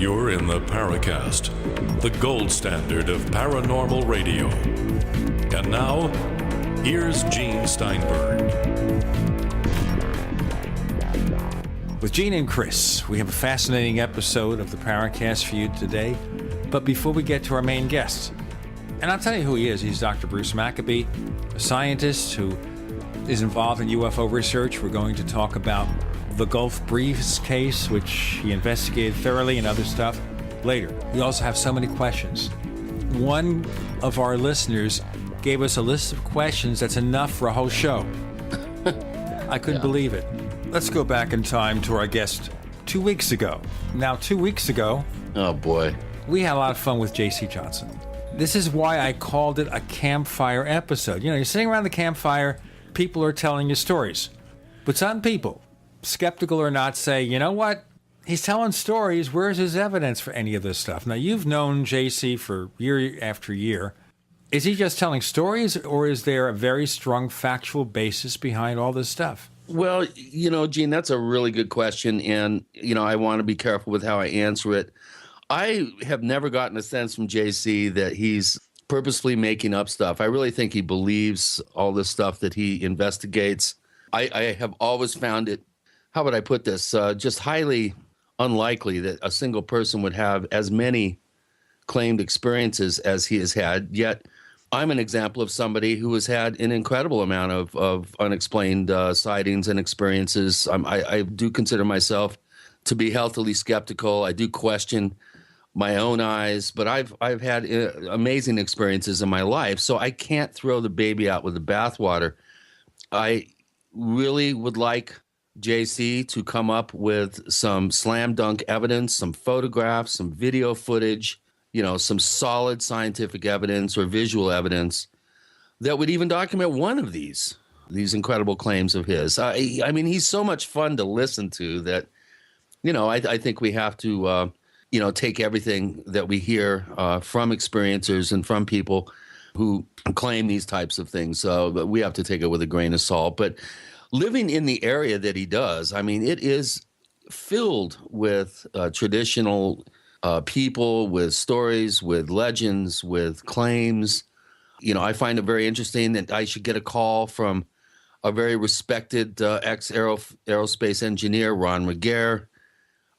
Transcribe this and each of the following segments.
You're in the Paracast, the gold standard of paranormal radio. And now, here's Gene Steinberg. With Gene and Chris, we have a fascinating episode of the Paracast for you today. But before we get to our main guest, and I'll tell you who he is. He's Dr. Bruce Maccabee, a scientist who is involved in UFO research. We're going to talk about the Gulf Breeze case, which he investigated thoroughly, and other stuff later. We also have so many questions. One of our listeners gave us a list of questions that's enough for a whole show. I couldn't believe it. Let's go back in time to our guest 2 weeks ago. Now, 2 weeks ago... Oh, boy. We had a lot of fun with J.C. Johnson. This is why I called it a campfire episode. You know, you're sitting around the campfire, people are telling you stories. But some people, skeptical or not, say, you know what? He's telling stories. Where's his evidence for any of this stuff? Now, you've known J.C. for year after year. Is he just telling stories, or is there a very strong factual basis behind all this stuff? Well, you know, Gene, that's a really good question. And, you know, I want to be careful with how I answer it. I have never gotten a sense from JC that he's purposefully making up stuff. I really think he believes all this stuff that he investigates. I have always found it, how would I put this, just highly unlikely that a single person would have as many claimed experiences as he has had. Yet I'm an example of somebody who has had an incredible amount of unexplained sightings and experiences. I do consider myself to be healthily skeptical. I do question my own eyes, but I've had amazing experiences in my life, so I can't throw the baby out with the bathwater. I really would like JC to come up with some slam dunk evidence, some photographs, some video footage, you know, some solid scientific evidence or visual evidence that would even document one of these incredible claims of his. I mean, he's so much fun to listen to that, you know, I think we have to, you know, take everything that we hear from experiencers and from people who claim these types of things. But we have to take it with a grain of salt. But living in the area that he does, I mean, it is filled with traditional people, with stories, with legends, with claims. You know, I find it very interesting that I should get a call from a very respected ex-aerospace engineer, Ron Regehr,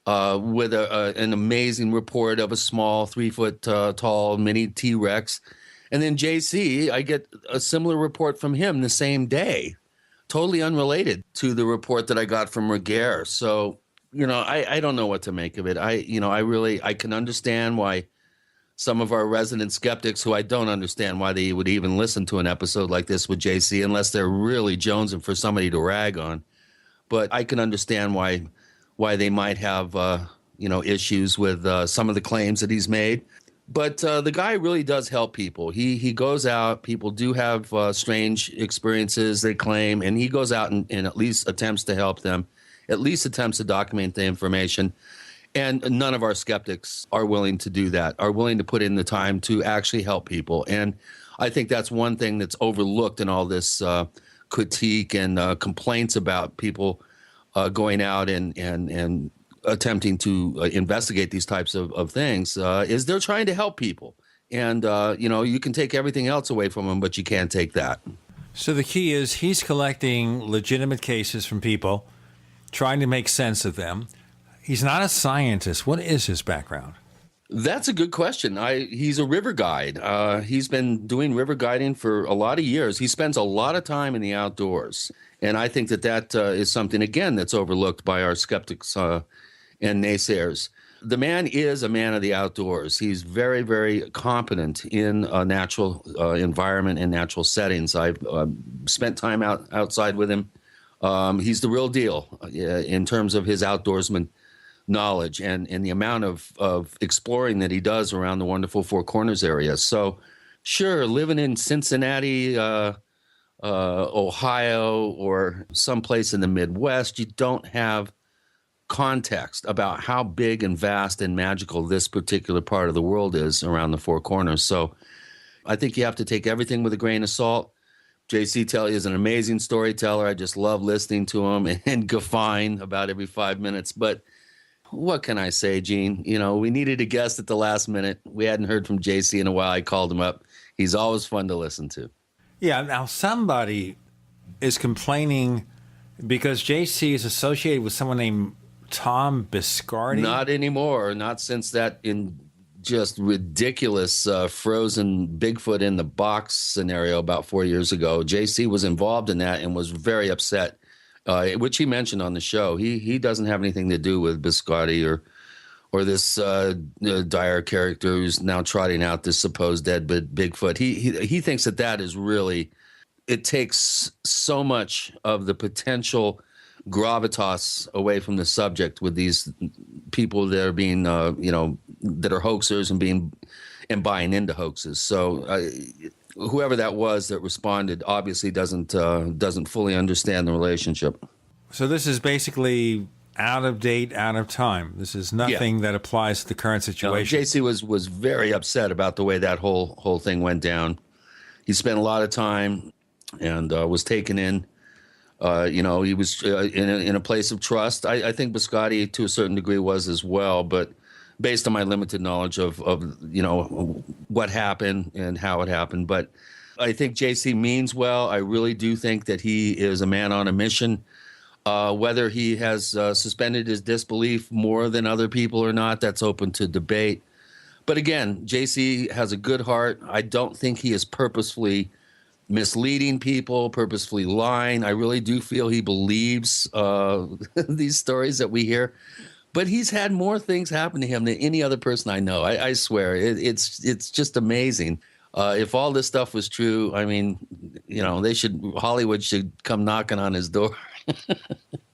with an amazing report of a small 3-foot tall mini T-Rex. And then JC, I get a similar report from him the same day, totally unrelated to the report that I got from Regehr. So, you know, I don't know what to make of it. I can understand why some of our resident skeptics, who I don't understand why they would even listen to an episode like this with JC unless they're really jonesing for somebody to rag on. But I can understand why they might have, you know, issues with some of the claims that he's made. But the guy really does help people. He goes out. People do have strange experiences, they claim, and he goes out and at least attempts to help them, at least attempts to document the information. And none of our skeptics are willing to do that, are willing to put in the time to actually help people. And I think that's one thing that's overlooked in all this critique and complaints about people going out and attempting to investigate these types of things, is they're trying to help people. And, you know, you can take everything else away from them, but you can't take that. So the key is he's collecting legitimate cases from people, trying to make sense of them. He's not a scientist. What is his background? That's a good question. He's a river guide. He's been doing river guiding for a lot of years. He spends a lot of time in the outdoors. And I think that is something, again, that's overlooked by our skeptics and naysayers. The man is a man of the outdoors. He's very, very competent in a natural environment and natural settings. I've spent time outside with him. He's the real deal in terms of his outdoorsman knowledge and the amount of exploring that he does around the wonderful Four Corners area. So, sure, living in Cincinnati, Ohio, or someplace in the Midwest, you don't have context about how big and vast and magical this particular part of the world is around the Four Corners. So I think you have to take everything with a grain of salt. JC Telly is an amazing storyteller. I just love listening to him and guffawing about every 5 minutes. But what can I say, Gene? You know, we needed a guest at the last minute. We hadn't heard from JC in a while. I called him up. He's always fun to listen to. Yeah, now somebody is complaining because JC is associated with someone named Tom Biscardi. Not anymore. Not since that in just ridiculous frozen Bigfoot in the box scenario about 4 years ago. JC was involved in that and was very upset, which he mentioned on the show. He doesn't have anything to do with Biscardi or this Dyer character who's now trotting out this supposed dead Bigfoot. He thinks that is really, it takes so much of the potential gravitas away from the subject with these people that are being, that are hoaxers and buying into hoaxes. So whoever that was that responded obviously doesn't fully understand the relationship. So this is basically out of date, out of time. This is nothing that applies to the current situation. JC was very upset about the way that whole thing went down. He spent a lot of time and was taken in. He was in a place of trust. I think Biscotti, to a certain degree, was as well. But based on my limited knowledge of what happened and how it happened, but I think JC means well. I really do think that he is a man on a mission. Whether he has suspended his disbelief more than other people or not, that's open to debate. But again, JC has a good heart. I don't think he is purposefully misleading people, purposefully lying. I really do feel he believes these stories that we hear. But he's had more things happen to him than any other person I know. I swear. It's just amazing. If all this stuff was true, I mean, Hollywood should come knocking on his door.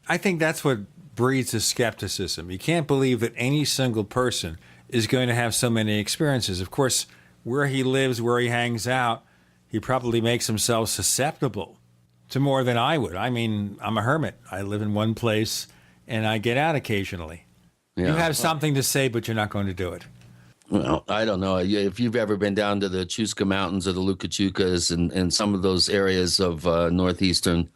I think that's what breeds the skepticism. You can't believe that any single person is going to have so many experiences. Of course, where he lives, where he hangs out, he probably makes himself susceptible to more than I would. I mean, I'm a hermit. I live in one place, and I get out occasionally. Yeah. You have something to say, but you're not going to do it. Well, I don't know. If you've ever been down to the Chusca Mountains or the Lucachucas and some of those areas of northeastern,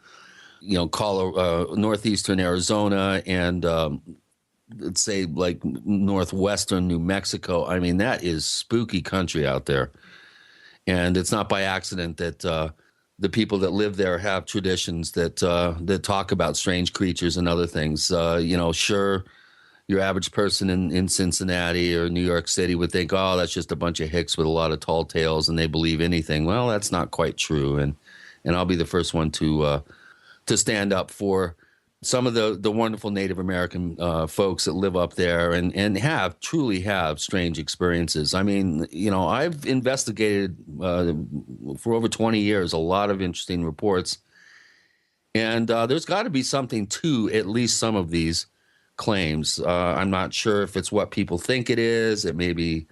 northeastern Arizona and let's say like northwestern New Mexico, I mean, that is spooky country out there. And it's not by accident that the people that live there have traditions that talk about strange creatures and other things. Sure, your average person in Cincinnati or New York City would think, oh, that's just a bunch of hicks with a lot of tall tales and they believe anything. Well, that's not quite true. And I'll be the first one to stand up for some of the wonderful Native American folks that live up there and truly have strange experiences. I mean, I've investigated for over 20 years a lot of interesting reports, and there's got to be something to at least some of these claims. I'm not sure if it's what people think it is. It may be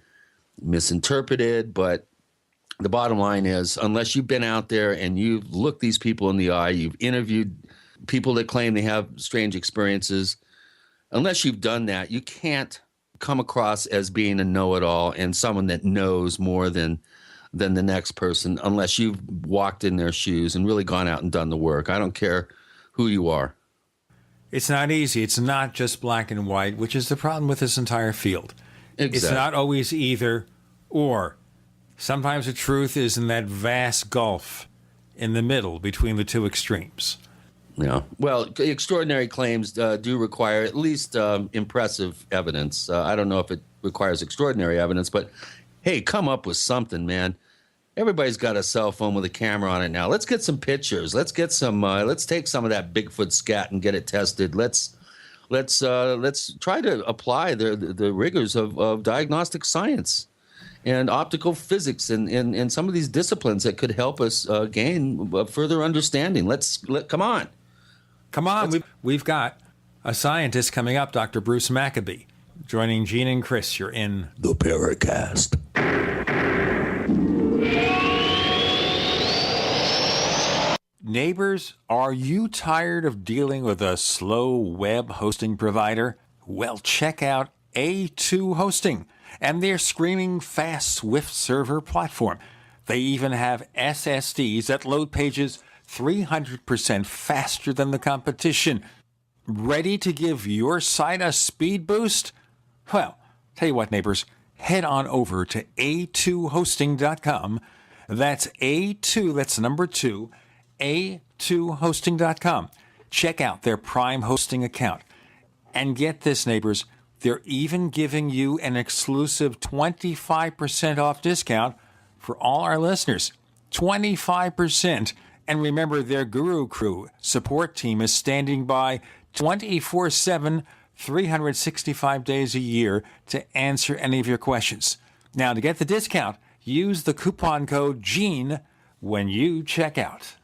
misinterpreted, but the bottom line is, unless you've been out there and you've looked these people in the eye, you've interviewed people that claim they have strange experiences, unless you've done that, you can't come across as being a know-it-all and someone that knows more than the next person, unless you've walked in their shoes and really gone out and done the work. I don't care who you are. It's not easy. It's not just black and white, which is the problem with this entire field. Exactly. It's not always either or. Sometimes the truth is in that vast gulf in the middle between the two extremes. Yeah. Well, extraordinary claims do require at least impressive evidence. I don't know if it requires extraordinary evidence, but hey, come up with something, man. Everybody's got a cell phone with a camera on it now. Let's get some pictures. Let's get some. Let's take some of that Bigfoot scat and get it tested. Let's try to apply the rigors of diagnostic science and optical physics and some of these disciplines that could help us gain further understanding. Come on. Come on. We've got a scientist coming up, Dr. Bruce Maccabee, joining Gene and Chris. You're in the Paracast. Neighbors, are you tired of dealing with a slow web hosting provider? Well, check out A2 Hosting and their screaming fast Swift server platform. They even have SSDs that load pages 300% faster than the competition. Ready to give your site a speed boost? Well, tell you what, neighbors, head on over to a2hosting.com. That's A2, that's the number 2, a2hosting.com. Check out their Prime hosting account. And get this, neighbors, they're even giving you an exclusive 25% off discount for all our listeners. 25%. And remember, their Guru Crew support team is standing by 24/7, 365 days a year to answer any of your questions. Now, to get the discount, use the coupon code GENE when you check out.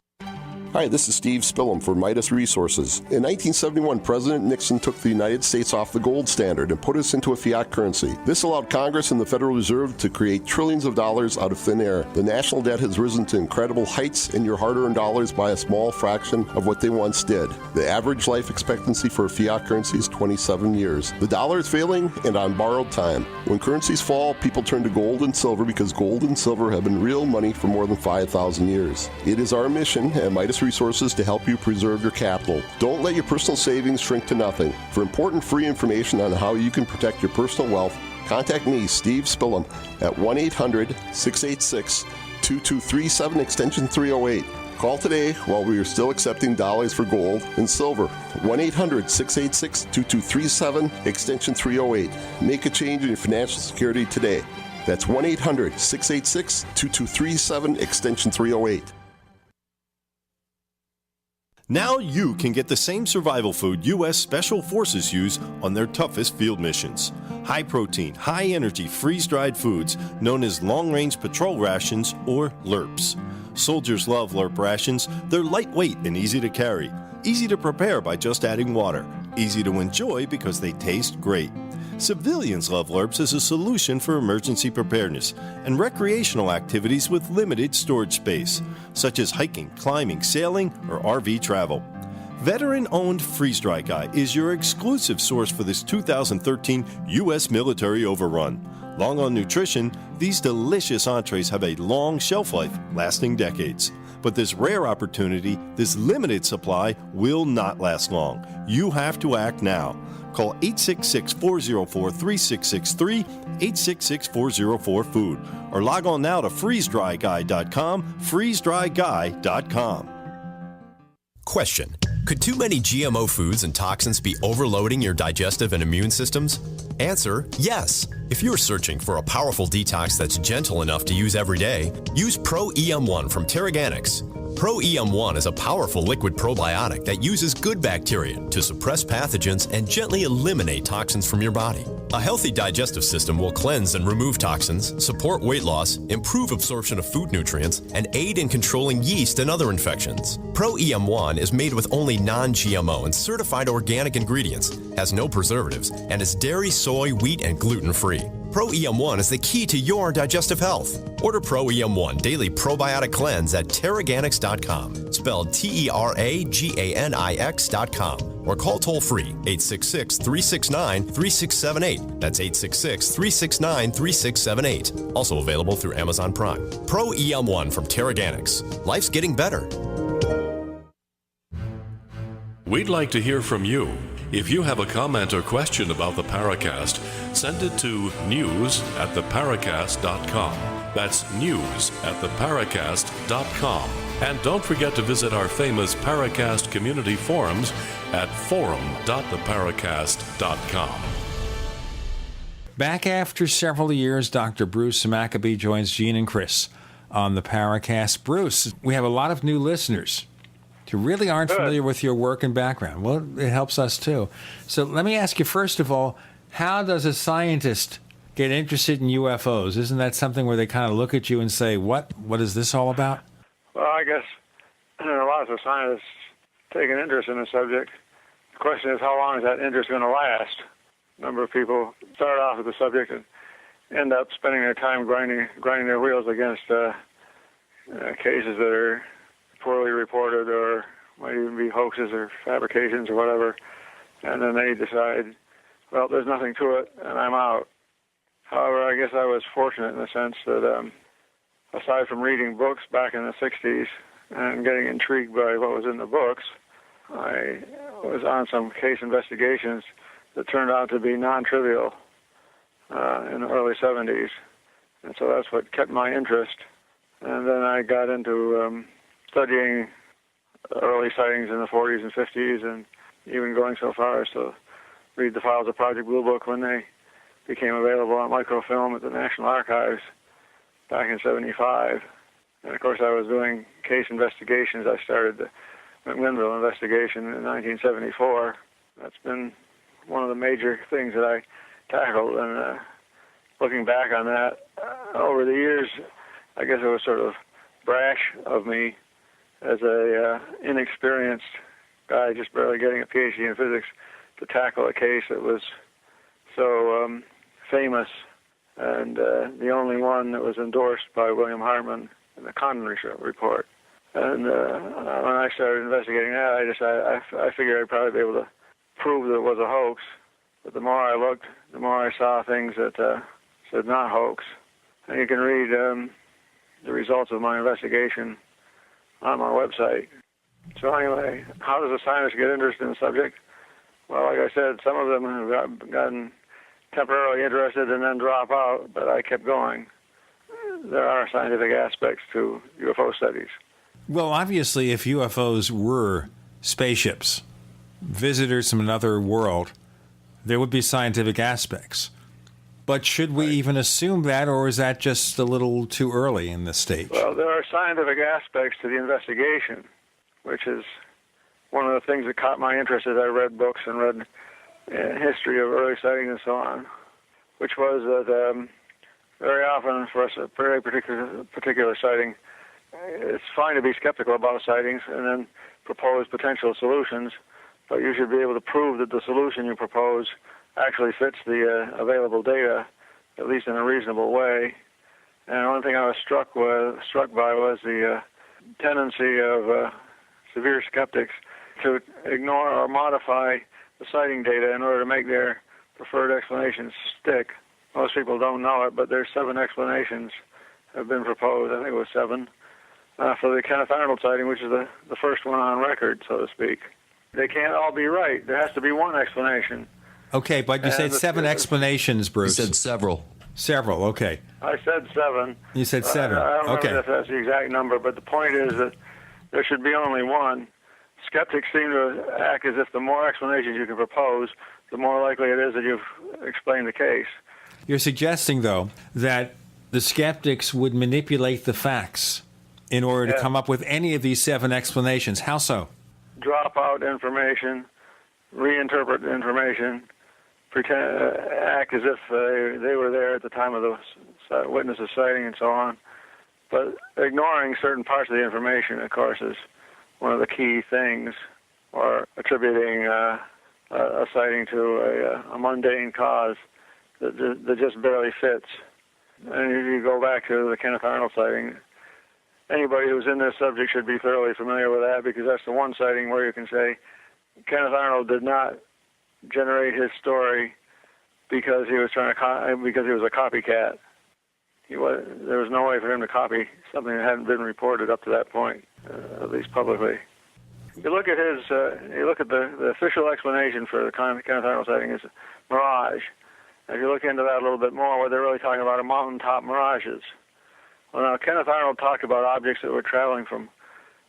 Hi, this is Steve Spillum for Midas Resources. In 1971, President Nixon took the United States off the gold standard and put us into a fiat currency. This allowed Congress and the Federal Reserve to create trillions of dollars out of thin air. The national debt has risen to incredible heights, and your hard-earned dollars buy a small fraction of what they once did. The average life expectancy for a fiat currency is 27 years. The dollar is failing and on borrowed time. When currencies fall, people turn to gold and silver because gold and silver have been real money for more than 5,000 years. It is our mission at Midas Resources to help you preserve your capital. Don't let your personal savings shrink to nothing. For important free information on how you can protect your personal wealth, contact me, Steve Spillum, at 1-800-686-2237, extension 308. Call today while we are still accepting dollars for gold and silver. 1-800-686-2237, extension 308. Make a change in your financial security today. That's 1-800-686-2237, extension 308. Now you can get the same survival food U.S. Special Forces use on their toughest field missions. High-protein, high-energy, freeze-dried foods known as long-range patrol rations, or LRPs. Soldiers love LRP rations. They're lightweight and easy to carry. Easy to prepare by just adding water. Easy to enjoy because they taste great. Civilians love LRPs as a solution for emergency preparedness and recreational activities with limited storage space, such as hiking, climbing, sailing, or RV travel. Veteran-owned Freeze Dry Guy is your exclusive source for this 2013 U.S. military overrun. Long on nutrition, these delicious entrees have a long shelf life, lasting decades. But this rare opportunity, this limited supply, will not last long. You have to act now. Call 866-404-3663, 866-404-FOOD, or log on now to freezedryguy.com, freezedryguy.com. Question: could too many GMO foods and toxins be overloading your digestive and immune systems? Answer: yes. If you're searching for a powerful detox that's gentle enough to use every day, use Pro EM1 from Terraganics. Pro EM1 is a powerful liquid probiotic that uses good bacteria to suppress pathogens and gently eliminate toxins from your body. A healthy digestive system will cleanse and remove toxins, support weight loss, improve absorption of food nutrients, and aid in controlling yeast and other infections. Pro EM1 is made with only non-GMO and certified organic ingredients, has no preservatives, and is dairy, soy, wheat, and gluten-free. Pro EM1 is the key to your digestive health. Order Pro EM1 Daily Probiotic Cleanse at Terraganics.com, spelled Terraganix.com, or call toll-free 866-369-3678. That's 866-369-3678. Also available through Amazon Prime. Pro EM1 from Terraganics. Life's getting better. We'd like to hear from you. If you have a comment or question about the Paracast, send it to news@theparacast.com. That's news@theparacast.com. And don't forget to visit our famous Paracast community forums at forum.theparacast.com. Back after several years, Dr. Bruce Maccabee joins Gene and Chris on the Paracast. Bruce, we have a lot of new listeners who really aren't familiar with your work and background. Well, it helps us too. So let me ask you, first of all, how does a scientist get interested in UFOs? Isn't that something where they kind of look at you and say, what is this all about? Well, I guess lots of scientists take an interest in the subject. The question is, how long is that interest going to last? A number of people start off with the subject and end up spending their time grinding their wheels against cases that are poorly reported or might even be hoaxes or fabrications or whatever, and then they decide, well, there's nothing to it, and I'm out. However, I guess I was fortunate in the sense that aside from reading books back in the 60s and getting intrigued by what was in the books, I was on some case investigations that turned out to be non-trivial in the early 70s. And so that's what kept my interest. And then I got into studying early sightings in the 40s and 50s, and even going so far as to read the files of Project Blue Book when they became available on microfilm at the National Archives back in 75. And of course I was doing case investigations. I started the McMinnville investigation in 1974. That's been one of the major things that I tackled. And looking back on that, over the years, I guess it was sort of brash of me as a inexperienced guy just barely getting a PhD in physics to tackle a case that was so famous and the only one that was endorsed by William Hartman in the Condon report. And when I started investigating that, I figured I'd probably be able to prove that it was a hoax. But the more I looked, the more I saw things that said not hoax. And you can read the results of my investigation on my website. So anyway, how does a scientist get interested in the subject? Well, like I said, some of them have gotten temporarily interested and then drop out, but I kept going. There are scientific aspects to UFO studies. Well, obviously, if UFOs were spaceships, visitors from another world, there would be scientific aspects. But should we even assume that, or is that just a little too early in this stage? Well, there are scientific aspects to the investigation, which is one of the things that caught my interest as I read books and read history of early sightings and so on, which was that very often for a very particular sighting, it's fine to be skeptical about sightings and then propose potential solutions, but you should be able to prove that the solution you propose actually fits the available data, at least in a reasonable way. And one thing I was struck by was the tendency of severe skeptics to ignore or modify the sighting data in order to make their preferred explanations stick. Most people don't know it, but there's 7 explanations have been proposed. I think it was 7 for the Kenneth Arnold sighting, which is the first one on record, so to speak. They can't all be right. There has to be one explanation. Okay, but you said 7 explanations, Bruce. You said several. Several, okay. I said 7. You said 7. I don't okay. remember if that's the exact number, but the point is that there should be only one. Skeptics seem to act as if the more explanations you can propose, the more likely it is that you've explained the case. You're suggesting, though, that the skeptics would manipulate the facts in order to come up with any of these 7 explanations. How so? Drop out information, reinterpret information, act as if they were there at the time of the witness's sighting and so on. But ignoring certain parts of the information, of course, is one of the key things, or attributing a sighting to a mundane cause that just barely fits. And if you go back to the Kenneth Arnold sighting, anybody who's in this subject should be thoroughly familiar with that, because that's the one sighting where you can say Kenneth Arnold did not generate his story because he was because he was a copycat. There was no way for him to copy something that hadn't been reported up to that point, at least publicly. You look at the official explanation for the Kenneth Arnold sighting is mirage. If you look into that a little bit more, what they're really talking about are mountaintop mirages. Well, now, Kenneth Arnold talked about objects that were traveling from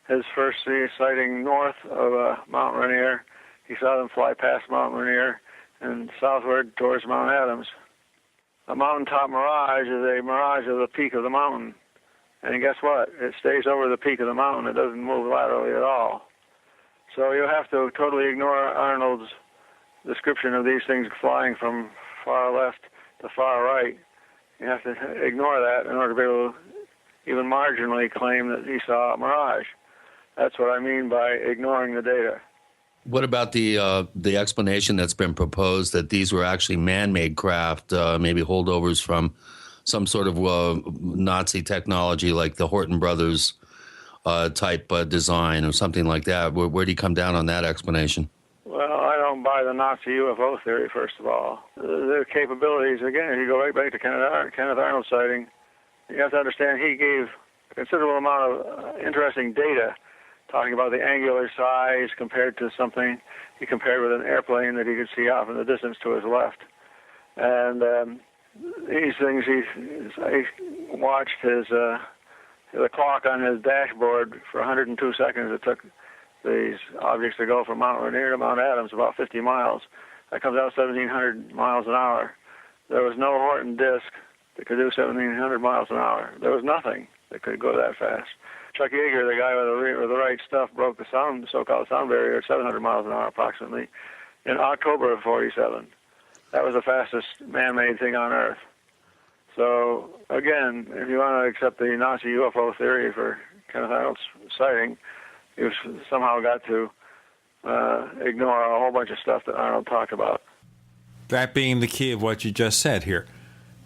his first sighting north of Mount Rainier. He saw them fly past Mount Rainier and southward towards Mount Adams. A mountaintop mirage is a mirage of the peak of the mountain. And guess what? It stays over the peak of the mountain. It doesn't move laterally at all. So you have to totally ignore Arnold's description of these things flying from far left to far right. You have to ignore that in order to be able to even marginally claim that he saw a mirage. That's what I mean by ignoring the data. What about the explanation that's been proposed that these were actually man-made craft, maybe holdovers from some sort of Nazi technology like the Horton Brothers type design or something like that? Where do you come down on that explanation? Well, I don't buy the Nazi UFO theory, first of all. Their capabilities, again, if you go right back to Kenneth Arnold sighting, you have to understand he gave a considerable amount of interesting data talking about the angular size compared to something he compared with an airplane that he could see off in the distance to his left. And these things, I watched the clock on his dashboard for 102 seconds. It took these objects to go from Mount Rainier to Mount Adams, about 50 miles. That comes out 1,700 miles an hour. There was no Horton disc that could do 1,700 miles an hour. There was nothing that could go that fast. Chuck Yeager, the guy with the right stuff, broke the so-called sound barrier at 700 miles an hour approximately in October of 47. That was the fastest man-made thing on Earth. So, again, if you want to accept the Nazi UFO theory for Kenneth Arnold's sighting, you've somehow got to ignore a whole bunch of stuff that Arnold talked about. That being the key of what you just said here,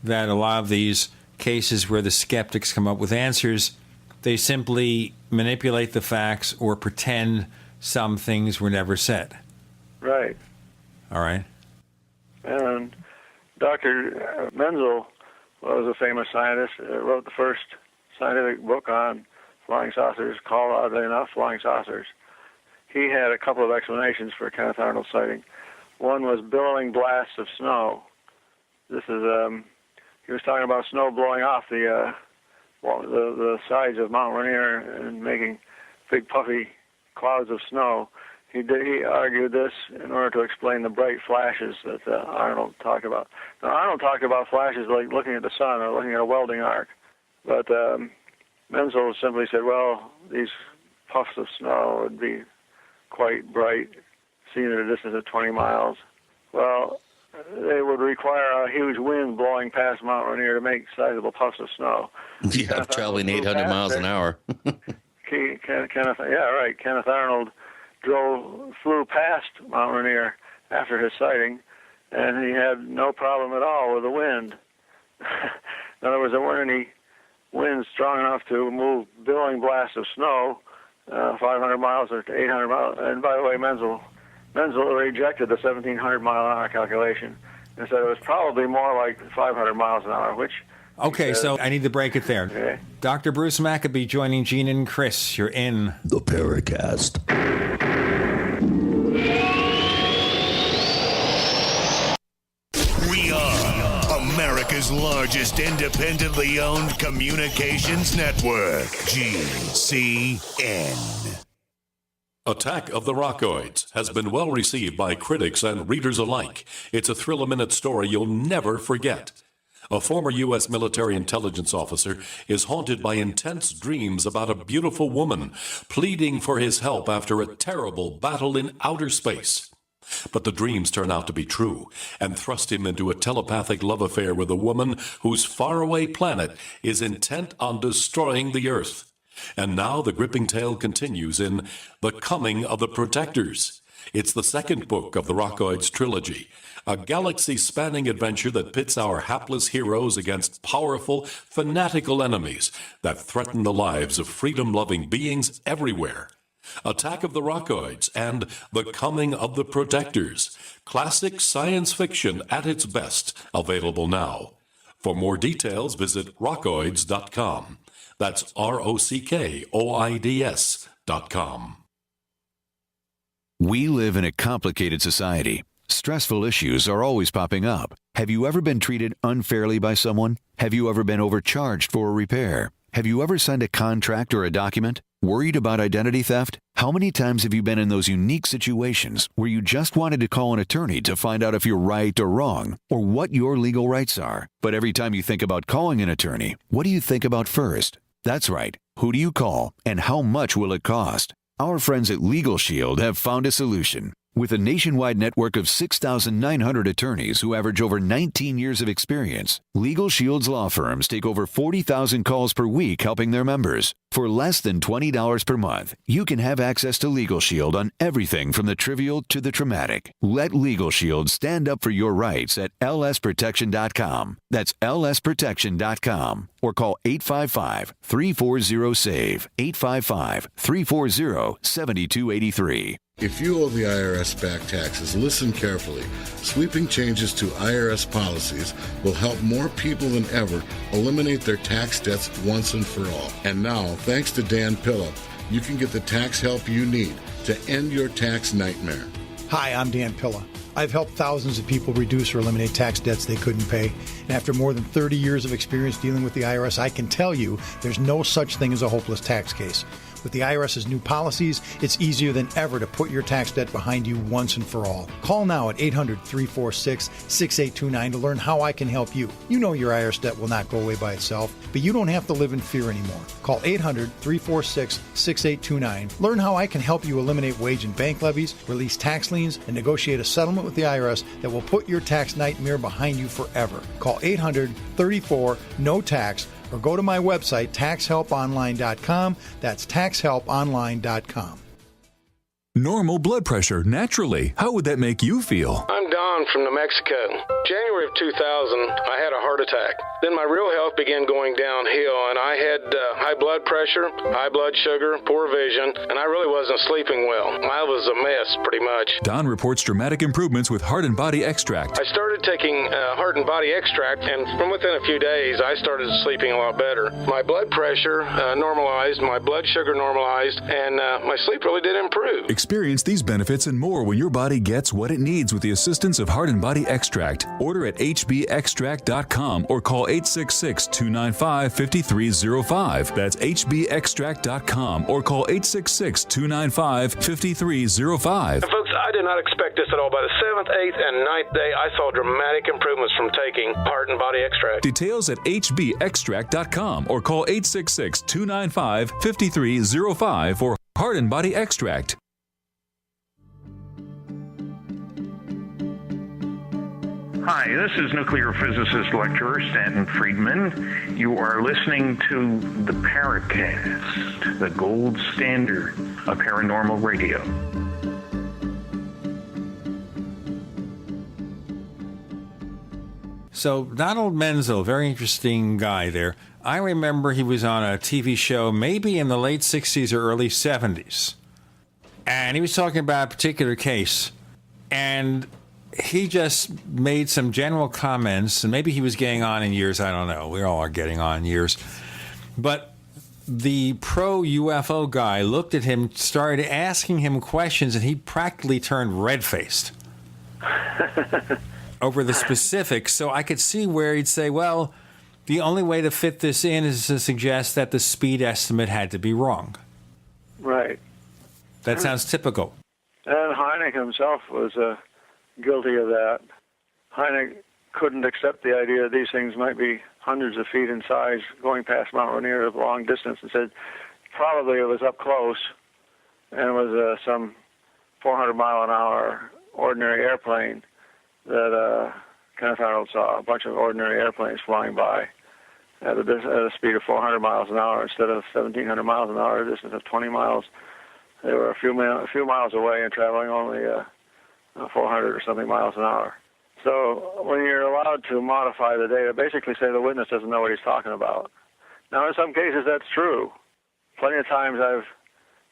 that a lot of these cases where the skeptics come up with answers, they simply manipulate the facts or pretend some things were never said. Right. All right. And Dr. Menzel was a famous scientist, wrote the first scientific book on flying saucers, called, oddly enough, Flying Saucers. He had a couple of explanations for Kenneth Arnold's sighting. One was billowing blasts of snow. This is, he was talking about snow blowing off the sides of Mount Rainier and making big puffy clouds of snow. He argued this in order to explain the bright flashes that Arnold talked about. Now, Arnold talked about flashes like looking at the sun or looking at a welding arc, but Menzel simply said, well, these puffs of snow would be quite bright, seen at a distance of 20 miles. Well, they would require a huge wind blowing past Mount Rainier to make sizable puffs of snow. Yeah, traveling 800 miles an hour. Kenneth Arnold flew past Mount Rainier after his sighting, and he had no problem at all with the wind. In other words, there weren't any winds strong enough to move billowing blasts of snow 500 miles or 800 miles. And by the way, Menzel rejected the 1,700 mile an hour calculation and said it was probably more like 500 miles an hour, which... Okay, so I need to break it there. Okay. Dr. Bruce Maccabee joining Gene and Chris. You're in the Paracast. We are America's largest independently owned communications network, GCN. Attack of the Rockoids has been well received by critics and readers alike. It's a thrill-a-minute story you'll never forget. A former U.S. military intelligence officer is haunted by intense dreams about a beautiful woman pleading for his help after a terrible battle in outer space. But the dreams turn out to be true and thrust him into a telepathic love affair with a woman whose faraway planet is intent on destroying the Earth. And now the gripping tale continues in The Coming of the Protectors. It's the second book of the Rockoids trilogy, a galaxy-spanning adventure that pits our hapless heroes against powerful, fanatical enemies that threaten the lives of freedom-loving beings everywhere. Attack of the Rockoids and The Coming of the Protectors, classic science fiction at its best, available now. For more details, visit rockoids.com. That's ROCKOIDS.com. We live in a complicated society. Stressful issues are always popping up. Have you ever been treated unfairly by someone? Have you ever been overcharged for a repair? Have you ever signed a contract or a document? Worried about identity theft? How many times have you been in those unique situations where you just wanted to call an attorney to find out if you're right or wrong, or what your legal rights are? But every time you think about calling an attorney, what do you think about first? That's right. Who do you call, and how much will it cost? Our friends at Legal Shield have found a solution. With a nationwide network of 6,900 attorneys who average over 19 years of experience, Legal Shield's law firms take over 40,000 calls per week helping their members. For less than $20 per month, you can have access to Legal Shield on everything from the trivial to the traumatic. Let Legal Shield stand up for your rights at lsprotection.com. That's lsprotection.com. Or call 855-340-SAVE, 855-340-7283. If you owe the IRS back taxes, listen carefully. Sweeping changes to IRS policies will help more people than ever eliminate their tax debts once and for all. And now, thanks to Dan Pillip, you can get the tax help you need to end your tax nightmare. Hi, I'm Dan Pilla. I've helped thousands of people reduce or eliminate tax debts they couldn't pay. And after more than 30 years of experience dealing with the IRS, I can tell you there's no such thing as a hopeless tax case. With the IRS's new policies, it's easier than ever to put your tax debt behind you once and for all. Call now at 800-346-6829 to learn how I can help you. You know your IRS debt will not go away by itself, but you don't have to live in fear anymore. Call 800-346-6829. Learn how I can help you eliminate wage and bank levies, release tax liens, and negotiate a settlement with the IRS that will put your tax nightmare behind you forever. Call 800-34-NO-TAX or go to my website, taxhelponline.com. That's taxhelponline.com. Normal blood pressure, naturally. How would that make you feel? I'm Don from New Mexico. January of 2000, I had a heart attack. Then my real health began going downhill, and I had high blood pressure, high blood sugar, poor vision, and I really wasn't sleeping well. I was a mess, pretty much. Don reports dramatic improvements with Heart and Body Extract. I started taking Heart and Body Extract, and from within a few days, I started sleeping a lot better. My blood pressure normalized, my blood sugar normalized, and my sleep really did improve. Experience these benefits and more when your body gets what it needs with the assistance of Heart and Body Extract. Order at hbextract.com or call 866-295-5305. That's hbextract.com or call 866-295-5305. And folks, I did not expect this at all. By the 7th, 8th, and 9th day, I saw dramatic improvements from taking Heart and Body Extract. Details at hbextract.com or call 866-295-5305 for Heart and Body Extract. Hi, this is nuclear physicist lecturer Stanton Friedman. You are listening to the Paracast, the gold standard of paranormal radio. So Donald Menzel, very interesting guy there. I remember he was on a TV show maybe in the late 60s or early 70s. And he was talking about a particular case. And he just made some general comments, and maybe he was getting on in years, I don't know. We all are getting on in years. But the pro-UFO guy looked at him, started asking him questions, and he practically turned red-faced over the specifics. So I could see where he'd say, well, the only way to fit this in is to suggest that the speed estimate had to be wrong. Right. That sounds typical. And Hynek himself was guilty of that. Hynek couldn't accept the idea that these things might be hundreds of feet in size going past Mount Rainier at a long distance, and said probably it was up close and it was some 400-mile-an-hour ordinary airplane that Kenneth Arnold saw, a bunch of ordinary airplanes flying by at a speed of 400 miles an hour instead of 1,700 miles an hour, a distance of 20 miles. They were a few miles away and traveling only 400 or something miles an hour. So when you're allowed to modify the data, basically say the witness doesn't know what he's talking about. Now, in some cases, that's true. Plenty of times I've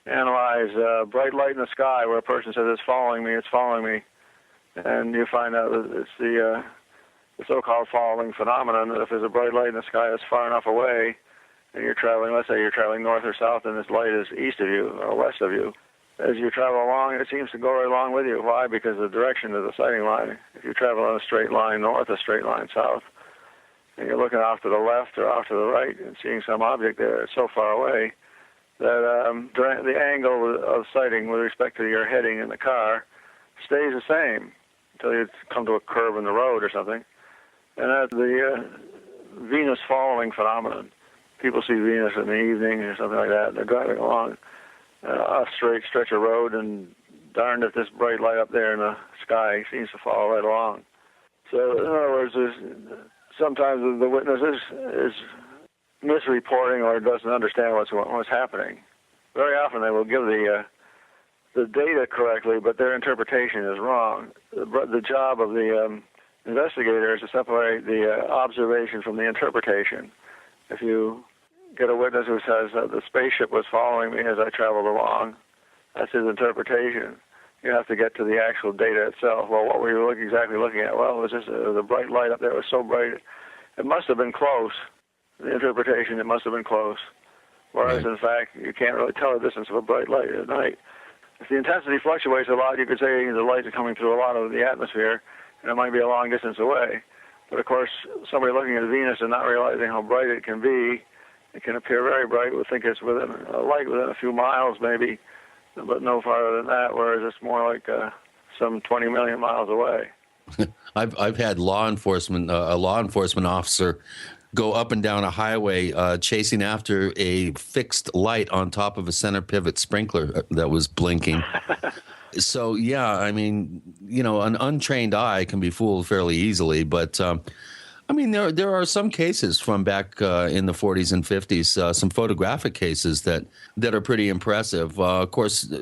analyzed bright light in the sky where a person says, it's following me, and you find out that it's the so-called following phenomenon, that if there's a bright light in the sky that's far enough away, and you're traveling, let's say you're traveling north or south, and this light is east of you or west of you, as you travel along, it seems to go right along with you. Why? Because of the direction of the sighting line. If you travel on a straight line north, a straight line south, and you're looking off to the left or off to the right and seeing some object there, it's so far away that the angle of sighting with respect to your heading in the car stays the same until you come to a curve in the road or something. And that's the Venus following phenomenon. People see Venus in the evening or something like that. They're driving along a straight stretch of road, and darned if this bright light up there in the sky seems to follow right along. So, in other words, sometimes the witness is misreporting or doesn't understand what's happening. Very often they will give the data correctly, but their interpretation is wrong. The job of the investigator is to separate the observation from the interpretation. If you get a witness who says that the spaceship was following me as I traveled along, that's his interpretation. You have to get to the actual data itself. Well, what were you exactly looking at? Well, it was just the bright light up there was so bright, it must have been close. The interpretation, it must have been close. Whereas, in fact, you can't really tell the distance of a bright light at night. If the intensity fluctuates a lot, you could say the lights are coming through a lot of the atmosphere, and it might be a long distance away. But, of course, somebody looking at Venus and not realizing how bright it can be, it can appear very bright, would think it's within a light within a few miles maybe, but no farther than that, whereas it's more like some 20 million miles away. I've had a law enforcement officer go up and down a highway chasing after a fixed light on top of a center pivot sprinkler that was blinking. So, yeah, I mean, an untrained eye can be fooled fairly easily. But, I mean, there are some cases from back in the 40s and 50s, some photographic cases that are pretty impressive. Of course,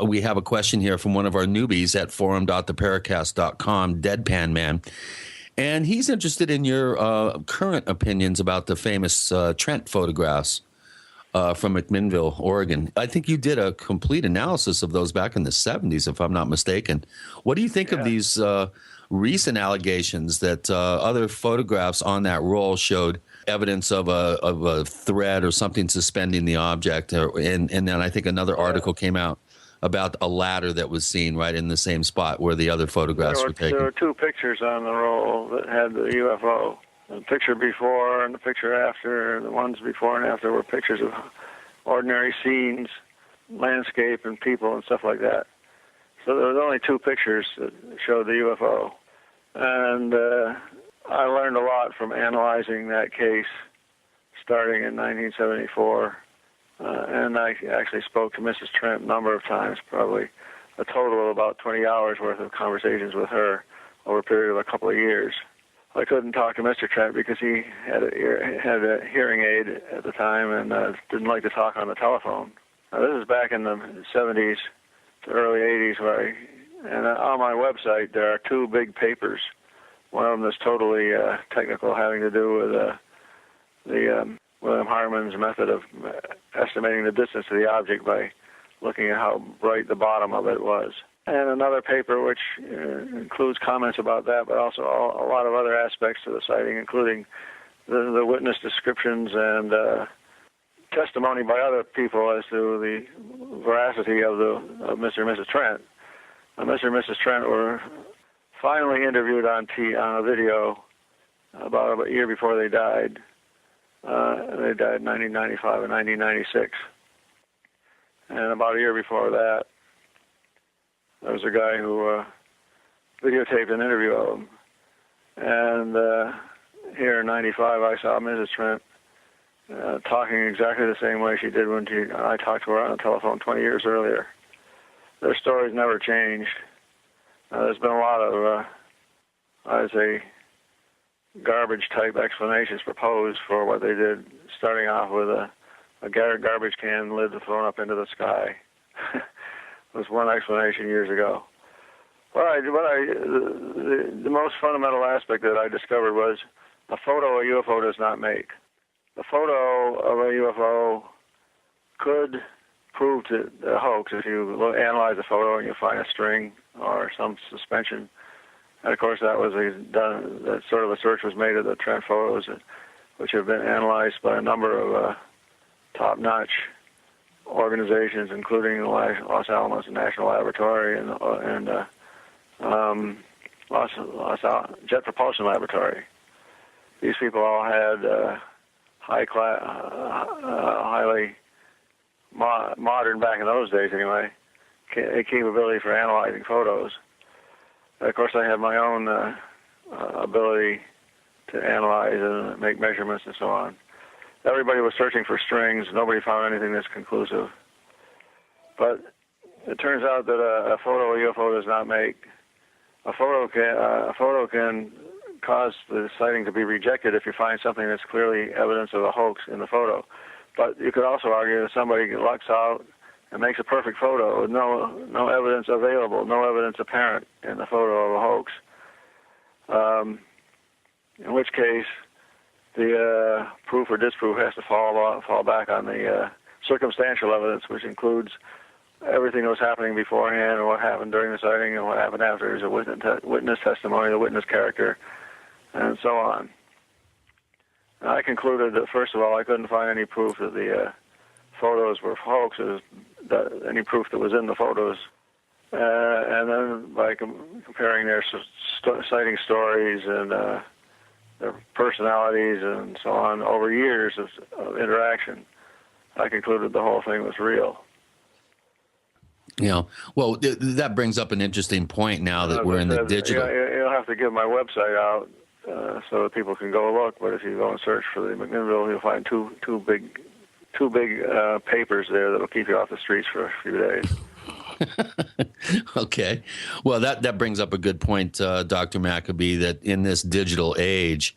we have a question here from one of our newbies at forum.theparacast.com, Deadpan Man. And he's interested in your current opinions about the famous Trent photographs from McMinnville, Oregon. I think you did a complete analysis of those back in the 70s, if I'm not mistaken. What do you think of these recent allegations that other photographs on that roll showed evidence of a thread or something suspending the object? And then I think another article came out about a ladder that was seen right in the same spot where the other photographs were taken. There were two pictures on the roll that had the UFO. The picture before and the picture after. The ones before and after were pictures of ordinary scenes, landscape and people and stuff like that. So there was only two pictures that showed the UFO. And I learned a lot from analyzing that case starting in 1974. And I actually spoke to Mrs. Trent a number of times, probably a total of about 20 hours worth of conversations with her over a period of a couple of years. I couldn't talk to Mr. Trent because he had a hearing aid at the time and didn't like to talk on the telephone. Now, this is back in the 70s to early 80s, and on my website there are two big papers. One of them is totally technical, having to do with the William Harmon's method of estimating the distance to the object by looking at how bright the bottom of it was. And another paper which includes comments about that, but also a lot of other aspects to the sighting, including the witness descriptions and testimony by other people as to the veracity of Mr. and Mrs. Trent. Mr. and Mrs. Trent were finally interviewed on a video about a year before they died. They died in 1995 and 1996. And about a year before that, there was a guy who videotaped an interview of them. And here in 95, I saw Mrs. Trent talking exactly the same way she did when I talked to her on the telephone 20 years earlier. Their stories never changed. There's been a lot of, I'd say, garbage-type explanations proposed for what they did, starting off with a garbage can lid thrown up into the sky. Was one explanation years ago. The most fundamental aspect that I discovered was a photo a UFO does not make. The photo of a UFO could prove to a hoax if you analyze the photo and you find a string or some suspension. And of course, that sort of a search was made of the Trent photos, which have been analyzed by a number of top-notch organizations, including the Los Alamos National Laboratory and Jet Propulsion Laboratory. These people all had highly modern, back in those days anyway, capability for analyzing photos. Of course, I have my own ability to analyze and make measurements and so on. Everybody was searching for strings. Nobody found anything that's conclusive. But it turns out that a photo a UFO does not make. A photo can cause the sighting to be rejected if you find something that's clearly evidence of a hoax in the photo. But you could also argue that somebody lucks out and makes a perfect photo with no evidence available, no evidence apparent in the photo of a hoax. In which case, the proof or disproof has to fall back on the circumstantial evidence, which includes everything that was happening beforehand and what happened during the sighting and what happened after. There's a witness testimony, the witness character, and so on. And I concluded that, first of all, I couldn't find any proof that the photos were hoaxes, any proof that was in the photos. And then by comparing their sighting stories and their personalities and so on over years of interaction, I concluded the whole thing was real. Well, that brings up an interesting point now that we're in the digital. You'll have to give my website out so that people can go look. But if you go and search for the McMinnville, you'll find two big papers there that'll keep you off the streets for a few days. Okay. Well, that brings up a good point, Dr. Maccabee, that in this digital age,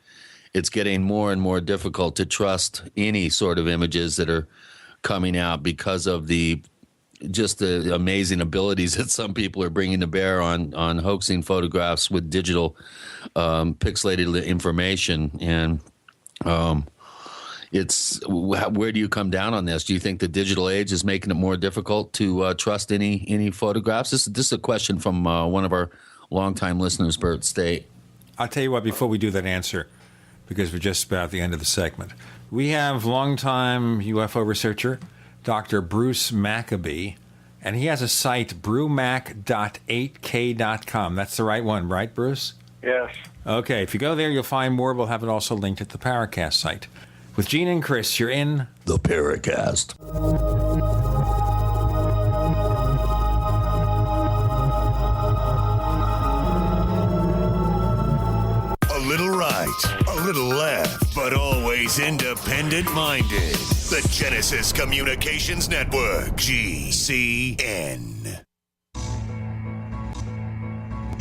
it's getting more and more difficult to trust any sort of images that are coming out because of the amazing abilities that some people are bringing to bear on hoaxing photographs with digital pixelated information. And where do you come down on this? Do you think the digital age is making it more difficult to trust any photographs? This is a question from one of our longtime listeners, Bert State. I'll tell you what, before we do that answer, because we're just about at the end of the segment, we have longtime UFO researcher Dr. Bruce Maccabee, and he has a site, brewmac.8k.com. That's the right one, right, Bruce? Yes. Okay, if you go there, you'll find more. We'll have it also linked at the Paracast site. With Gene and Chris, you're in the Paracast. A little right, a little left, but always independent-minded. The Genesis Communications Network, GCN.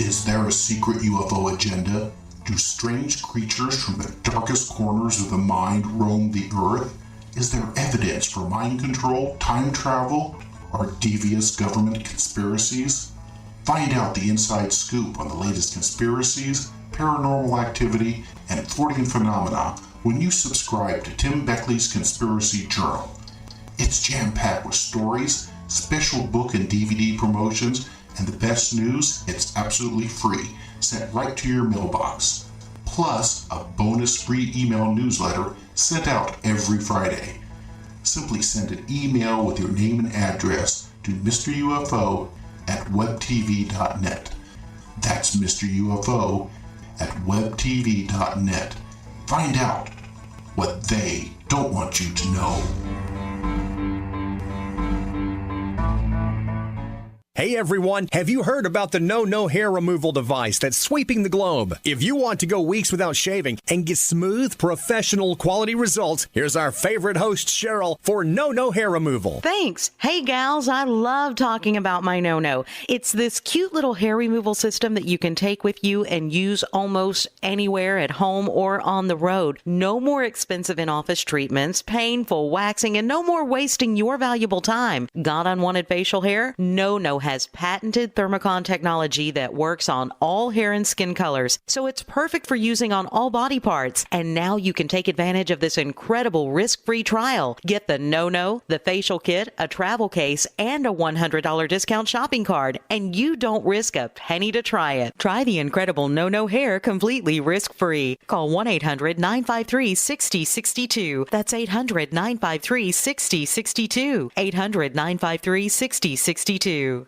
Is there a secret UFO agenda? Do strange creatures from the darkest corners of the mind roam the earth? Is there evidence for mind control, time travel, or devious government conspiracies? Find out the inside scoop on the latest conspiracies, paranormal activity, and Freudian phenomena when you subscribe to Tim Beckley's Conspiracy Journal. It's jam-packed with stories, special book and DVD promotions, and the best news, it's absolutely free, sent right to your mailbox. Plus, a bonus free email newsletter sent out every Friday. Simply send an email with your name and address to Mr. UFO at webtv.net. That's Mr. UFO at webtv.net. Find out what they don't want you to know. Hey everyone, have you heard about the no hair removal device that's sweeping the globe? If you want to go weeks without shaving and get smooth, professional quality results, here's our favorite host, Cheryl, for no hair removal. Thanks. Hey gals, I love talking about my no. It's this cute little hair removal system that you can take with you and use almost anywhere at home or on the road. No more expensive in-office treatments, painful waxing, and no more wasting your valuable time. Got unwanted facial hair? No has patented thermocon technology that works on all hair and skin colors, so it's perfect for using on all body parts. And now you can take advantage of this incredible risk-free trial. Get the no, the facial kit, a travel case, and a $100 discount shopping card, and you don't risk a penny to try it. Try the incredible no hair completely risk-free. Call 1-800-953-6062. That's 800-953-6062. 800-953-6062.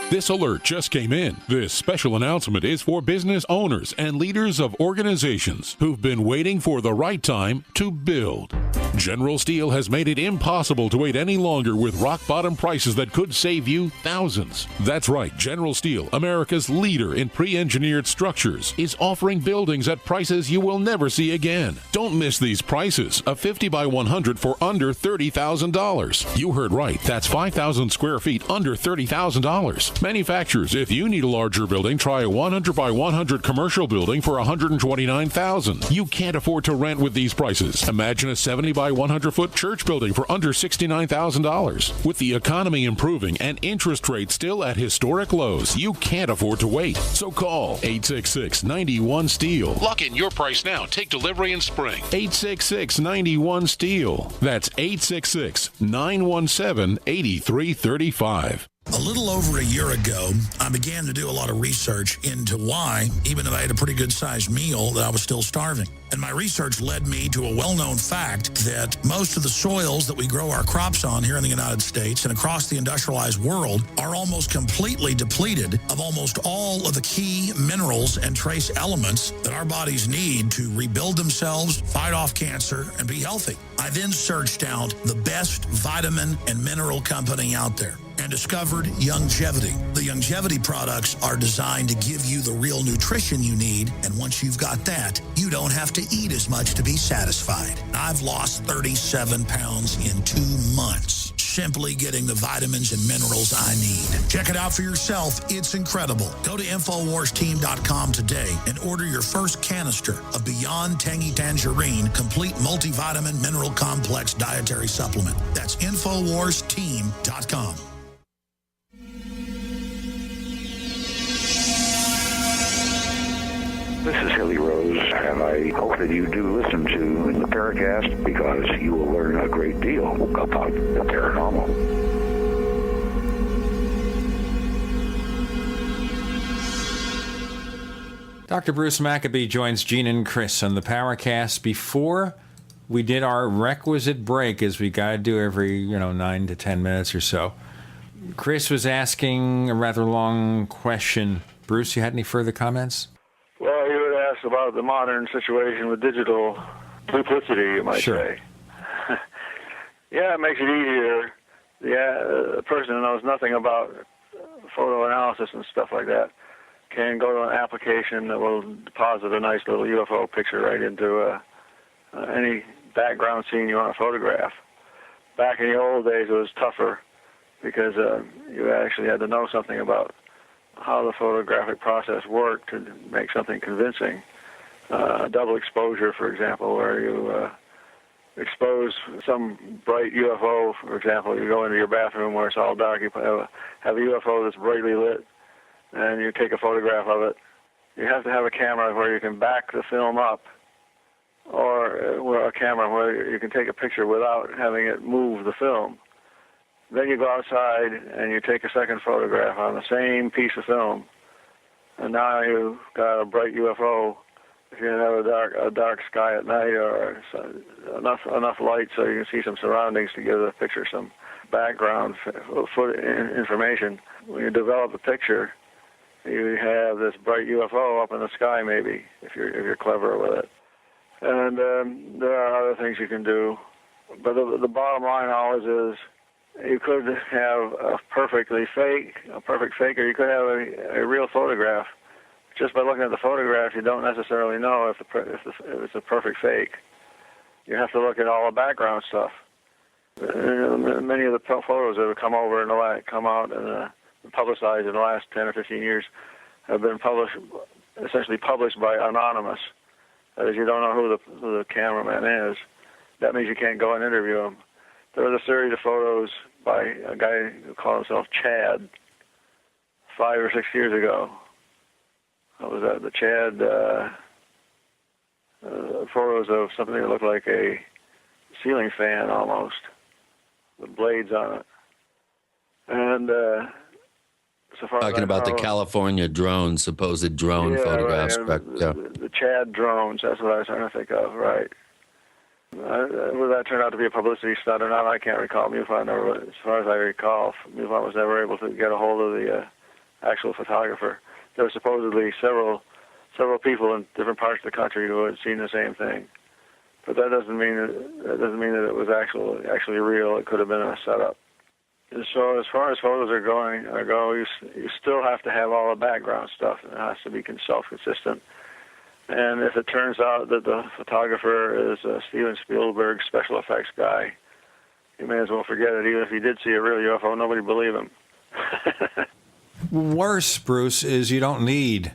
This alert just came in. This special announcement is for business owners and leaders of organizations who've been waiting for the right time to build. General Steel has made it impossible to wait any longer with rock-bottom prices that could save you thousands. That's right, General Steel, America's leader in pre-engineered structures, is offering buildings at prices you will never see again. Don't miss these prices. A 50 by 100 for under $30,000. You heard right. That's 5,000 square feet under $30,000. Manufacturers, if you need a larger building, try a 100 by 100 commercial building for $129,000. You can't afford to rent with these prices. Imagine a 70 by 100 foot church building for under $69,000. With the economy improving and interest rates still at historic lows, you can't afford to wait. So call 866-91-STEEL. Lock in your price now. Take delivery in spring. 866-91-STEEL. That's 866-917-8335. A little over a year ago, I began to do a lot of research into why, even if I had a pretty good-sized meal, that I was still starving. And my research led me to a well-known fact that most of the soils that we grow our crops on here in the United States and across the industrialized world are almost completely depleted of almost all of the key minerals and trace elements that our bodies need to rebuild themselves, fight off cancer, and be healthy. I then searched out the best vitamin and mineral company out there and discovered Youngevity. The Youngevity products are designed to give you the real nutrition you need, and once you've got that, you don't have to eat as much to be satisfied. I've lost 37 pounds in 2 months, simply getting the vitamins and minerals I need. Check it out for yourself. It's incredible. Go to InfoWarsTeam.com today and order your first canister of Beyond Tangy Tangerine Complete Multivitamin Mineral Complex Dietary Supplement. That's InfoWarsTeam.com. This is Hilly Rose, and I hope that you do listen to the Paracast because you will learn a great deal about the paranormal. Dr. Bruce Maccabee joins Gene and Chris on the Paracast. Before we did our requisite break, as we got to do every 9 to 10 minutes or so, Chris was asking a rather long question. Bruce, you had any further comments? Well, you would ask about the modern situation with digital duplicity, you might say. Yeah, it makes it easier. The person who knows nothing about photo analysis and stuff like that can go to an application that will deposit a nice little UFO picture right into any background scene you want to photograph. Back in the old days, it was tougher because you actually had to know something about how the photographic process worked to make something convincing. Double exposure, for example, where you expose some bright UFO, for example, you go into your bathroom where it's all dark, you have a UFO that's brightly lit, and you take a photograph of it. You have to have a camera where you can back the film up, or a camera where you can take a picture without having it move the film. Then you go outside and you take a second photograph on the same piece of film, and now you've got a bright UFO. If you have a dark sky at night, or enough light so you can see some surroundings to give the picture some background information. When you develop a picture, you have this bright UFO up in the sky, maybe if you're clever with it. And there are other things you can do, but the bottom line always is, you could have a perfect fake, or you could have a real photograph. Just by looking at the photograph, you don't necessarily know if it's a perfect fake. You have to look at all the background stuff. Many of the photos that have come out and publicized in the last 10 or 15 years have been essentially published by anonymous. That is, you don't know who the cameraman is. That means you can't go and interview him. There was a series of photos by a guy who called himself Chad 5 or 6 years ago. What was that? The Chad photos of something that looked like a ceiling fan almost, with blades on it. And so far talking about the California drones, supposed drone photographs. Right. The Chad drones, that's what I was trying to think of, right. Whether that turned out to be a publicity stunt or not, I can't recall. MUFON never, as far as I recall, MUFON was never able to get a hold of the actual photographer. There were supposedly several people in different parts of the country who had seen the same thing, but that doesn't mean that it was actually real. It could have been a setup. So as far as photos go, you still have to have all the background stuff. It has to be self-consistent. And if it turns out that the photographer is a Steven Spielberg special effects guy, you may as well forget it. Even if he did see a real UFO, nobody would believe him. Worse, Bruce, is you don't need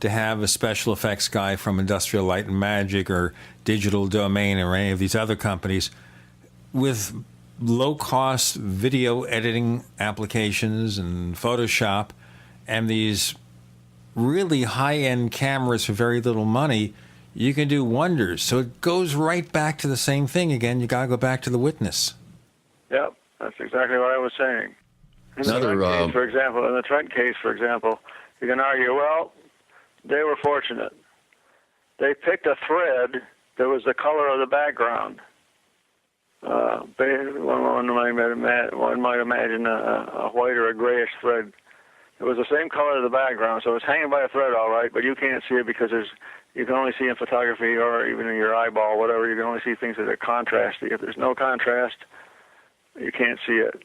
to have a special effects guy from Industrial Light and Magic or Digital Domain or any of these other companies. With low-cost video editing applications and Photoshop and these really high-end cameras for very little money, you can do wonders. So it goes right back to the same thing again. You got to go back to the witness. Yep, that's exactly what I was saying. In the Trent case, for example, you can argue, well, they were fortunate. They picked a thread that was the color of the background. One might imagine a white or a grayish thread. It was the same color of the background, so it's hanging by a thread, all right, but you can't see it because you can only see in photography or even in your eyeball, whatever. You can only see things that are contrasty. If there's no contrast, you can't see it.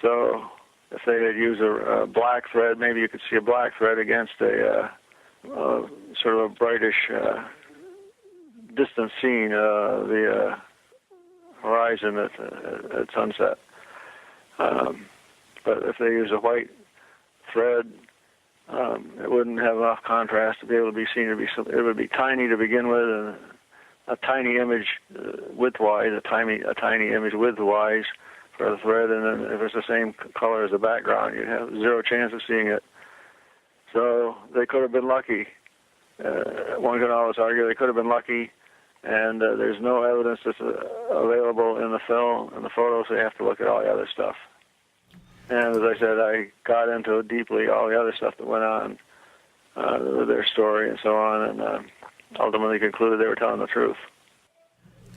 So if they had used a black thread, maybe you could see a black thread against a sort of a brightish distant scene, the horizon at sunset. But if they use a white thread, it wouldn't have enough contrast to be able to be seen. It would be tiny to begin with, and a tiny image widthwise, a tiny image widthwise for the thread, and then if it's the same color as the background, you'd have zero chance of seeing it. So they could have been lucky. One can always argue they could have been lucky, and there's no evidence that's available in the film and the photos, so you have to look at all the other stuff. And as I said, I got into deeply all the other stuff that went on with their story and so on, and ultimately concluded they were telling the truth.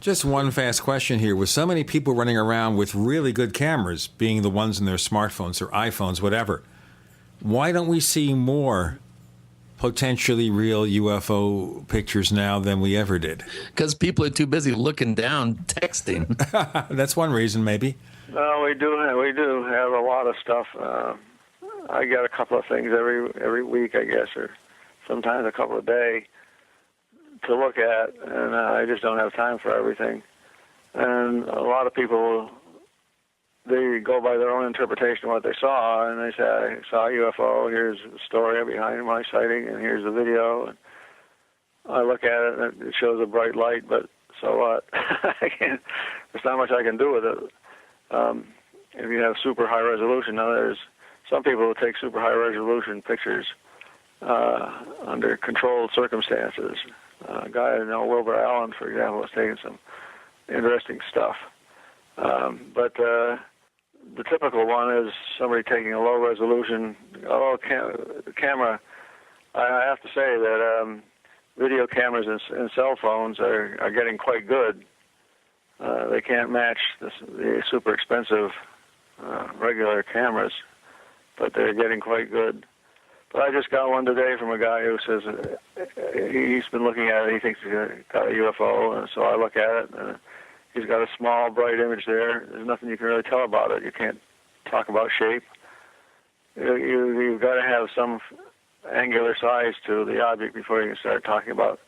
Just one fast question here. With so many people running around with really good cameras, being the ones in their smartphones or iPhones, whatever, why don't we see more potentially real UFO pictures now than we ever did? Because people are too busy looking down, texting. That's one reason, maybe. No, we do have a lot of stuff. I get a couple of things every week, I guess, or sometimes a couple a day to look at, and I just don't have time for everything. And a lot of people, they go by their own interpretation of what they saw, and they say, I saw a UFO, here's the story behind my sighting, and here's the video. And I look at it, and it shows a bright light, but so what? There's not much I can do with it. If you have super high resolution, now there's some people who take super high resolution pictures under controlled circumstances. A guy I know, Wilbur Allen, for example, was taking some interesting stuff. But the typical one is somebody taking a low resolution, camera. I have to say that video cameras and cell phones are getting quite good. They can't match the super expensive regular cameras, but they're getting quite good. But I just got one today from a guy who says he's been looking at it. He thinks he's got a UFO, and so I look at it, and he's got a small, bright image there. There's nothing you can really tell about it. You can't talk about shape. You've got to have some angular size to the object before you can start talking about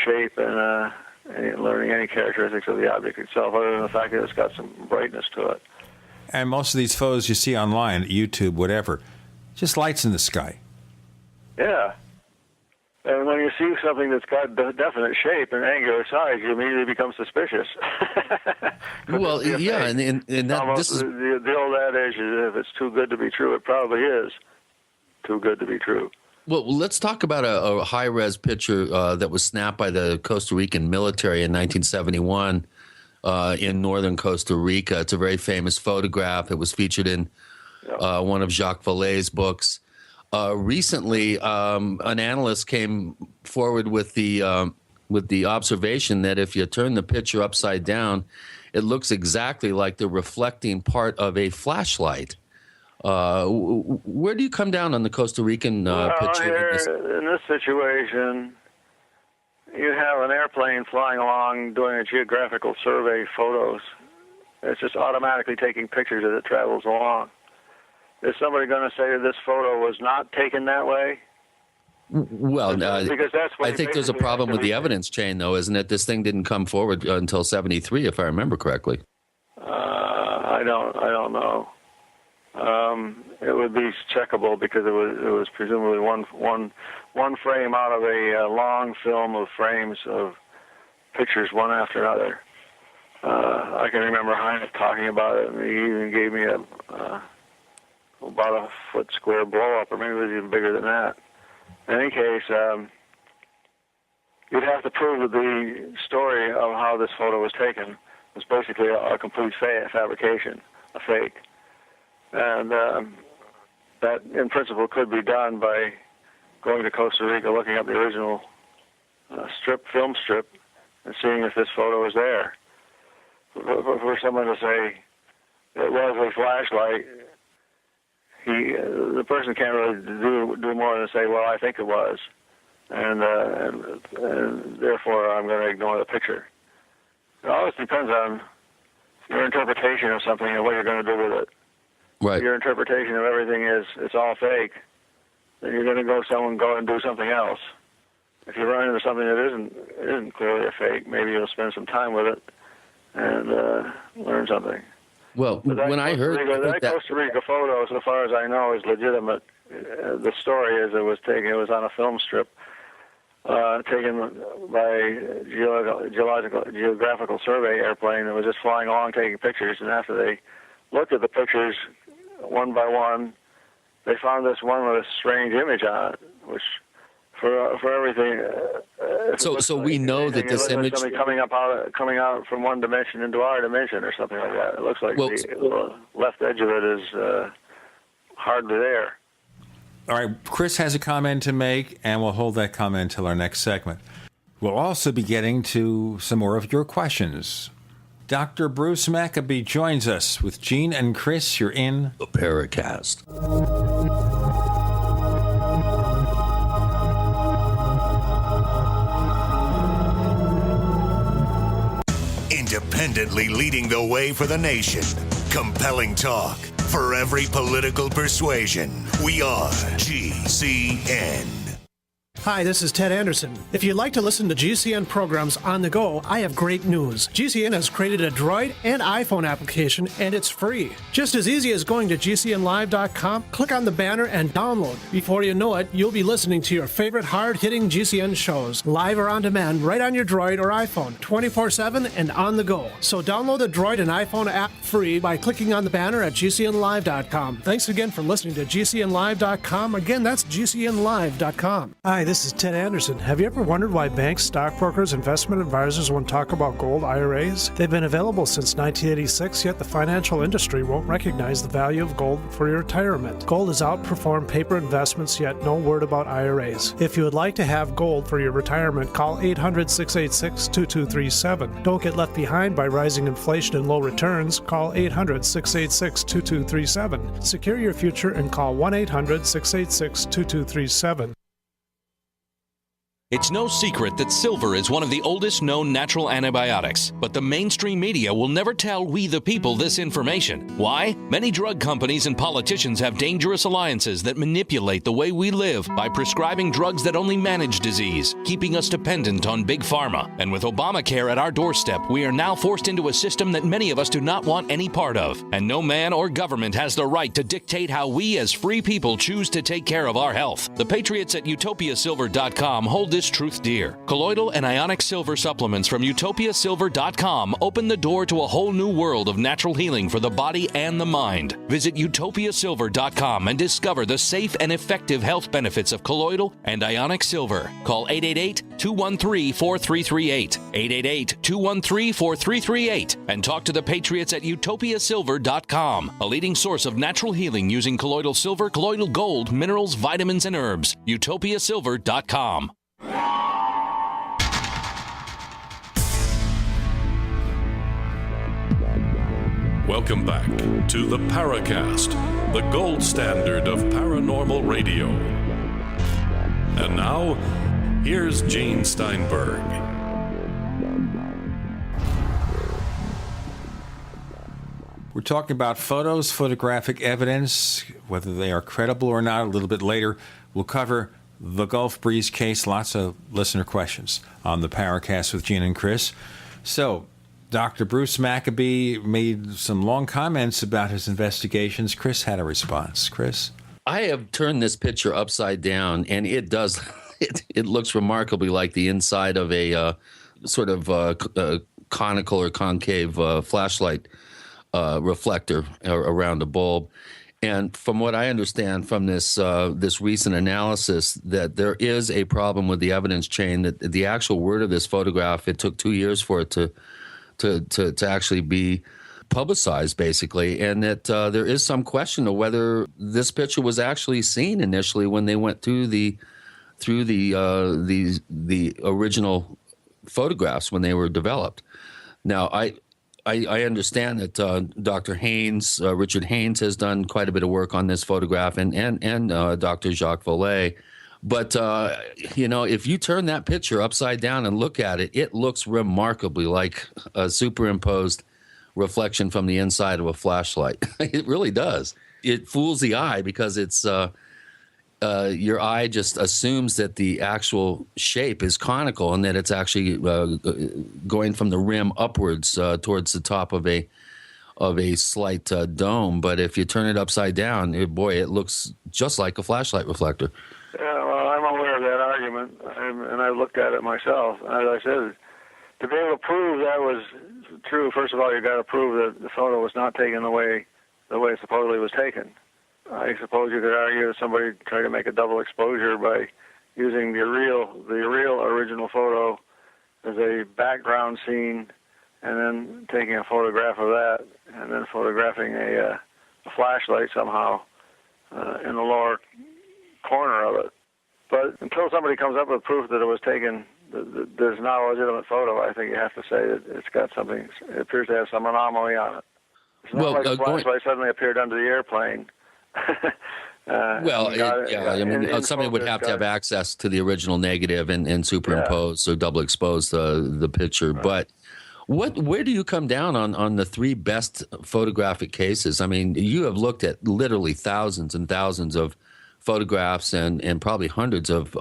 shape and learning any characteristics of the object itself, other than the fact that it's got some brightness to it. And most of these photos you see online, YouTube, whatever, just lights in the sky. Yeah. And when you see something that's got definite shape and angular size, you immediately become suspicious. Well, yeah, and that this is the old adage is if it's too good to be true, it probably is too good to be true. Well, let's talk about a high-res picture that was snapped by the Costa Rican military in 1971 in northern Costa Rica. It's a very famous photograph. It was featured in one of Jacques Vallée's books. Recently, an analyst came forward with the observation that if you turn the picture upside down, it looks exactly like the reflecting part of a flashlight. Where do you come down on the Costa Rican picture? Here, in this situation, you have an airplane flying along doing a geographical survey photos. It's just automatically taking pictures as it travels along. Is somebody going to say that this photo was not taken that way? Well, because that's what I think there's a problem with the evidence chain, though, isn't it? This thing didn't come forward until 73, if I remember correctly. I don't know. It would be checkable because it was presumably one frame out of a long film of frames of pictures one after another. I can remember Hynek talking about it, and he even gave me about a foot square blow up, or maybe it was even bigger than that. In any case, you'd have to prove that the story of how this photo was taken was basically a complete fabrication, a fake. And that, in principle, could be done by going to Costa Rica, looking up the original film strip, and seeing if this photo is there. For someone to say it was a flashlight, the person can't really do more than say, well, I think it was, and therefore I'm going to ignore the picture. It always depends on your interpretation of something and what you're going to do with it. Right. If your interpretation of everything is it's all fake, then you're going to go and do something else. If you run into something that isn't clearly a fake, maybe you'll spend some time with it and learn something. Well, when I heard that Costa Rica photo, so far as I know, is legitimate. The story is it was on a film strip taken by Geographical Survey airplane that was just flying along taking pictures, and after they looked at the pictures one by one, they found this one with a strange image on it, which for everything. So we know that this image something coming out from one dimension into our dimension or something like that. It looks like the left edge of it is hardly there. All right, Chris has a comment to make, and we'll hold that comment until our next segment. We'll also be getting to some more of your questions. Dr. Bruce Maccabee joins us with Gene and Chris. You're in the Paracast. Independently leading the way for the nation. Compelling talk for every political persuasion. We are GCN. Hi, this is Ted Anderson. If you'd like to listen to GCN programs on the go, I have great news. GCN has created a Droid and iPhone application, and it's free. Just as easy as going to GCNlive.com, click on the banner, and download. Before you know it, you'll be listening to your favorite hard-hitting GCN shows, live or on demand, right on your Droid or iPhone, 24/7 and on the go. So download the Droid and iPhone app free by clicking on the banner at GCNlive.com. Thanks again for listening to GCNlive.com. Again, that's GCNlive.com. Hi, this is Ted Anderson. Have you ever wondered why banks, stockbrokers, investment advisors won't talk about gold IRAs? They've been available since 1986, yet the financial industry won't recognize the value of gold for your retirement. Gold has outperformed paper investments, yet no word about IRAs. If you would like to have gold for your retirement, call 800-686-2237. Don't get left behind by rising inflation and low returns. Call 800-686-2237. Secure your future and call 1-800-686-2237. It's no secret that silver is one of the oldest known natural antibiotics, but the mainstream media will never tell we the people this information. Why? Many drug companies and politicians have dangerous alliances that manipulate the way we live by prescribing drugs that only manage disease, keeping us dependent on big pharma. And with Obamacare at our doorstep, we are now forced into a system that many of us do not want any part of. And no man or government has the right to dictate how we as free people choose to take care of our health. The patriots at utopiasilver.com hold this truth dear. Colloidal and ionic silver supplements from utopiasilver.com open the door to a whole new world of natural healing for the body and the mind. Visit utopiasilver.com and discover the safe and effective health benefits of colloidal and ionic silver. Call 888-213-4338, 888-213-4338, and talk to the patriots at utopiasilver.com, a leading source of natural healing using colloidal silver, colloidal gold, minerals, vitamins, and herbs. utopiasilver.com. Welcome back to the Paracast, the gold standard of paranormal radio. And now, here's Gene Steinberg. We're talking about photos, photographic evidence, whether they are credible or not. A little bit later, we'll cover the Gulf Breeze case. Lots of listener questions on the Paracast with Gene and Chris. So, Dr. Bruce Maccabee made some long comments about his investigations. Chris had a response. Chris? I have turned this picture upside down, and it does. It looks remarkably like the inside of a sort of conical or concave flashlight reflector around a bulb. And from what I understand from this this recent analysis, that there is a problem with the evidence chain. That the actual word of this photograph, it took 2 years for it to actually be publicized, basically, and that there is some question of whether this picture was actually seen initially when they went through the original photographs when they were developed. Now, I understand that Dr. Haynes, Richard Haynes, has done quite a bit of work on this photograph, and Dr. Jacques Vallée. But, if you turn that picture upside down and look at it, it looks remarkably like a superimposed reflection from the inside of a flashlight. It really does. It fools the eye because it's your eye just assumes that the actual shape is conical and that it's actually going from the rim upwards towards the top of a slight dome. But if you turn it upside down, it looks just like a flashlight reflector. Yeah, well, I'm aware of that argument, and I looked at it myself. As I said, to be able to prove that was true, first of all, you've got to prove that the photo was not taken the way it supposedly was taken. I suppose you could argue that somebody tried to make a double exposure by using the real original photo as a background scene, and then taking a photograph of that, and then photographing a flashlight somehow in the lower corner of it. But until somebody comes up with proof that it was taken, there's not a legitimate photo, I think you have to say that it's got something, it appears to have some anomaly on it. It's not like a flashlight suddenly appeared under the airplane. Somebody would have to have access to the original negative and superimpose or double expose the picture. Right. But where do you come down on the three best photographic cases? I mean, you have looked at literally thousands and thousands of photographs and probably hundreds of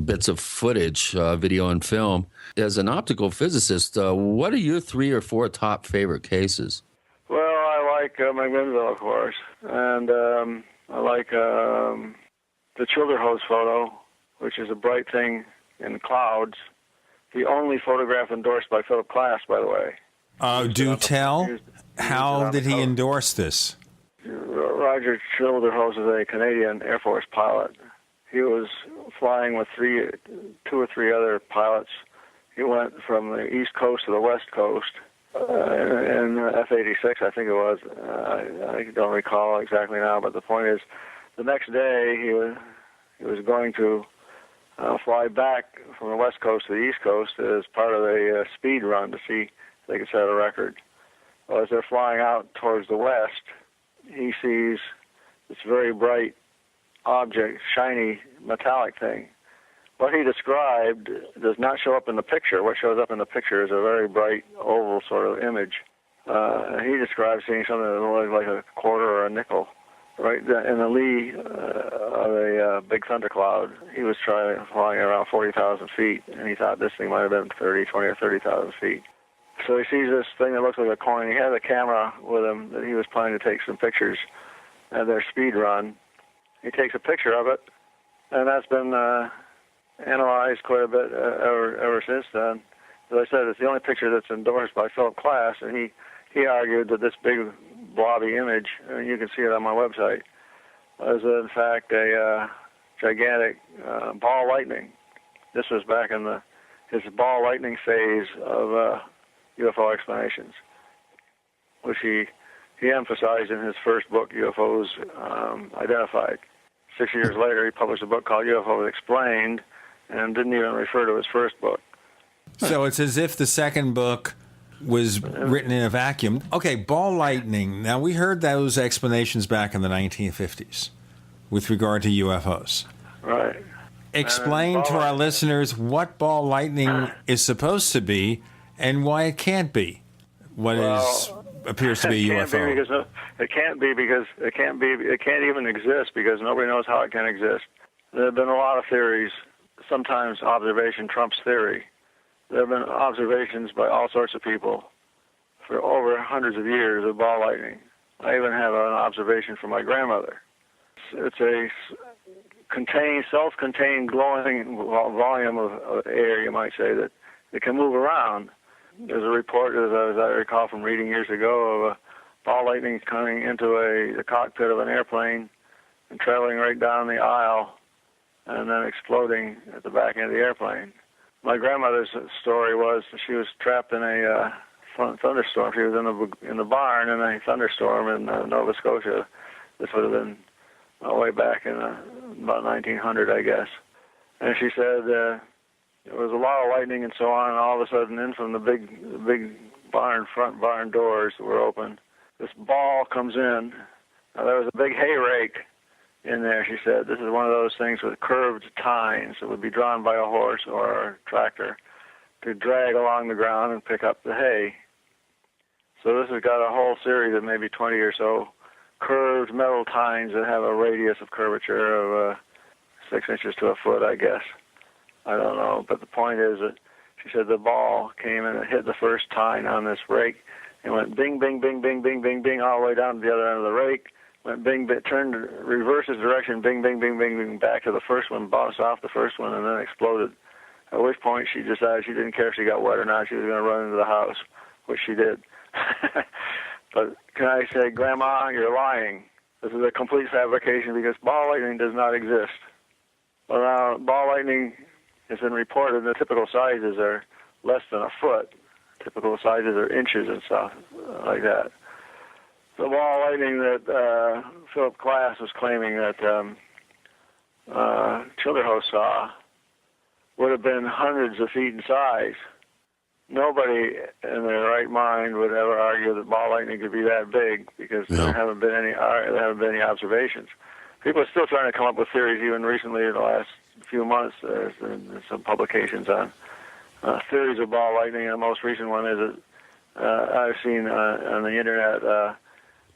bits of footage, video and film. As an optical physicist, what are your 3 or 4 top favorite cases? Well, I like McMinnville, of course, and I like the Childerhose photo, which is a bright thing in the clouds. The only photograph endorsed by Philip Klass, by the way. Do tell. How did he endorse this? Roger Childerhose is a Canadian Air Force pilot. He was flying with 2 or 3 other pilots. He went from the East Coast to the West Coast in F-86, I think it was. I don't recall exactly now, but the point is, the next day he was going to fly back from the West Coast to the East Coast as part of a speed run to see if they could set a record. Well, as they're flying out towards the west, he sees this very bright object, shiny, metallic thing. What he described does not show up in the picture. What shows up in the picture is a very bright oval sort of image. He described seeing something that looked like a quarter or a nickel right in the lee of a big thundercloud. He was flying around 40,000 feet, and he thought this thing might have been 20 or 30,000 feet. So he sees this thing that looks like a coin. He had a camera with him that he was planning to take some pictures at their speed run. He takes a picture of it, and that's been analyzed quite a bit ever since then. As I said, it's the only picture that's endorsed by Philip Klass, and he argued that this big blobby image, and you can see it on my website, was in fact a gigantic ball lightning. This was back in his ball lightning phase of UFO explanations, which he emphasized in his first book, UFOs Identified. 6 years later, he published a book called UFOs Explained, and didn't even refer to his first book. So it's as if the second book was written in a vacuum. Okay, ball lightning. Now, we heard those explanations back in the 1950s with regard to UFOs. Right. Explain to our listeners what ball lightning is supposed to be and why it can't be what appears to be a UFO. It can't even exist because nobody knows how it can exist. There have been a lot of theories. Sometimes observation trumps theory. There have been observations by all sorts of people for over hundreds of years of ball lightning. I even have an observation from my grandmother. It's a self-contained glowing volume of air, you might say, that it can move around. There's a report, as I recall from reading years ago, of a ball lightning coming into the cockpit of an airplane and traveling right down the aisle and then exploding at the back end of the airplane. My grandmother's story was she was trapped in a thunderstorm. She was in the barn in a thunderstorm in Nova Scotia. This would have been way back in about 1900, I guess. And she said there was a lot of lightning and so on, and all of a sudden, in from the big front barn doors that were open, this ball comes in. Now, there was a big hay rake in there, she said. This is one of those things with curved tines that would be drawn by a horse or a tractor to drag along the ground and pick up the hay. So this has got a whole series of maybe 20 or so curved metal tines that have a radius of curvature of 6 inches to a foot, I guess. I don't know. But the point is that she said the ball came and it hit the first tine on this rake and went bing, bing, bing, bing, bing, bing, bing, all the way down to the other end of the rake. Went bing, turned, reversed its direction, bing, bing, bing, bing, bing, back to the first one, bounced off the first one, and then exploded. At which point she decided she didn't care if she got wet or not. She was going to run into the house, which she did. But can I say, Grandma, you're lying. This is a complete fabrication because ball lightning does not exist. Well, now, ball lightning has been reported. The typical sizes are less than a foot. Typical sizes are inches and stuff like that. The ball lightning that Philip Glass was claiming that Childerhouse saw would have been hundreds of feet in size. Nobody in their right mind would ever argue that ball lightning could be that big because there haven't been any observations. People are still trying to come up with theories. Even recently, in the last few months, there's been some publications on theories of ball lightning. And the most recent one is that I've seen on the internet.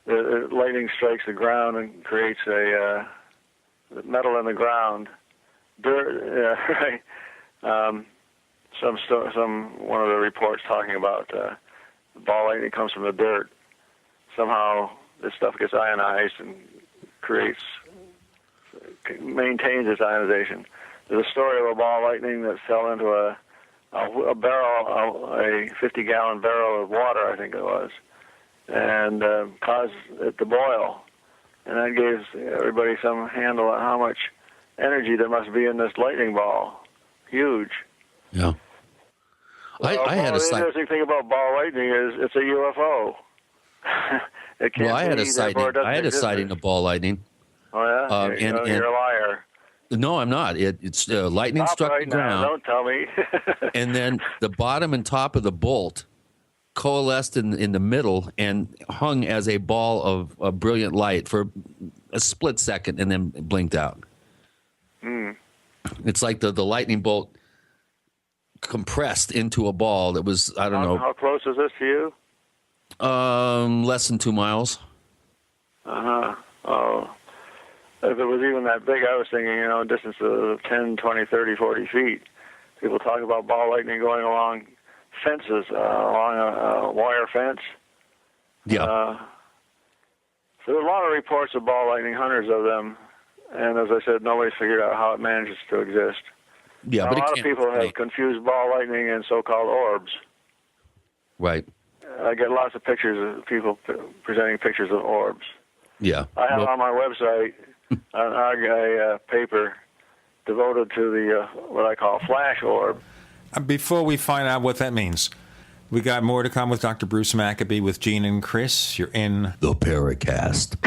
The lightning strikes the ground and creates a metal in the ground, dirt. Right. One of the reports talking about ball lightning comes from the dirt. Somehow this stuff gets ionized and maintains its ionization. There's a story of a ball lightning that fell into a barrel, a 50-gallon barrel of water, I think it was, and caused it to boil. And that gives everybody some handle on how much energy there must be in this lightning ball. Huge. Yeah. The interesting thing about ball lightning is it's a UFO. I had a sighting of ball lightning. Oh, yeah? You're a liar. No, I'm not. It's lightning struck the ground. Now. Don't tell me. And then the bottom and top of the bolt coalesced in the middle and hung as a ball of brilliant light for a split second and then blinked out. It's like the lightning bolt compressed into a ball that was, I don't know. How close is this to you? Less than 2 miles. Uh-huh. Oh. If it was even that big, I was thinking, distance of 10, 20, 30, 40 feet. People talk about ball lightning going along fences, along a wire fence. Yeah. So there's a lot of reports of ball lightning, hundreds of them. And as I said, nobody's figured out how it manages to exist. Yeah, but a lot of people have confused ball lightning and so-called orbs. Right. I get lots of pictures of people presenting pictures of orbs. Yeah. I have on my website a paper devoted to the what I call flash orb. Before we find out what that means, we got more to come with Dr. Bruce Maccabee with Gene and Chris. You're in the Paracast.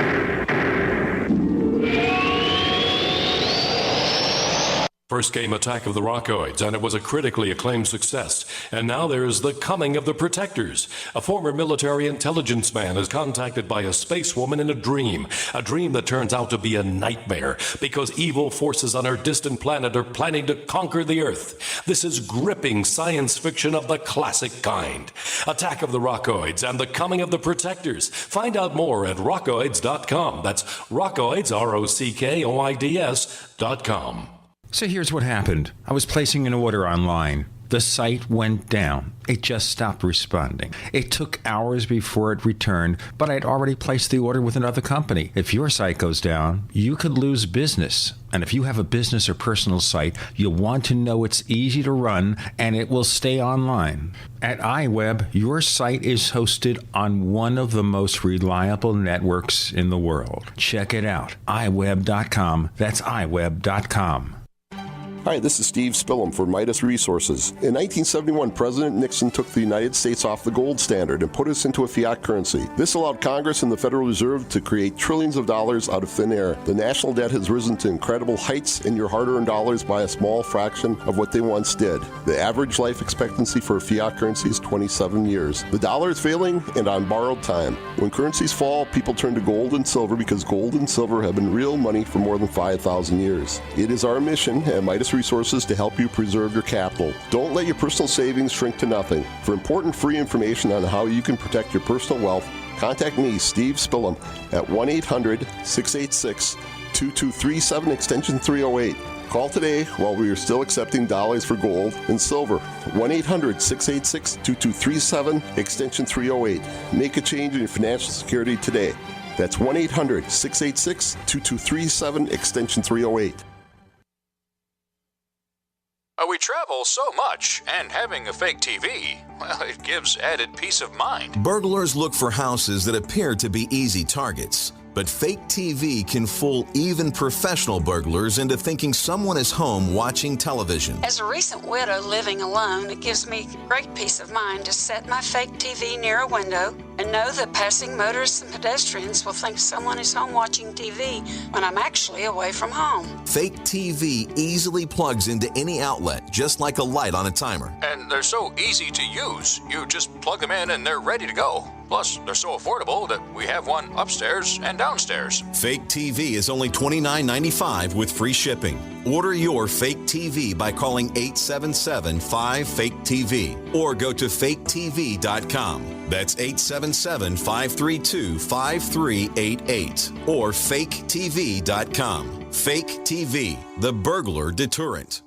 First came Attack of the Rockoids, and it was a critically acclaimed success. And now there's The Coming of the Protectors. A former military intelligence man is contacted by a space woman in a dream that turns out to be a nightmare because evil forces on her distant planet are planning to conquer the Earth. This is gripping science fiction of the classic kind. Attack of the Rockoids and The Coming of the Protectors. Find out more at rockoids.com. That's Rockoids, ROCKOIDS.com. So here's what happened. I was placing an order online. The site went down. It just stopped responding. It took hours before it returned, but I'd already placed the order with another company. If your site goes down, you could lose business. And if you have a business or personal site, you'll want to know it's easy to run and it will stay online. At iWeb, your site is hosted on one of the most reliable networks in the world. Check it out. iWeb.com. That's iWeb.com. Hi, this is Steve Spillum for Midas Resources. In 1971, President Nixon took the United States off the gold standard and put us into a fiat currency. This allowed Congress and the Federal Reserve to create trillions of dollars out of thin air. The national debt has risen to incredible heights, and your hard-earned dollars by a small fraction of what they once did. The average life expectancy for a fiat currency is 27 years. The dollar is failing and on borrowed time. When currencies fall, people turn to gold and silver because gold and silver have been real money for more than 5,000 years. It is our mission at Midas Resources to help you preserve your capital. Don't let your personal savings shrink to nothing. For important free information on how you can protect your personal wealth, contact me, Steve Spillum, at 1-800-686-2237, extension 308. Call today while we are still accepting dollars for gold and silver. 1-800-686-2237, extension 308. Make a change in your financial security today. That's 1-800-686-2237, extension 308. We travel so much, and having a fake TV, well, it gives added peace of mind. Burglars look for houses that appear to be easy targets. But fake TV can fool even professional burglars into thinking someone is home watching television. As a recent widow living alone, it gives me great peace of mind to set my fake TV near a window and know that passing motorists and pedestrians will think someone is home watching TV when I'm actually away from home. Fake TV easily plugs into any outlet, just like a light on a timer. And they're so easy to use. You just plug them in and they're ready to go. Plus, they're so affordable that we have one upstairs and downstairs. Fake TV is only $29.95 with free shipping. Order your fake TV by calling 877-5-FAKE-TV or go to faketv.com. That's 877-532-5388 or faketv.com. Fake TV, the burglar deterrent.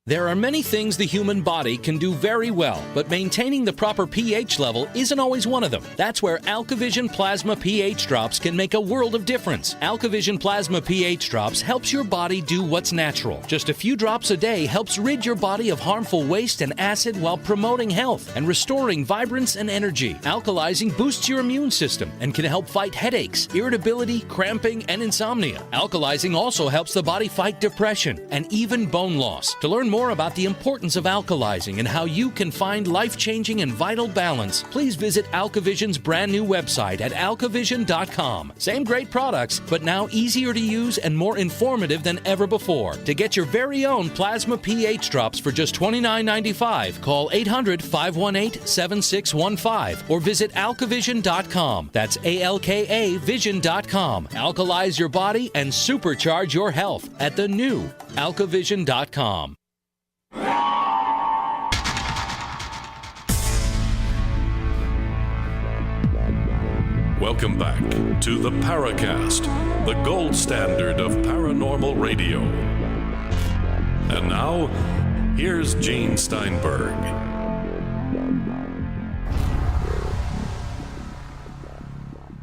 There are many things the human body can do very well, but maintaining the proper pH level isn't always one of them. That's where AlkaVision Plasma pH Drops can make a world of difference. AlkaVision Plasma pH Drops helps your body do what's natural. Just a few drops a day helps rid your body of harmful waste and acid while promoting health and restoring vibrance and energy. Alkalizing boosts your immune system and can help fight headaches, irritability, cramping, and insomnia. Alkalizing also helps the body fight depression and even bone loss. To learn more about the importance of alkalizing and how you can find life-changing and vital balance, please visit AlkaVision's brand new website at alkavision.com. Same great products, but now easier to use and more informative than ever before. To get your very own Plasma pH Drops for just $29.95, call 800-518-7615 or visit alkavision.com. That's ALKA vision.com. Alkalize your body and supercharge your health at the new alkavision.com. Welcome back to the Paracast, the gold standard of paranormal radio. And now, here's Gene Steinberg.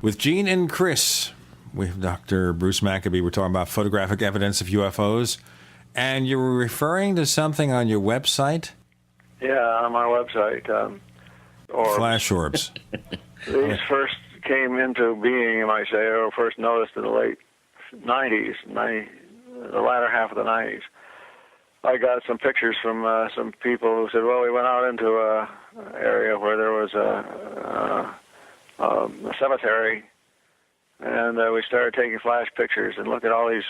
With Gene and Chris, we have Dr. Bruce Maccabee. We're talking about photographic evidence of UFOs. And you were referring to something on your website? Yeah, on my website. Orbs. Flash orbs. These first came into being, you might say, or first noticed in the late 90s, the latter half of the 90s. I got some pictures from some people who said, well, we went out into an area where there was a cemetery, and we started taking flash pictures and look at all these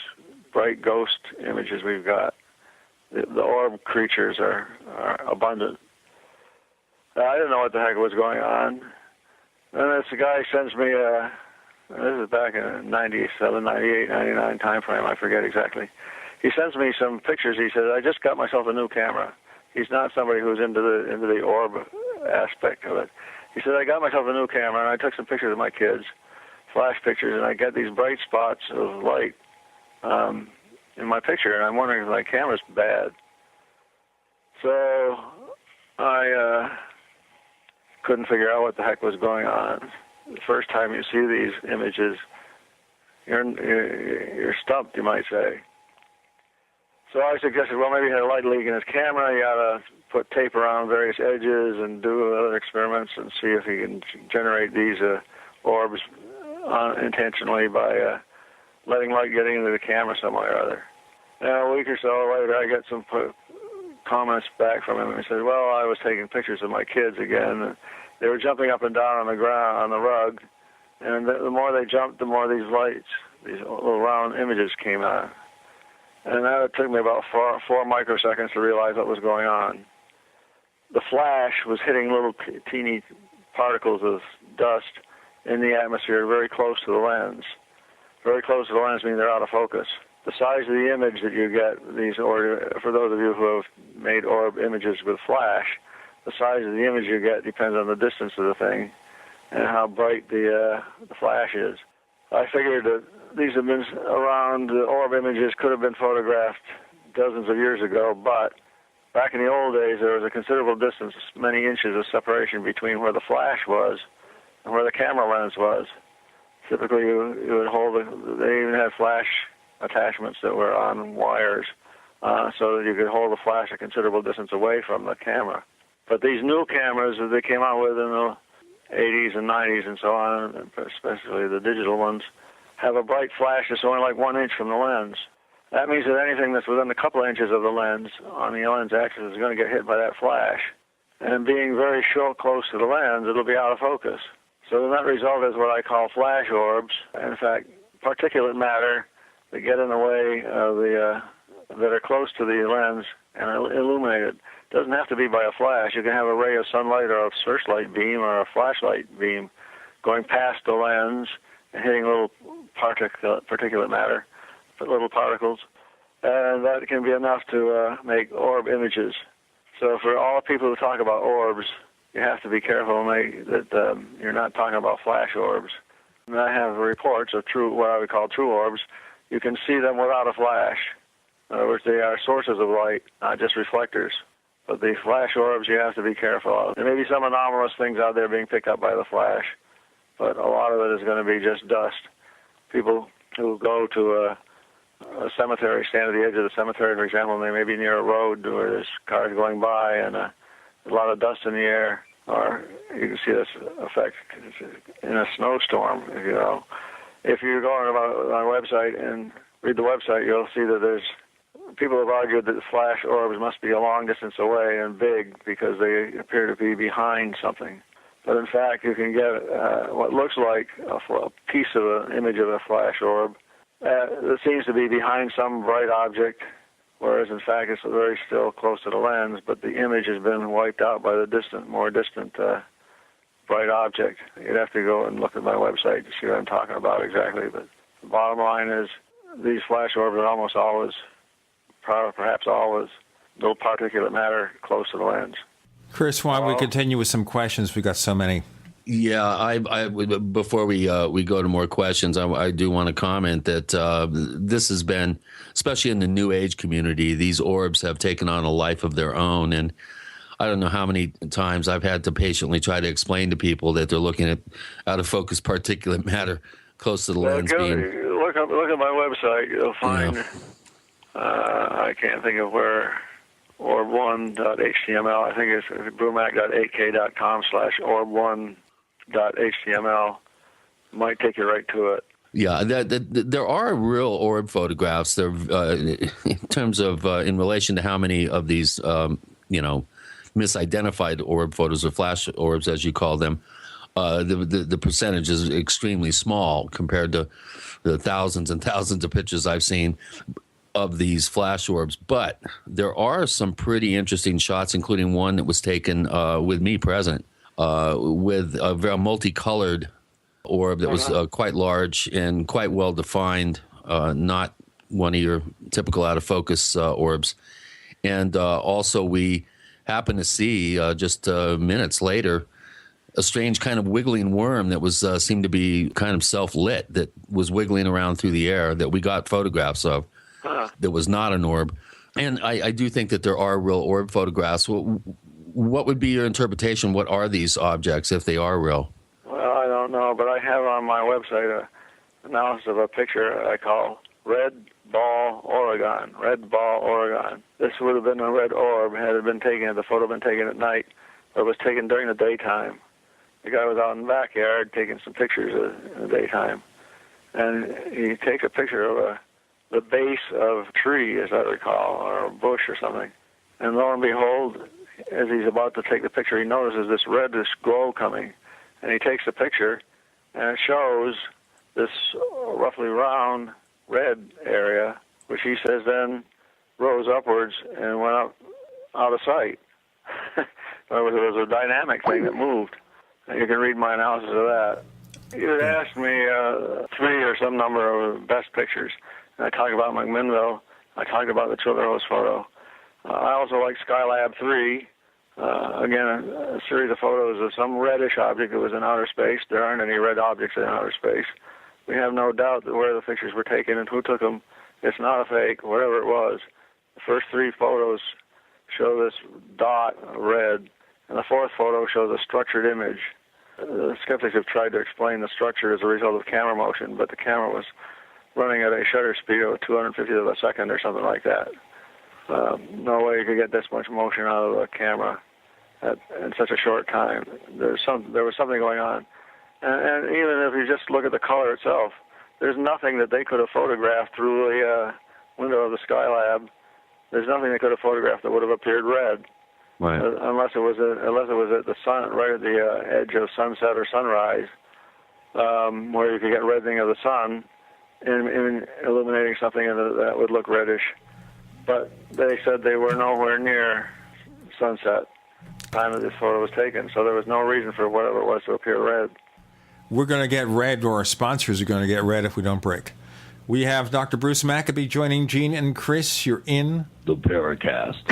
bright ghost images we've got. The orb creatures are abundant. I didn't know what the heck was going on. And this guy sends me, this is back in 97, 98, 99 time frame, I forget exactly. He sends me some pictures. He says, I just got myself a new camera. He's not somebody who's into the orb aspect of it. He said, I got myself a new camera, and I took some pictures of my kids, flash pictures, and I get these bright spots of light in my picture, and I'm wondering if my camera's bad. So I couldn't figure out what the heck was going on. The first time you see these images, you're stumped, you might say. So I suggested, well, maybe he had a light leak in his camera. You ought to put tape around various edges and do other experiments and see if he can generate these orbs intentionally by letting light get into the camera some way or other. And a week or so later, I got some comments back from him. He said, well, I was taking pictures of my kids again. They were jumping up and down on the ground, on the rug, and the more they jumped, the more these lights, these little round images came out. And that took me about four microseconds to realize what was going on. The flash was hitting little teeny particles of dust in the atmosphere very close to the lens. Very close to the lens means they're out of focus. The size of the image that you get, for those of you who have made orb images with flash, the size of the image you get depends on the distance of the thing and how bright the flash is. I figured that these have been around, the orb images could have been photographed dozens of years ago, but back in the old days there was a considerable distance, many inches of separation between where the flash was and where the camera lens was. Typically you would hold, they even had flash attachments that were on wires so that you could hold the flash a considerable distance away from the camera. But these new cameras that they came out with in the 80s and 90s and so on, especially the digital ones, have a bright flash that's only like 1 inch from the lens. That means that anything that's within a couple of inches of the lens on the lens axis is going to get hit by that flash. And being very close to the lens, it'll be out of focus. So the net result is what I call flash orbs. In fact, particulate matter that get in the way of that are close to the lens and illuminate it. It doesn't have to be by a flash. You can have a ray of sunlight or a searchlight beam or a flashlight beam going past the lens and hitting little particulate matter, little particles, and that can be enough to make orb images. So for all people who talk about orbs, you have to be careful that you're not talking about flash orbs. And I have reports of what I would call true orbs. You can see them without a flash. In other words, they are sources of light, not just reflectors. But the flash orbs, you have to be careful of. There may be some anomalous things out there being picked up by the flash, but a lot of it is going to be just dust. People who go to a cemetery, stand at the edge of the cemetery, for example, and they may be near a road where there's cars going by and a lot of dust in the air, or you can see this effect in a snowstorm. If you go on my website and read the website, you'll see that people have argued that the flash orbs must be a long distance away and big because they appear to be behind something. But in fact, you can get what looks like a piece of an image of a flash orb that seems to be behind some bright object, whereas in fact it's very still close to the lens, but the image has been wiped out by the more distant bright object. You'd have to go and look at my website to see what I'm talking about exactly. But the bottom line is these flash orbs are almost always, perhaps always, little particulate matter close to the lens. Chris, why don't we continue with some questions? We've got so many. Yeah, before we go to more questions, I do want to comment that this has been, especially in the New Age community, these orbs have taken on a life of their own. And I don't know how many times I've had to patiently try to explain to people that they're looking at out-of-focus particulate matter close to the lens beam. Look at my website. You'll find, I can't think of where, orb1.html. I think it's brumac.ak.com/orb1.html. Might take you right to it. Yeah, there are real orb photographs. There, in terms of in relation to how many of these, misidentified orb photos or flash orbs, as you call them, the percentage is extremely small compared to the thousands and thousands of pictures I've seen of these flash orbs. But there are some pretty interesting shots, including one that was taken with me present, with a very multicolored orb that was quite large and quite well defined, not one of your typical out-of-focus orbs. And also we happened to see just minutes later a strange kind of wiggling worm that was seemed to be kind of self-lit, that was wiggling around through the air, that we got photographs of. That was not an orb. And I do think that there are real orb photographs. What would be your interpretation? What are these objects, if they are real? Well, I don't know, but I have on my website an analysis of a picture I call Red Ball Oregon. Red Ball Oregon. This would have been a red orb had it been taken, the photo been taken at night, but it was taken during the daytime. The guy was out in the backyard taking some pictures in the daytime. And he takes a picture of the base of a tree, as I recall, or a bush or something. And lo and behold, as he's about to take the picture, he notices this reddish glow coming. And he takes the picture, and it shows this roughly round red area, which he says then rose upwards and went up out of sight. In other words, it was a dynamic thing that moved. And you can read my analysis of that. You had asked me 3 or some number of best pictures. And I talked about McMinnville. I talked about the Childerhose photo. I also like Skylab 3. Again, a series of photos of some reddish object that was in outer space. There aren't any red objects in outer space. We have no doubt that where the pictures were taken and who took them, it's not a fake, whatever it was. The first 3 photos show this dot, red, and the 4th photo shows a structured image. The skeptics have tried to explain the structure as a result of camera motion, but the camera was running at a shutter speed of 250th of a second or something like that. No way you could get this much motion out of a camera in such a short time. There was something going on. And even if you just look at the color itself, there's nothing that they could have photographed through the window of the Skylab. There's nothing they could have photographed that would have appeared red. Right. Unless it was at the sun, right at the edge of sunset or sunrise, where you could get reddening of the sun, in illuminating something that would look reddish. But they said they were nowhere near sunset time that this photo was taken, so there was no reason for whatever it was to appear red. We're going to get red, or our sponsors are going to get red if we don't break. We have Dr. Bruce Maccabee joining Gene and Chris. You're in the Paracast.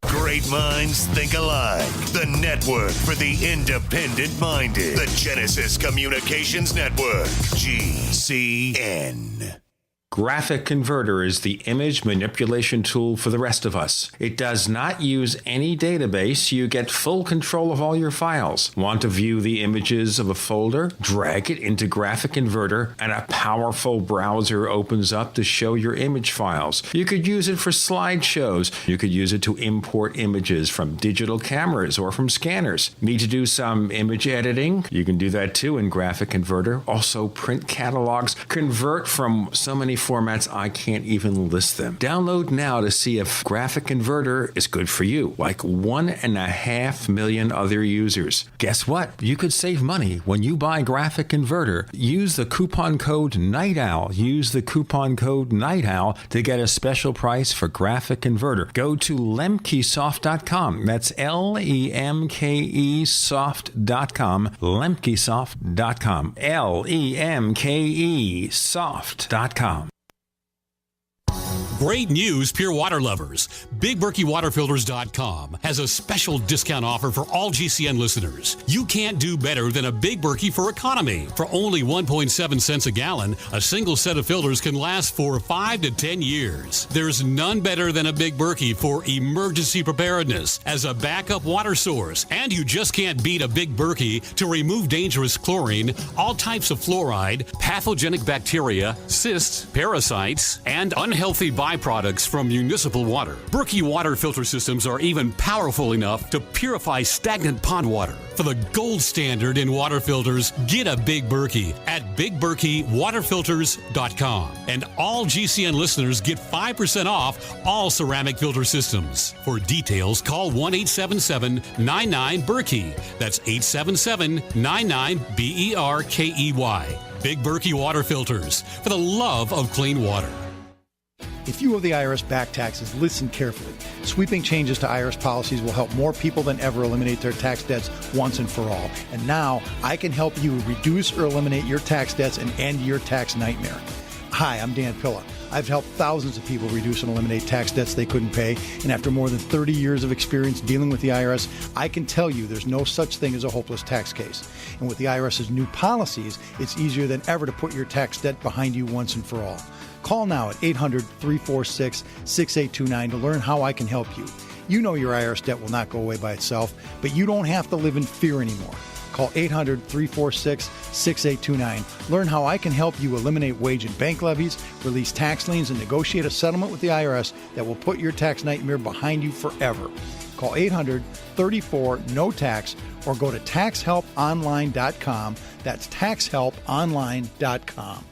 Great minds think alike. The network for the independent-minded. The Genesis Communications Network. GCN. Graphic Converter is the image manipulation tool for the rest of us. It does not use any database. You get full control of all your files. Want to view the images of a folder? Drag it into Graphic Converter, and a powerful browser opens up to show your image files. You could use it for slideshows. You could use it to import images from digital cameras or from scanners. Need to do some image editing? You can do that too in Graphic Converter. Also print catalogs. Convert from so many formats I can't even list them. Download now to see if Graphic Converter is good for you, like 1.5 million other users. Guess what? You could save money when you buy Graphic Converter. Use the coupon code Night Owl. Use the coupon code Night Owl to get a special price for Graphic Converter. Go to lemkesoft.com. That's LEMKEsoft.com. Lemkesoft.com. LEMKEsoft.com. Great news, pure water lovers. BigBerkeyWaterFilters.com has a special discount offer for all GCN listeners. You can't do better than a Big Berkey for economy. For only 1.7 cents a gallon, a single set of filters can last for 5 to 10 years. There's none better than a Big Berkey for emergency preparedness as a backup water source. And you just can't beat a Big Berkey to remove dangerous chlorine, all types of fluoride, pathogenic bacteria, cysts, parasites, and unhealthy byproducts from municipal water. Berkey water filter systems are even powerful enough to purify stagnant pond water. For the gold standard in water filters, get a Big Berkey at BigBerkeyWaterFilters.com. And all GCN listeners get 5% off all ceramic filter systems. For details, call 1-877-99-BERKEY. That's 877-99-BERKEY. Big Berkey Water Filters, for the love of clean water. If you owe the IRS back taxes, listen carefully. Sweeping changes to IRS policies will help more people than ever eliminate their tax debts once and for all. And now, I can help you reduce or eliminate your tax debts and end your tax nightmare. Hi, I'm Dan Pilla. I've helped thousands of people reduce and eliminate tax debts they couldn't pay, and after more than 30 years of experience dealing with the IRS, I can tell you there's no such thing as a hopeless tax case. And with the IRS's new policies, it's easier than ever to put your tax debt behind you once and for all. Call now at 800-346-6829 to learn how I can help you. You know your IRS debt will not go away by itself, but you don't have to live in fear anymore. Call 800-346-6829. Learn how I can help you eliminate wage and bank levies, release tax liens, and negotiate a settlement with the IRS that will put your tax nightmare behind you forever. Call 800-34-NO-TAX or go to taxhelponline.com. That's taxhelponline.com.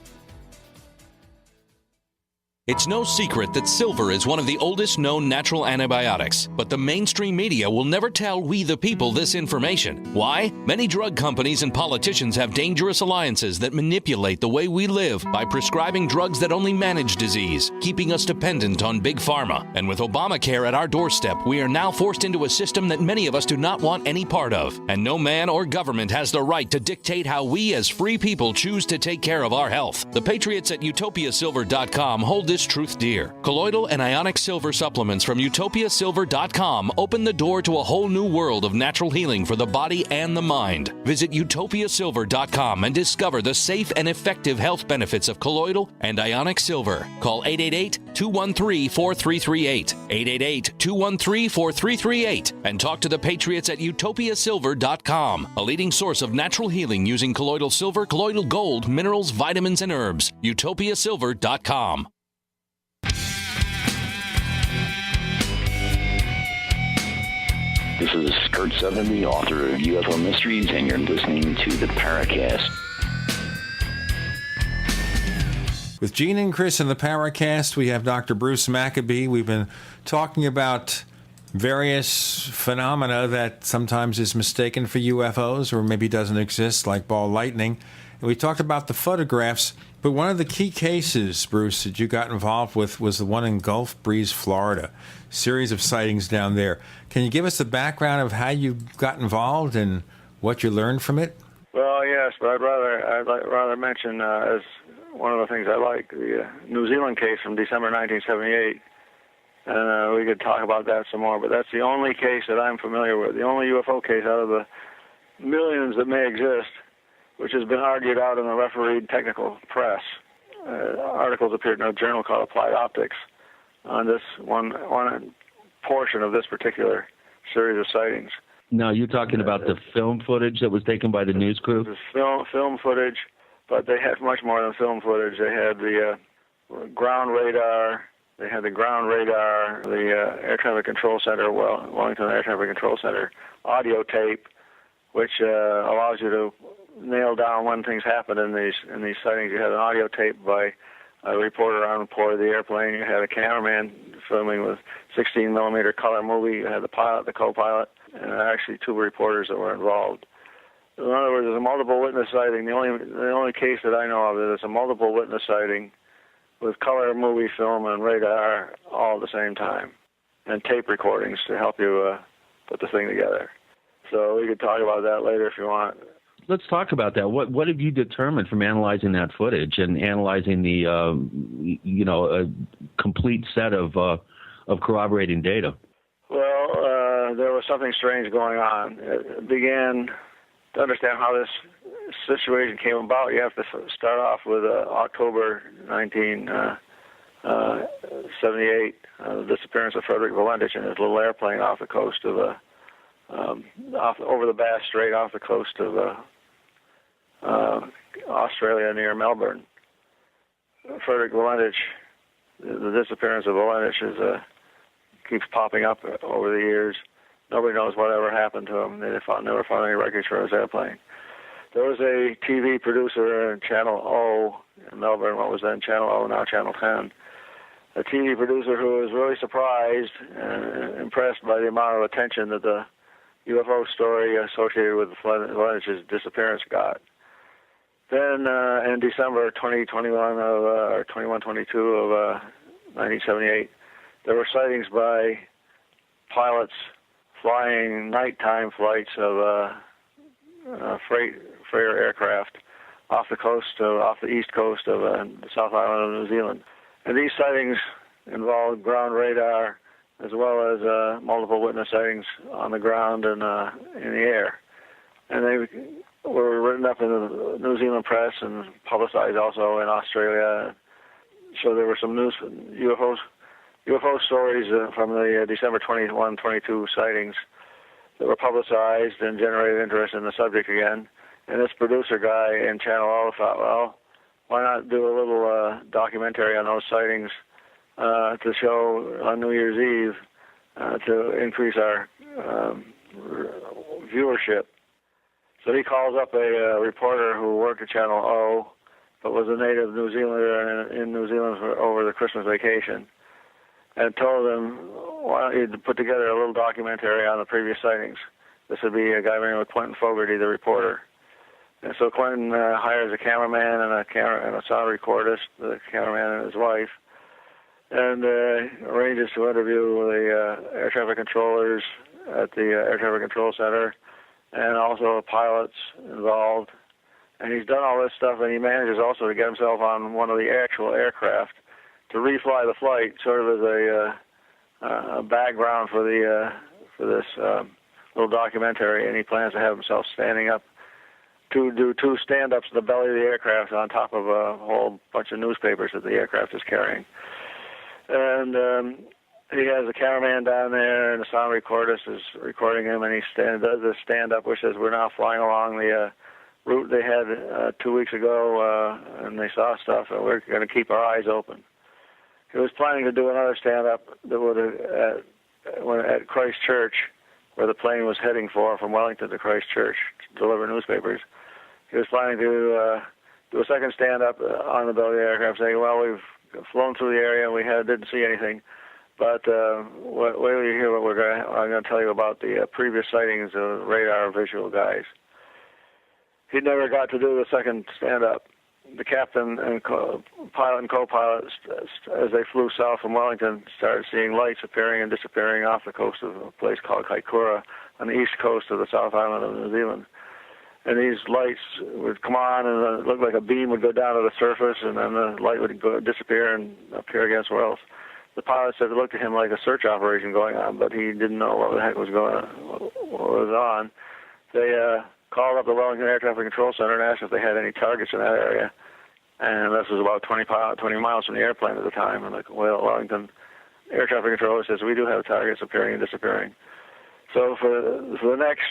It's no secret that silver is one of the oldest known natural antibiotics, but the mainstream media will never tell we the people this information. Why? Many drug companies and politicians have dangerous alliances that manipulate the way we live by prescribing drugs that only manage disease, keeping us dependent on big pharma. And with Obamacare at our doorstep, we are now forced into a system that many of us do not want any part of. And no man or government has the right to dictate how we as free people choose to take care of our health. The patriots at utopiasilver.com hold this truth dear. Colloidal and ionic silver supplements from utopiasilver.com open the door to a whole new world of natural healing for the body and the mind. Visit utopiasilver.com and discover the safe and effective health benefits of colloidal and ionic silver. Call 888-213-4338, 888-213-4338, and talk to the patriots at utopiasilver.com, a leading source of natural healing using colloidal silver, colloidal gold, minerals, vitamins, and herbs. utopiasilver.com. This is Kurt Sotheby, author of UFO Mysteries, and you're listening to the Paracast. With Gene and Chris in the Paracast, we have Dr. Bruce Maccabee. We've been talking about various phenomena that sometimes is mistaken for UFOs or maybe doesn't exist, like ball lightning. And we talked about the photographs, but one of the key cases, Bruce, that you got involved with was the one in Gulf Breeze, Florida. Series of sightings down there. Can you give us the background of how you got involved and what you learned from it? Well, yes, but I'd rather mention as one of the things I like the New Zealand case from December 1978, and we could talk about that some more. But that's the only case that I'm familiar with, the only UFO case out of the millions that may exist, which has been argued out in the refereed technical press. Articles appeared in a journal called Applied Optics on this one portion of this particular series of sightings. Now, you're talking about the film footage that was taken by the news crew? The film footage, but they had much more than film footage. They had the ground radar, the Air Traffic Control Center, Wellington Air Traffic Control Center, audio tape, which allows you to nail down when things happen in these sightings. You had an audio tape by a reporter on board the airplane. You had a cameraman filming with 16-millimeter color movie. You had the pilot, the co-pilot, and actually two reporters that were involved. In other words, there's a multiple witness sighting. The only case that I know of is a multiple witness sighting with color movie film and radar all at the same time, and tape recordings to help you put the thing together. So we could talk about that later if you want. Let's talk about that. What have you determined from analyzing that footage and analyzing the a complete set of corroborating data? Well, there was something strange going on. It began to understand how this situation came about. You have to start off with October 1978, the disappearance of Frederick Valentich in his little airplane off the coast of over the Bass Strait, off the coast of Australia near Melbourne. Frederick Valentich, the disappearance of Valentich keeps popping up over the years. Nobody knows whatever happened to him. They never found any wreckage for his airplane. There was a TV producer in Channel O in Melbourne, what was then Channel O, now Channel 10, a TV producer who was really surprised and impressed by the amount of attention that the UFO story associated with Valentich's disappearance got. Then in December 2021 or 21-22 of 1978, there were sightings by pilots flying nighttime flights of freighter aircraft off the east coast of the South Island of New Zealand. And these sightings involved ground radar as well as multiple witness sightings on the ground and in the air. And they were written up in the New Zealand press and publicized also in Australia. So there were some news UFO stories from the December 21-22 sightings that were publicized and generated interest in the subject again. And this producer guy in Channel O thought, well, why not do a little documentary on those sightings to show on New Year's Eve to increase our viewership. So he calls up a reporter who worked at Channel O, but was a native New Zealander in New Zealand over the Christmas vacation, and told him, why don't you put together a little documentary on the previous sightings. This would be a guy named Quentin Fogarty, the reporter. And so Quentin hires a cameraman and a sound recordist, the cameraman and his wife, and arranges to interview the air traffic controllers at the Air Traffic Control Center, and also pilots involved. And he's done all this stuff, and he manages also to get himself on one of the actual aircraft to refly the flight, sort of as a background for this little documentary. And he plans to have himself standing up to do 2 stand-ups in the belly of the aircraft on top of a whole bunch of newspapers that the aircraft is carrying. And he has a cameraman down there, and the sound recordist is recording him, and he does this stand-up, which says, we're now flying along the route they had 2 weeks ago, and they saw stuff, and we're going to keep our eyes open. He was planning to do another stand-up that would at Christchurch, where the plane was heading from Wellington to Christchurch to deliver newspapers. He was planning to do a second stand-up on the belly of the aircraft, saying, well, we've flown through the area and we didn't see anything, but wait till you hear what I'm going to tell you about the previous sightings of radar visual guys. He never got to do the second stand-up. The captain and pilot and co-pilot, as they flew south from Wellington, started seeing lights appearing and disappearing off the coast of a place called Kaikoura on the east coast of the South Island of New Zealand. And these lights would come on, and it looked like a beam would go down to the surface, and then the light would disappear and appear again somewhere else. The pilot said it looked to him like a search operation going on, but he didn't know what the heck was on. They called up the Wellington Air Traffic Control Center and asked if they had any targets in that area. And this was about 20 miles from the airplane at the time. And the Wellington Air Traffic Controller says, we do have targets appearing and disappearing. So for the next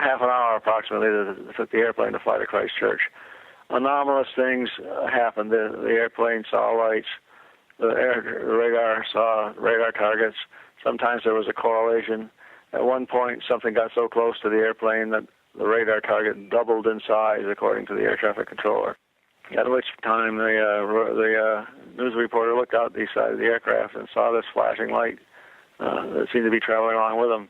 half an hour approximately, they took the airplane to fly to Christchurch. Anomalous things happened. The airplane saw lights. The radar saw radar targets. Sometimes there was a correlation. At one point, something got so close to the airplane that the radar target doubled in size, according to the air traffic controller. At which time the news reporter looked out the side of the aircraft and saw this flashing light that seemed to be traveling along with them.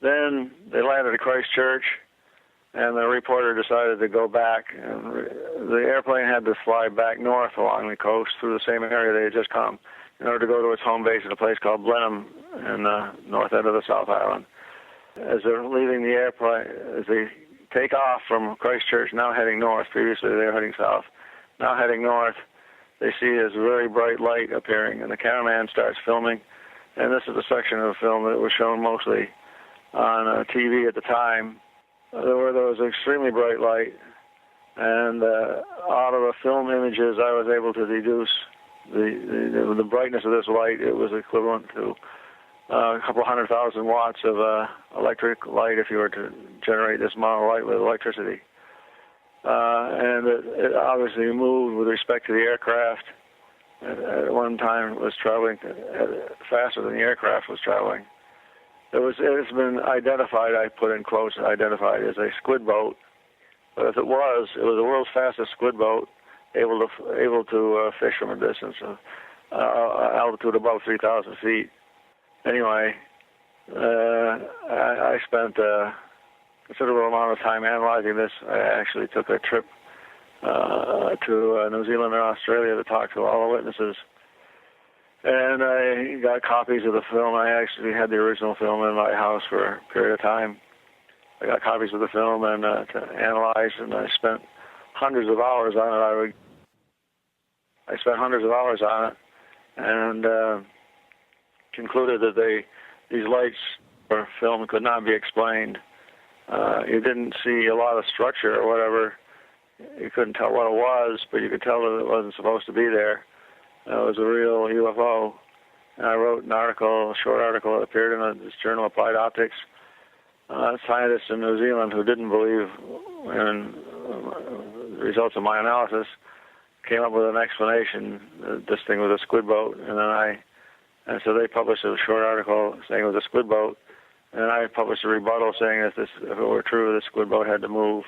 Then they landed at Christchurch, and the reporter decided to go back. And the airplane had to fly back north along the coast through the same area they had just come in order to go to its home base at a place called Blenheim in the north end of the South Island. As they're leaving the airplane, as they take off from Christchurch, now heading north, previously they were heading south, now heading north, they see this very bright light appearing, and the cameraman starts filming. And this is a section of the film that was shown mostly on TV at the time, where there was extremely bright light. And out of the film images, I was able to deduce the brightness of this light. It was equivalent to a couple 100,000 watts of electric light if you were to generate this amount of light with electricity. And it obviously moved with respect to the aircraft. At one time, it was traveling faster than the aircraft was traveling. It's been identified, I put in quotes, identified as a squid boat. But if it was the world's fastest squid boat, able to fish from a distance of altitude above 3,000 feet. Anyway, I spent a considerable amount of time analyzing this. I actually took a trip to New Zealand and Australia to talk to all the witnesses. And I got copies of the film. I actually had the original film in my house for a period of time. I got copies of the film and to analyze, and I spent hundreds of hours on it. I spent hundreds of hours on it, and concluded that these lights or film could not be explained. You didn't see a lot of structure or whatever. You couldn't tell what it was, but you could tell that it wasn't supposed to be there. It was a real UFO. And I wrote an article, a short article that appeared in this journal, Applied Optics. Scientists in New Zealand who didn't believe in the results of my analysis came up with an explanation that this thing was a squid boat, and so they published a short article saying it was a squid boat, And I published a rebuttal saying that if it were true, the squid boat had to move.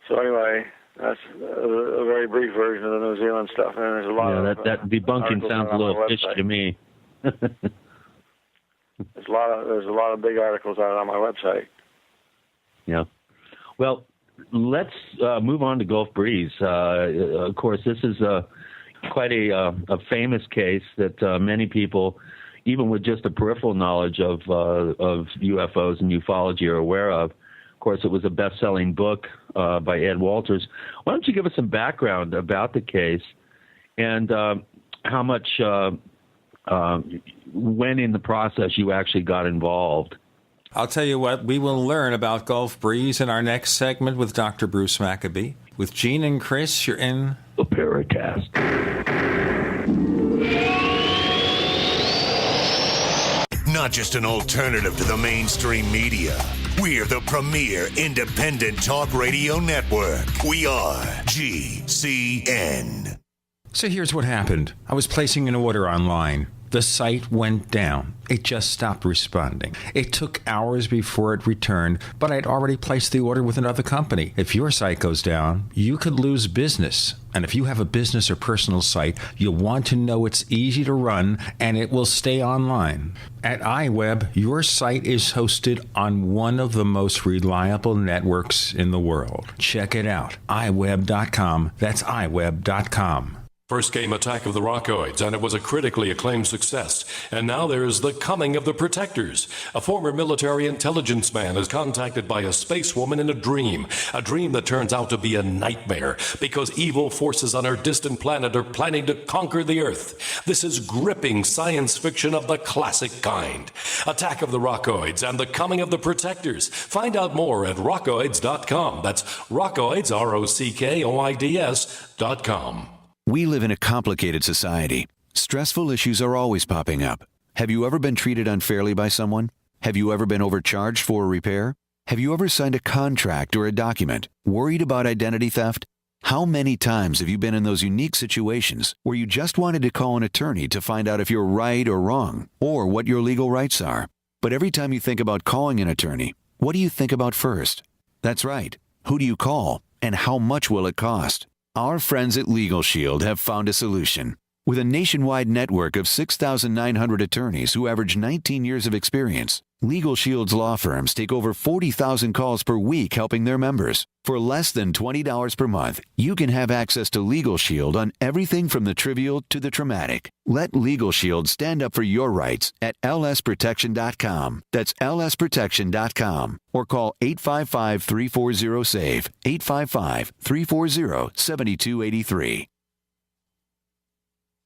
So anyway, that's a very brief version of the New Zealand stuff. And there's a lot of that debunking sounds a little fishy to me. There's a lot of big articles on it on my website. Yeah. Well, let's move on to Gulf Breeze. Of course, this is quite a famous case that many people, even with just a peripheral knowledge of UFOs and ufology, are aware of. Of course, it was a best-selling book by Ed Walters. Why don't you give us some background about the case and how much, when in the process you actually got involved? I'll tell you what, we will learn about Gulf Breeze in our next segment with Dr. Bruce Maccabee. With Gene and Chris, you're in the Paracast. Not just an alternative to the mainstream media. We're the premier independent talk radio network. We are GCN. So here's what happened. I was placing an order online. The site went down. It just stopped responding. It took hours before it returned, but I'd already placed the order with another company. If your site goes down, you could lose business. And if you have a business or personal site, you'll want to know it's easy to run and it will stay online. At iWeb, your site is hosted on one of the most reliable networks in the world. Check it out. iWeb.com. That's iWeb.com. First came Attack of the Rockoids, and it was a critically acclaimed success. And now there's The Coming of the Protectors. A former military intelligence man is contacted by a space woman in a dream that turns out to be a nightmare because evil forces on her distant planet are planning to conquer the Earth. This is gripping science fiction of the classic kind. Attack of the Rockoids and The Coming of the Protectors. Find out more at rockoids.com. That's Rockoids, ROCKOIDS.com. We live in a complicated society. Stressful issues are always popping up. Have you ever been treated unfairly by someone? Have you ever been overcharged for a repair? Have you ever signed a contract or a document? Worried about identity theft? How many times have you been in those unique situations where you just wanted to call an attorney to find out if you're right or wrong, or what your legal rights are? But every time you think about calling an attorney, what do you think about first? That's right. Who do you call, and how much will it cost? Our friends at Legal Shield have found a solution. With a nationwide network of 6,900 attorneys who average 19 years of experience, Legal Shield's law firms take over 40,000 calls per week helping their members. For less than $20 per month, you can have access to Legal Shield on everything from the trivial to the traumatic. Let Legal Shield stand up for your rights at lsprotection.com. That's lsprotection.com. Or call 855-340-SAVE, 855-340-7283.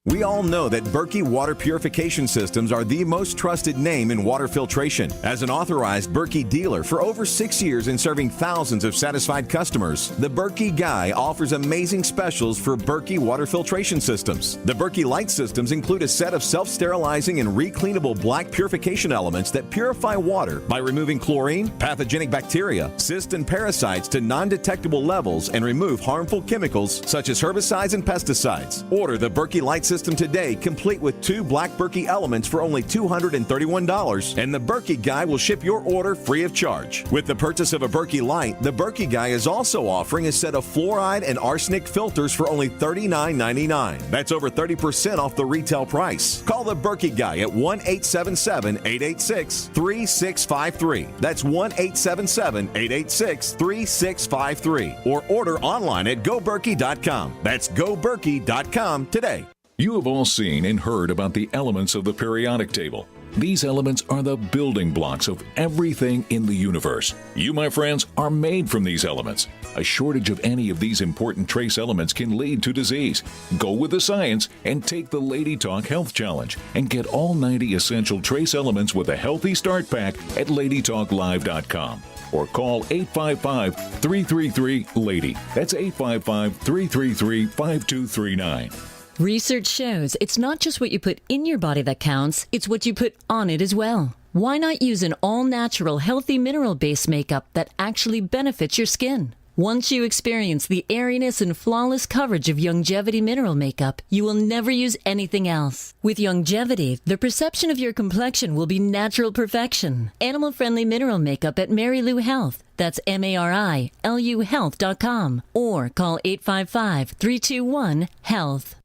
We all know that Berkey Water Purification Systems are the most trusted name in water filtration. As an authorized Berkey dealer for over 6 years and serving thousands of satisfied customers, the Berkey Guy offers amazing specials for Berkey Water Filtration Systems. The Berkey Light Systems include a set of self-sterilizing and recleanable black purification elements that purify water by removing chlorine, pathogenic bacteria, cysts, and parasites to non-detectable levels and remove harmful chemicals such as herbicides and pesticides. Order the Berkey Light System today, complete with 2 black Berkey elements for only $231, and the Berkey Guy will ship your order free of charge. With the purchase of a Berkey Light, the Berkey Guy is also offering a set of fluoride and arsenic filters for only $39.99. That's over 30% off the retail price. Call the Berkey Guy at 1-877-886-3653. That's 1-877-886-3653. Or order online at goberkey.com. That's goberkey.com today. You have all seen and heard about the elements of the periodic table. These elements are the building blocks of everything in the universe. You, my friends, are made from these elements. A shortage of any of these important trace elements can lead to disease. Go with the science and take the Lady Talk Health Challenge and get all 90 essential trace elements with a healthy start pack at ladytalklive.com. Or call 855-333-LADY. That's 855-333-5239. Research shows it's not just what you put in your body that counts, it's what you put on it as well. Why not use an all-natural, healthy mineral-based makeup that actually benefits your skin? Once you experience the airiness and flawless coverage of Youngevity mineral makeup, you will never use anything else. With Youngevity, the perception of your complexion will be natural perfection. Animal-friendly mineral makeup at Mary Lou Health. That's MARILU Health.com. Or call 855-321-HEALTH.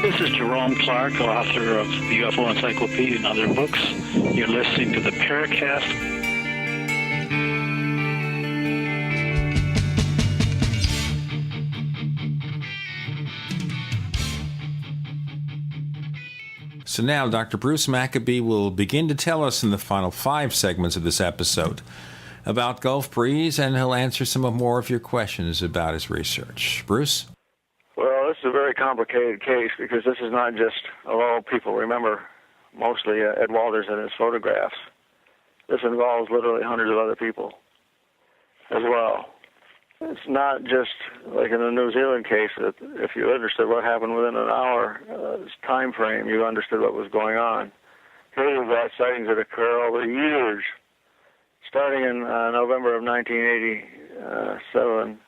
This is Jerome Clark, author of the UFO Encyclopedia and other books. You're listening to the Paracast. So now Dr. Bruce Maccabee will begin to tell us in the final 5 segments of this episode about Gulf Breeze, and he'll answer some more of your questions about his research. Bruce? Well, this is a very complicated case because this is not just, although people remember mostly Ed Walters and his photographs, this involves literally hundreds of other people as well. It's not just like in the New Zealand case that if you understood what happened within an hour time frame, you understood what was going on. Here you've got sightings that occur over years, starting in November of 1987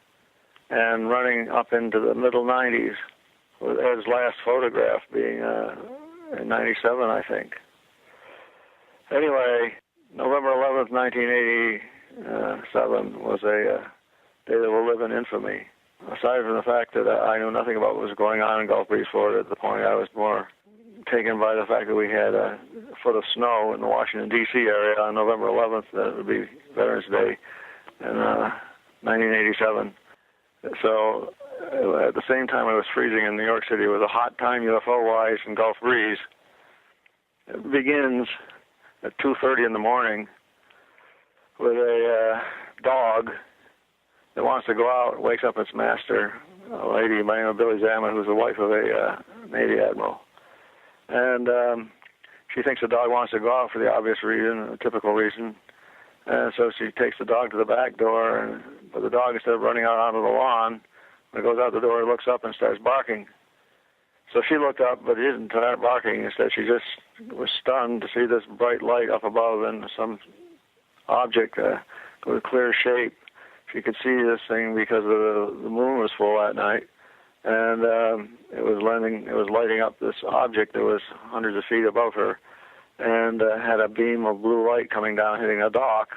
and running up into the middle 90s, with Ed's last photograph being in 97, I think. Anyway, November 11th, 1987 was a day that will live in infamy. Aside from the fact that I knew nothing about what was going on in Gulf Breeze, Florida, at the point I was more taken by the fact that we had a foot of snow in the Washington, D.C. area on November 11th. That would be Veterans Day in 1987. So at the same time I was freezing in New York City with a hot time UFO-wise in Gulf Breeze. It begins at 2:30 in the morning with a dog that wants to go out, wakes up its master, a lady by the name of Billy Zaman, who's the wife of a Navy admiral. And she thinks the dog wants to go out for the obvious reason, a typical reason. And so she takes the dog to the back door, but the dog, instead of running out onto the lawn, when it goes out the door, it looks up and starts barking. So she looked up, but it didn't start barking. Instead, she just was stunned to see this bright light up above and some object with a clear shape. She could see this thing because the moon was full that night, and it was lighting up this object that was hundreds of feet above her, and had a beam of blue light coming down, hitting a dock.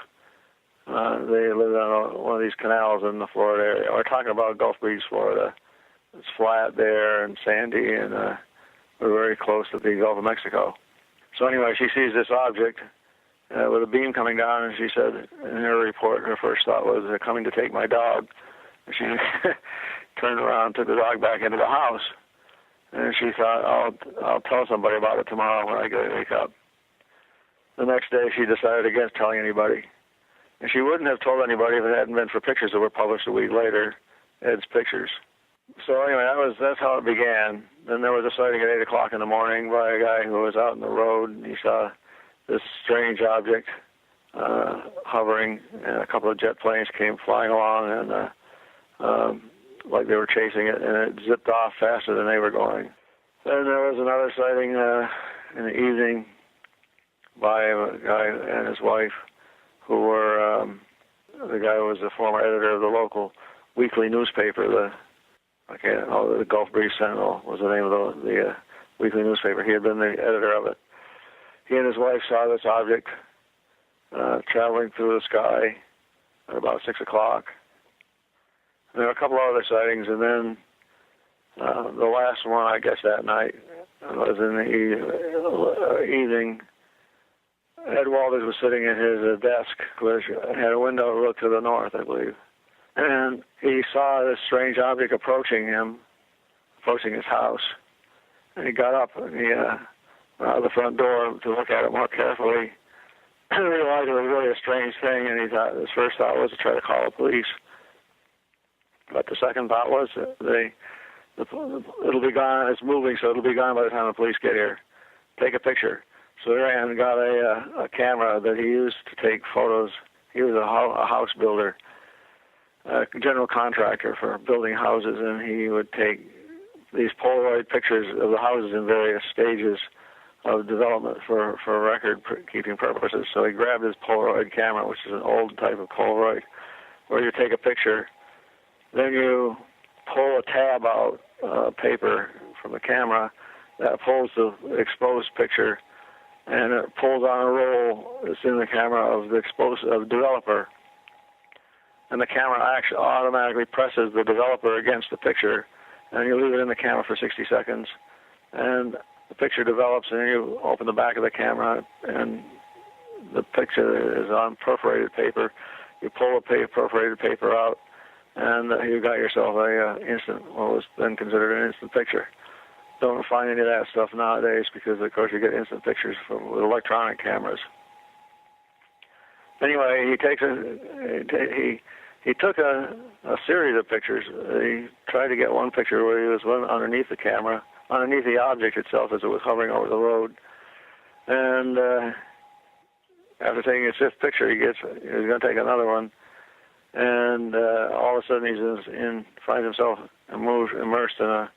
They lived on one of these canals in the Florida area. We're talking about Gulf Breeze, Florida. It's flat there and sandy, and we're very close to the Gulf of Mexico. So anyway, she sees this object with a beam coming down, and she said in her report, her first thought was, they're coming to take my dog. And she turned around and took the dog back into the house. And she thought, I'll tell somebody about it tomorrow when I wake up. The next day, she decided against telling anybody. And she wouldn't have told anybody if it hadn't been for pictures that were published a week later, Ed's pictures. So anyway, that's how it began. Then there was a sighting at 8 o'clock in the morning by a guy who was out in the road, and he saw this strange object hovering, and a couple of jet planes came flying along, and like they were chasing it, and it zipped off faster than they were going. Then there was another sighting in the evening by a guy and his wife, who were, the guy was the former editor of the local weekly newspaper, the Gulf Breeze Sentinel was the name of the weekly newspaper. He had been the editor of it. He and his wife saw this object traveling through the sky at about 6 o'clock. And there were a couple of other sightings, and then the last one, I guess, that night was in the evening. Ed Walters was sitting at his desk, which had a window that looked to the north, I believe. And he saw this strange object approaching him, approaching his house. And he got up and he went out of the front door to look at it more carefully and realized it was really a strange thing. And his first thought was to try to call the police. But the second thought was it'll be gone. It's moving, so it'll be gone by the time the police get here. Take a picture. So he ran and got a camera that he used to take photos. He was a house builder, a general contractor for building houses, and he would take these Polaroid pictures of the houses in various stages of development for record-keeping purposes. So he grabbed his Polaroid camera, which is an old type of Polaroid, where you take a picture, then you pull a tab out, paper from the camera, that pulls the exposed picture, and it pulls on a roll that's in the camera of the developer. And the camera actually automatically presses the developer against the picture, and you leave it in the camera for 60 seconds. And the picture develops, and you open the back of the camera, and the picture is on perforated paper. You pull the perforated paper out, and you got yourself what was then considered an instant picture. Don't find any of that stuff nowadays because, of course, you get instant pictures with electronic cameras. Anyway, he took a series of pictures. He tried to get one picture where he was underneath the camera, underneath the object itself as it was hovering over the road. And after taking his fifth picture, he was going to take another one. And all of a sudden finds himself immersed in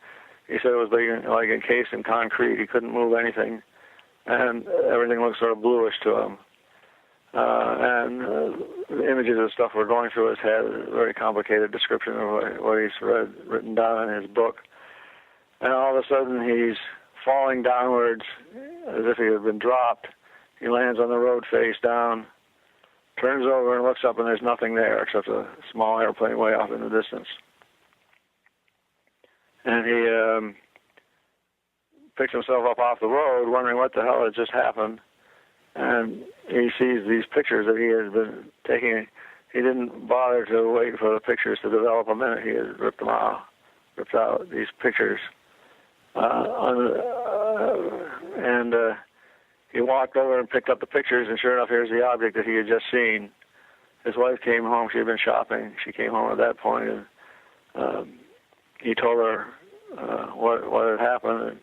he said it was like encased in concrete. He couldn't move anything, and everything looked sort of bluish to him. And the images and stuff were going through his head, a very complicated description of what he's written down in his book. And all of a sudden he's falling downwards as if he had been dropped. He lands on the road face down, turns over and looks up, and there's nothing there except a small airplane way off in the distance. And he picks himself up off the road, wondering what the hell had just happened. And he sees these pictures that he had been taking. He didn't bother to wait for the pictures to develop a minute. He had ripped out these pictures. And he walked over and picked up the pictures, and sure enough, here's the object that he had just seen. His wife came home. She had been shopping. She came home at that point, and he told her what had happened. And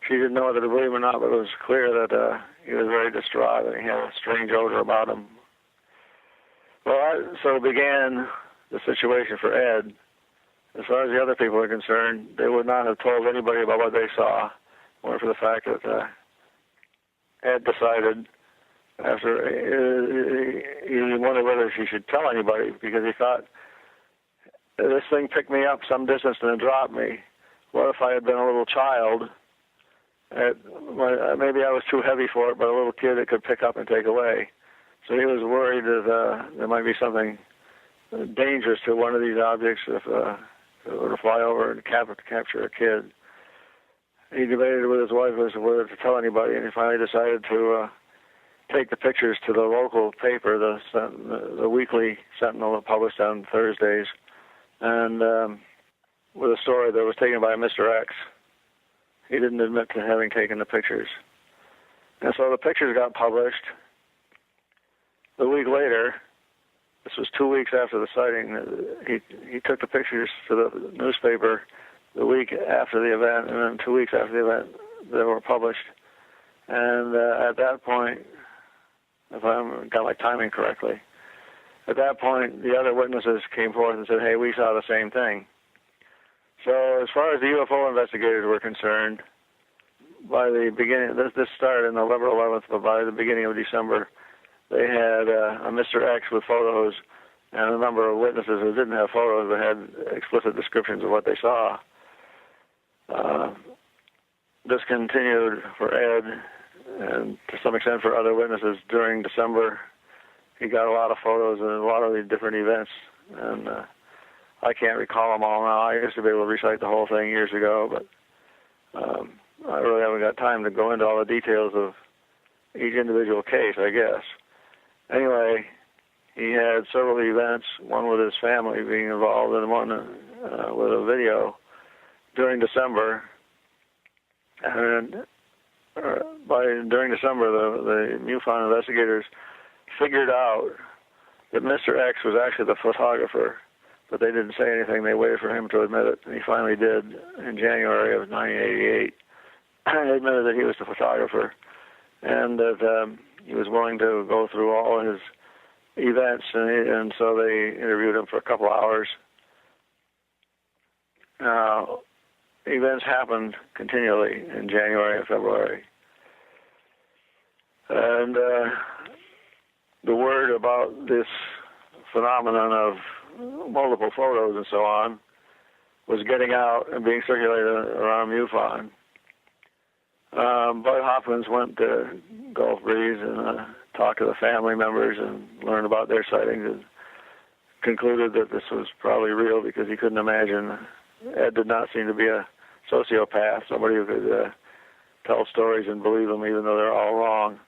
she didn't know whether to believe him or not, but it was clear that he was very distraught and he had a strange odor about him. Well, that sort of began the situation for Ed. As far as the other people are concerned, they would not have told anybody about what they saw, more for the fact that Ed decided after he wondered whether she should tell anybody, because he thought, this thing picked me up some distance and then dropped me. What if I had been a little child? Maybe I was too heavy for it, but a little kid it could pick up and take away. So he was worried that there might be something dangerous to one of these objects if it were to fly over and capture a kid. He debated with his wife as to whether to tell anybody, and he finally decided to take the pictures to the local paper, the Weekly Sentinel, that published on Thursdays, and with a story that was taken by Mr. X. He didn't admit to having taken the pictures. And so the pictures got published. A week later, this was 2 weeks after the sighting, he took the pictures to the newspaper the week after the event, and then 2 weeks after the event, they were published. And at that point, if I got my timing correctly, at that point, the other witnesses came forth and said, hey, we saw the same thing. So as far as the UFO investigators were concerned, by the beginning, this started in November 11th, but by the beginning of December, they had a Mr. X with photos and a number of witnesses who didn't have photos but had explicit descriptions of what they saw. This continued for Ed and to some extent for other witnesses during December. He got a lot of photos and a lot of these different events, and I can't recall them all now. I used to be able to recite the whole thing years ago, but I really haven't got time to go into all the details of each individual case, I guess. Anyway, he had several events, one with his family being involved and one with a video during December. And during December, the MUFON investigators figured out that Mr. X was actually the photographer, but they didn't say anything. They waited for him to admit it, and he finally did in January of 1988. He admitted that he was the photographer and that he was willing to go through all his events, and so they interviewed him for a couple hours. Events happened continually in January and February. And the word about this phenomenon of multiple photos and so on was getting out and being circulated around MUFON. Bud Hopkins went to Gulf Breeze and talked to the family members and learned about their sightings and concluded that this was probably real because he couldn't imagine. Ed did not seem to be a sociopath, somebody who could tell stories and believe them even though they're all wrong.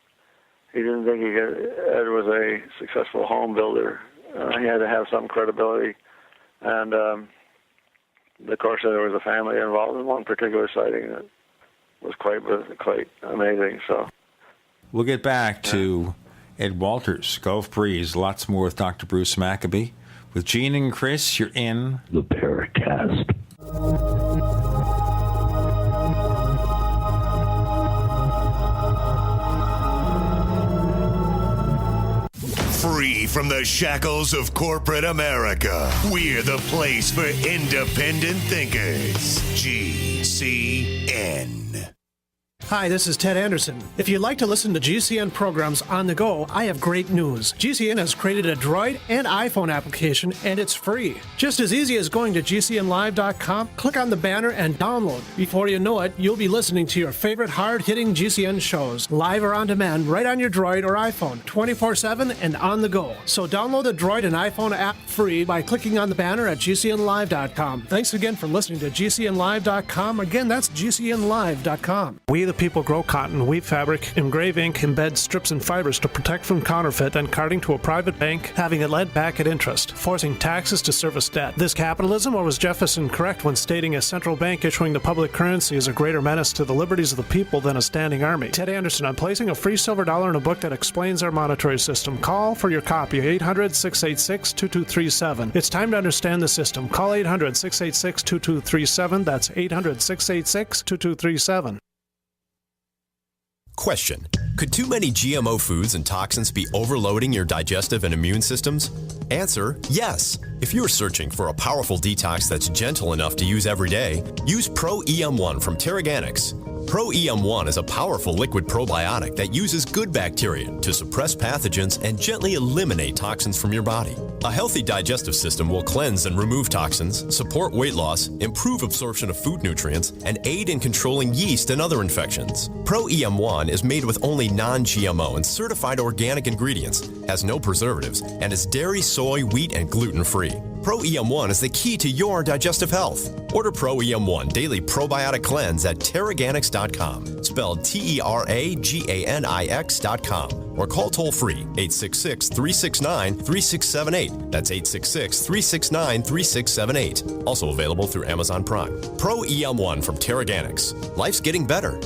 He didn't think Ed was a successful home builder. He had to have some credibility. And, of course, there was a family involved in one particular sighting that was quite amazing. So we'll get back to Ed Walters, Gulf Breeze, lots more with Dr. Bruce Maccabee. With Gene and Chris, you're in the Paracast. Free from the shackles of corporate America, we're the place for independent thinkers. GCN. Hi, this is Ted Anderson. If you'd like to listen to GCN programs on the go, I have great news. GCN has created a Droid and iPhone application, and it's free. Just as easy as going to GCNlive.com, click on the banner, and download. Before you know it, you'll be listening to your favorite hard-hitting GCN shows, live or on demand, right on your Droid or iPhone, 24/7 and on the go. So download the Droid and iPhone app free by clicking on the banner at GCNlive.com. Thanks again for listening to GCNlive.com. Again, that's GCNlive.com. We the people grow cotton, weave fabric, engrave ink, embed strips and fibers to protect from counterfeit, then carting to a private bank, having it lent back at interest, forcing taxes to service debt. This capitalism, or was Jefferson correct when stating a central bank issuing the public currency is a greater menace to the liberties of the people than a standing army? Ted Anderson, I'm placing a free silver dollar in a book that explains our monetary system. Call for your copy, 800-686-2237. It's time to understand the system. Call 800-686-2237. That's 800-686-2237. Question: could too many GMO foods and toxins be overloading your digestive and immune systems? Answer: yes. If you're searching for a powerful detox that's gentle enough to use every day, use Pro-EM1 from Terraganics. Pro-EM1 is a powerful liquid probiotic that uses good bacteria to suppress pathogens and gently eliminate toxins from your body. A healthy digestive system will cleanse and remove toxins, support weight loss, improve absorption of food nutrients, and aid in controlling yeast and other infections. Pro-EM1 is made with only non-GMO and certified organic ingredients, has no preservatives, and is dairy, soy, wheat, and gluten-free. Pro-EM1 is the key to your digestive health. Order Pro-EM1 Daily Probiotic Cleanse at Terraganics.com, spelled Terraganix.com, or call toll-free 866-369-3678. That's 866-369-3678. Also available through Amazon Prime. Pro-EM1 from Terraganics. Life's getting better.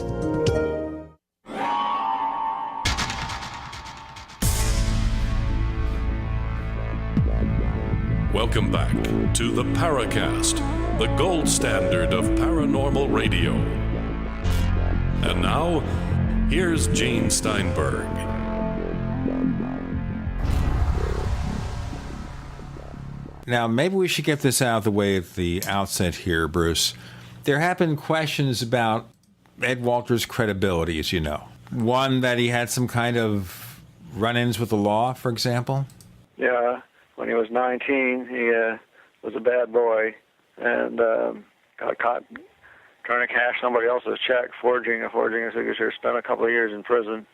Welcome back to the Paracast, the gold standard of paranormal radio. And now, here's Gene Steinberg. Now, maybe we should get this out of the way at the outset here, Bruce. There have been questions about Ed Walters' credibility, as you know. One, that he had some kind of run-ins with the law, for example. Yeah. When he was 19, he was a bad boy and got caught trying to cash somebody else's check, forging a signature, spent a couple of years in prison.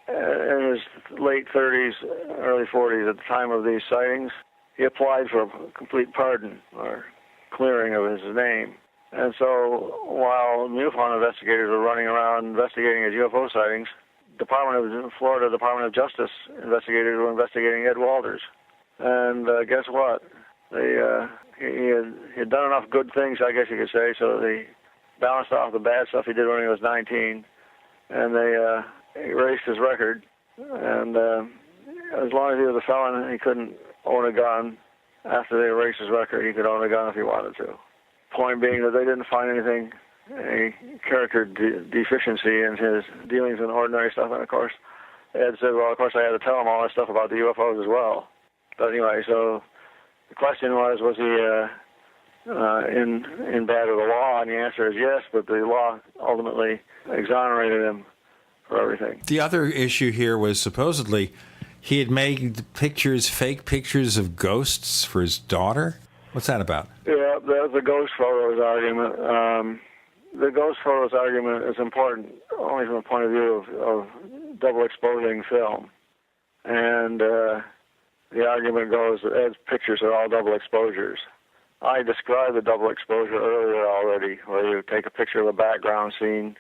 In his late 30s, early 40s, at the time of these sightings, he applied for a complete pardon or clearing of his name. And so while MUFON investigators were running around investigating his UFO sightings, Florida Department of Justice investigators were investigating Ed Walters. And guess what? He had done enough good things, I guess you could say, so they balanced off the bad stuff he did when he was 19, and they erased his record. And as long as he was a felon, he couldn't own a gun. After they erased his record, he could own a gun if he wanted to. Point being that they didn't find any character deficiency in his dealings with ordinary stuff. And of course, Ed said, well, of course I had to tell him all that stuff about the UFOs as well. But anyway, so the question was he in bad with the law? And the answer is yes, but the law ultimately exonerated him for everything. The other issue here was supposedly he had made pictures, fake pictures of ghosts for his daughter. What's that about? Yeah, there's the ghost photos argument. The ghost photos argument is important only from the point of view of double exposing film. And the argument goes that Ed's pictures are all double exposures. I described the double exposure earlier already, where you take a picture of a background scene,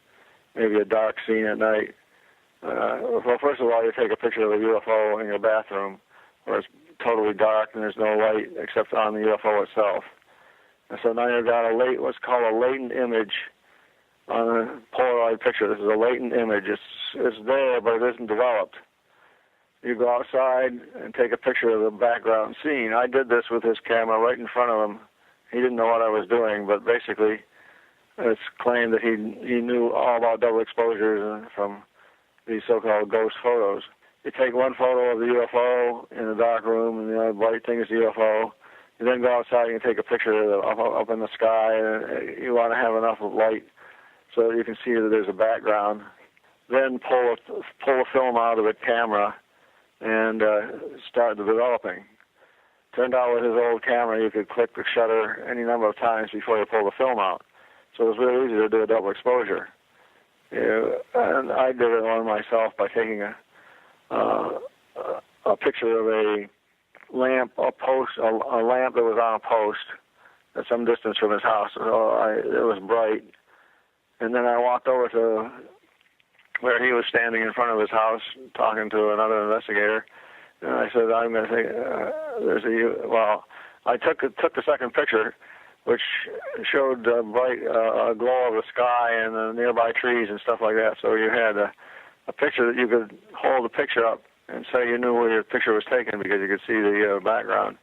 maybe a dark scene at night. Well, first of all, you take a picture of a UFO in your bathroom where it's totally dark and there's no light except on the UFO itself. And so now you've got what's called a latent image on a Polaroid picture. This is a latent image. It's there, but it isn't developed. You go outside and take a picture of the background scene. I did this with his camera right in front of him. He didn't know what I was doing, but basically it's claimed that he knew all about double exposures from these so-called ghost photos. You take one photo of the UFO in a dark room, and the bright thing is the UFO. You then go outside and you take a picture up in the sky, and you want to have enough light so that you can see that there's a background. Then pull a film out of the camera and start the developing. Turned out with his old camera, you could click the shutter any number of times before you pull the film out. So it was really easy to do a double exposure. And I did it on myself by taking a picture of a lamp, a lamp that was on a post at some distance from his house. So it was bright. And then I walked over to where he was standing in front of his house talking to another investigator. And I said, I'm going to say, I took the second picture, which showed bright glow of the sky and the nearby trees and stuff like that. So you had a picture that you could hold the picture up and say you knew where your picture was taken because you could see the background.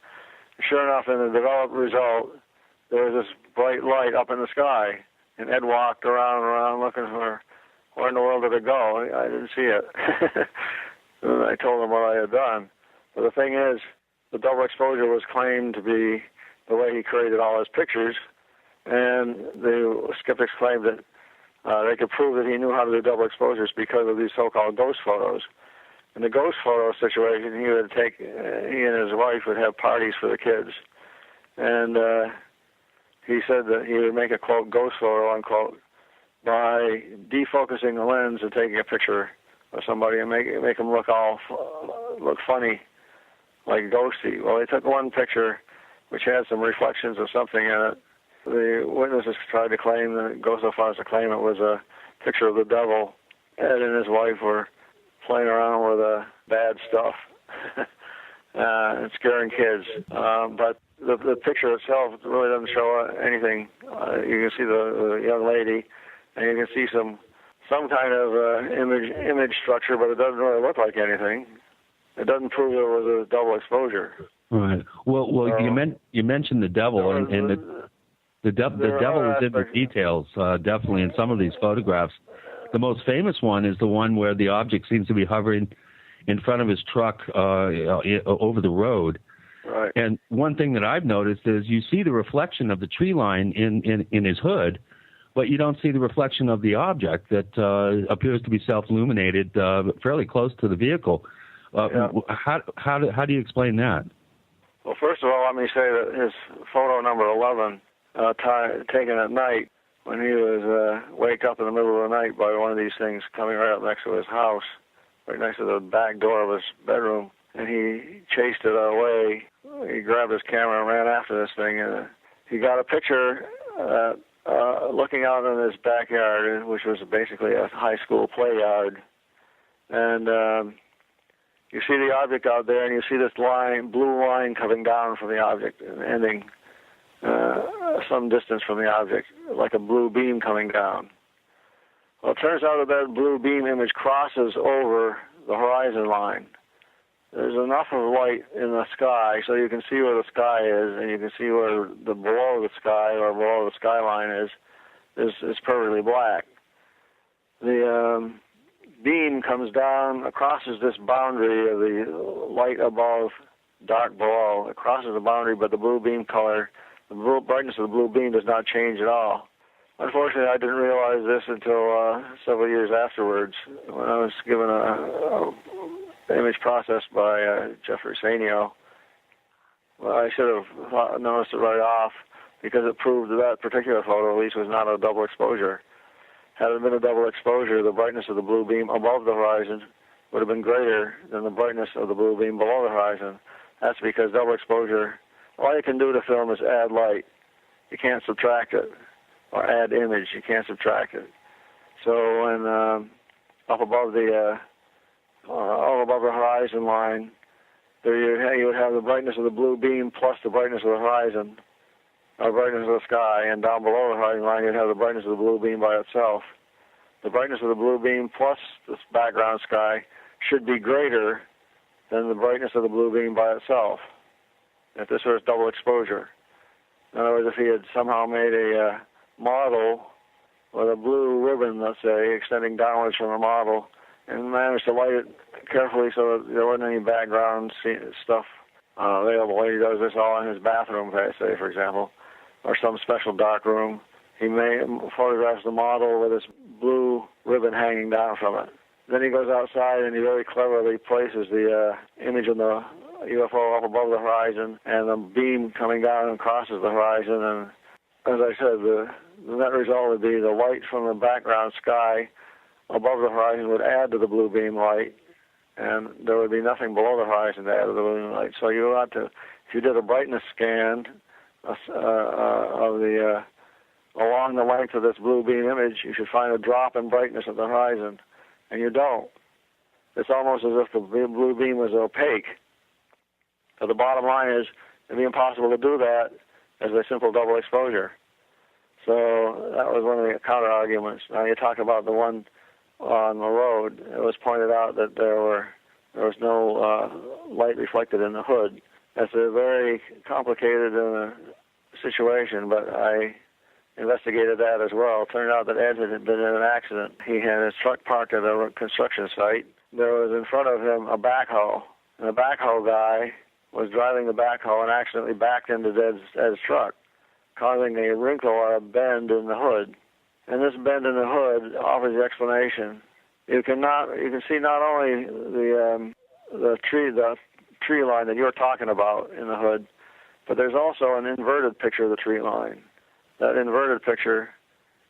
Sure enough, in the developed result, there was this bright light up in the sky, and Ed walked around looking for where in the world did it go. I didn't see it. And I told him what I had done. But the thing is, the double exposure was claimed to be the way he created all his pictures, and the skeptics claimed that they could prove that he knew how to do double exposures because of these so-called ghost photos. In the ghost photo situation, he and his wife would have parties for the kids, and he said that he would make a, quote, ghost photo, unquote, by defocusing the lens and taking a picture of somebody and make them look funny, like ghosty. Well, they took one picture which had some reflections of something in it. The witnesses tried to claim, go so far as to claim it was a picture of the devil. Ed and his wife were playing around with bad stuff and scaring kids. But the picture itself really doesn't show anything. You can see the young lady, and you can see some kind of image structure, but it doesn't really look like anything. It doesn't prove there was a double exposure. Right. Well, you mentioned the devil, and the devil is in the details, definitely, in some of these photographs. The most famous one is the one where the object seems to be hovering in front of his truck over the road. Right. And one thing that I've noticed is you see the reflection of the tree line in his hood, but you don't see the reflection of the object that appears to be self-illuminated fairly close to the vehicle. How do you explain that? Well, first of all, let me say that his photo number 11, taken at night, when he was wake up in the middle of the night by one of these things coming right up next to his house, right next to the back door of his bedroom, and he chased it away. He grabbed his camera and ran after this thing, and he got a picture looking out in his backyard, which was basically a high school play yard, and you see the object out there, and you see this blue line coming down from the object and ending some distance from the object, like a blue beam coming down. Well, it turns out that blue beam image crosses over the horizon line. There's enough of light in the sky so you can see where the sky is, and you can see where the below the sky or below the skyline is perfectly black. The beam comes down, crosses this boundary of the light above, dark below. It crosses the boundary, but the blue beam color, the brightness of the blue beam does not change at all. Unfortunately, I didn't realize this until several years afterwards when I was given an image processed by Jeffrey Sanio. Well, I should have noticed it right off because it proved that particular photo at least was not a double exposure. Had it been a double exposure, the brightness of the blue beam above the horizon would have been greater than the brightness of the blue beam below the horizon. That's because double exposure, all you can do to film is add light. You can't subtract it. Or add image, you can't subtract it. So when up above the horizon line, there you would have the brightness of the blue beam plus the brightness of the horizon, or brightness of the sky, and down below the horizon line you'd have the brightness of the blue beam by itself. The brightness of the blue beam plus this background sky should be greater than the brightness of the blue beam by itself, if this was double exposure. In other words, if he had somehow made a model with a blue ribbon, let's say, extending downwards from the model, and managed to light it carefully so that there wasn't any background stuff available. He does this all in his bathroom, say, for example, or some special dark room. He photographs the model with this blue ribbon hanging down from it. Then he goes outside and he very cleverly places the image of the UFO up above the horizon and the beam coming down and crosses the horizon. And as I said, the net result would be the light from the background sky above the horizon would add to the blue beam light, and there would be nothing below the horizon to add to the blue beam light. So you ought to, if you did a brightness scan of the along the length of this blue beam image, you should find a drop in brightness at the horizon, and you don't. It's almost as if the blue beam was opaque. So the bottom line is, it'd be impossible to do that as a simple double exposure. So that was one of the counter arguments. Now you talk about the one on the road. It was pointed out that there was no light reflected in the hood. That's a very complicated situation, but I investigated that as well. It turned out that Ed had been in an accident. He had his truck parked at a construction site. There was in front of him a backhoe, and the backhoe guy was driving the backhoe and accidentally backed into Ed's truck, causing a wrinkle or a bend in the hood. And this bend in the hood offers the explanation. You can see not only the tree line that you're talking about in the hood, but there's also an inverted picture of the tree line. That inverted picture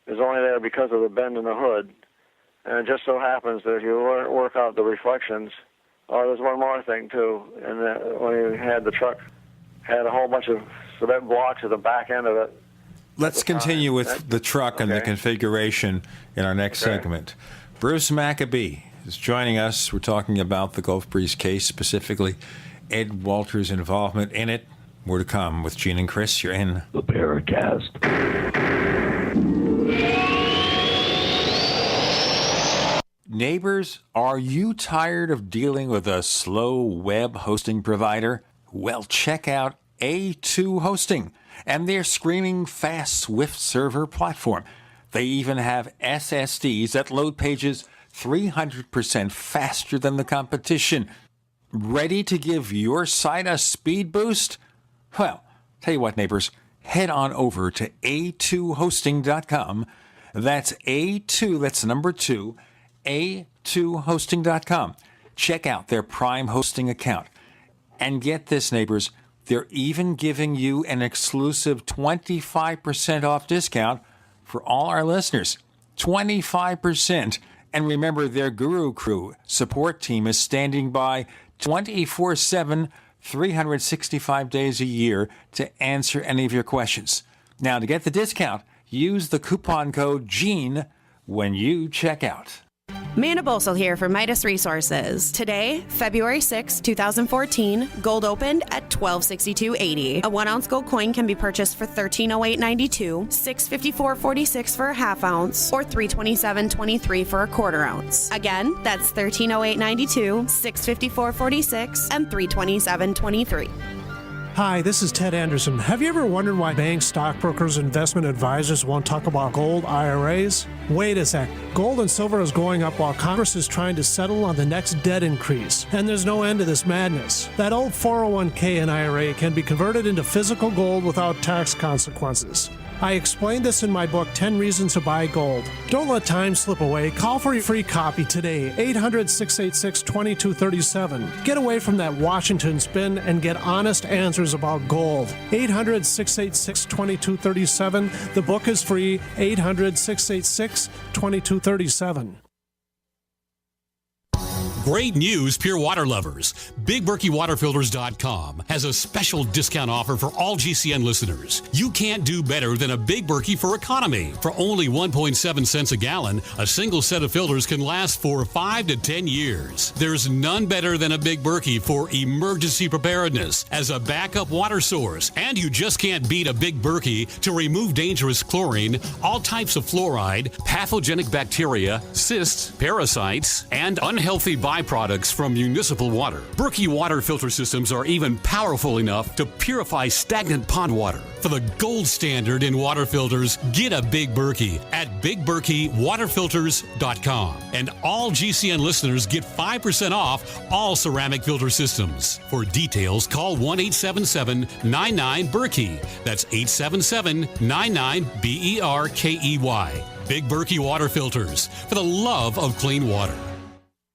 is only there because of the bend in the hood. And it just so happens that if you work out the reflections, there's one more thing too. And when you had the truck, had a whole bunch of cement blocks at the back end of it. Let's continue with the truck and the configuration in our next segment. Bruce Maccabee is joining us. We're talking about the Gulf Breeze case, specifically Ed Walters' involvement in it. More to come with Gene and Chris. You're in the Paracast. Neighbors, are you tired of dealing with a slow web hosting provider? Well, check out A2 Hosting and their screaming fast Swift server platform. They even have SSDs that load pages 300% faster than the competition. Ready to give your site a speed boost? Well, tell you what, neighbors, head on over to a2hosting.com. That's A2, that's number 2, a2hosting.com. Check out their Prime hosting account. And get this, neighbors, they're even giving you an exclusive 25% off discount for all our listeners. 25%. And remember, their Guru Crew support team is standing by 24/7, 365 days a year to answer any of your questions. Now, to get the discount, use the coupon code GENE when you check out. Amanda Bosel here for Midas Resources. Today, February 6, 2014, gold opened at $1262.80. A 1-ounce gold coin can be purchased for $1308.92, $654.46 for a half ounce, or $327.23 for a quarter ounce. Again, that's $1308.92, $654.46, and $327.23. Hi, this is Ted Anderson. Have you ever wondered why banks, stockbrokers, investment advisors won't talk about gold IRAs? Wait a sec. Gold and silver is going up while Congress is trying to settle on the next debt increase. And there's no end to this madness. That old 401k and IRA can be converted into physical gold without tax consequences. I explained this in my book, 10 Reasons to Buy Gold. Don't let time slip away. Call for your free copy today, 800-686-2237. Get away from that Washington spin and get honest answers about gold. 800-686-2237. The book is free, 800-686-2237. Great news, pure water lovers. BigBerkeyWaterFilters.com has a special discount offer for all GCN listeners. You can't do better than a Big Berkey for economy. For only 1.7 cents a gallon, a single set of filters can last for 5 to 10 years. There's none better than a Big Berkey for emergency preparedness as a backup water source. And you just can't beat a Big Berkey to remove dangerous chlorine, all types of fluoride, pathogenic bacteria, cysts, parasites, and unhealthy byproducts from municipal water. Berkey water filter systems are even powerful enough to purify stagnant pond water. For the gold standard in water filters, get a Big Berkey at BigBerkeyWaterFilters.com. And all GCN listeners get 5% off all ceramic filter systems. For details, call 1-877-99-BERKEY. That's 877-99-BERKEY. Big Berkey Water Filters, for the love of clean water.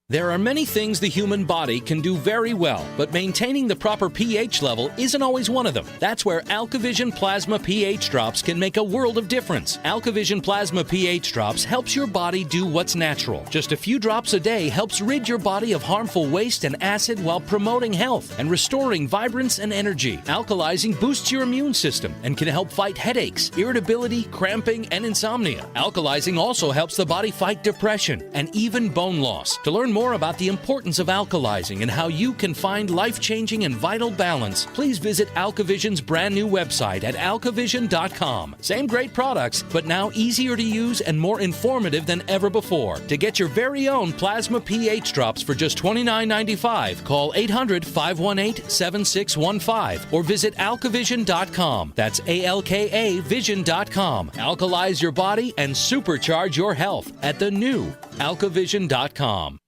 There are many things the human body can do very well, but maintaining the proper pH level isn't always one of them. That's where AlkaVision Plasma pH Drops can make a world of difference. AlkaVision Plasma pH Drops helps your body do what's natural. Just a few drops a day helps rid your body of harmful waste and acid while promoting health and restoring vibrance and energy. Alkalizing boosts your immune system and can help fight headaches, irritability, cramping, and insomnia. Alkalizing also helps the body fight depression and even bone loss. To learn more about the importance of alkalizing and how you can find life-changing and vital balance, please visit AlkaVision's brand new website at alkavision.com. Same great products, but now easier to use and more informative than ever before. To get your very own plasma pH drops for just $29.95, call 800-518-7615 or visit alkavision.com. That's ALKAvision.com. Alkalize your body and supercharge your health at the new alkavision.com.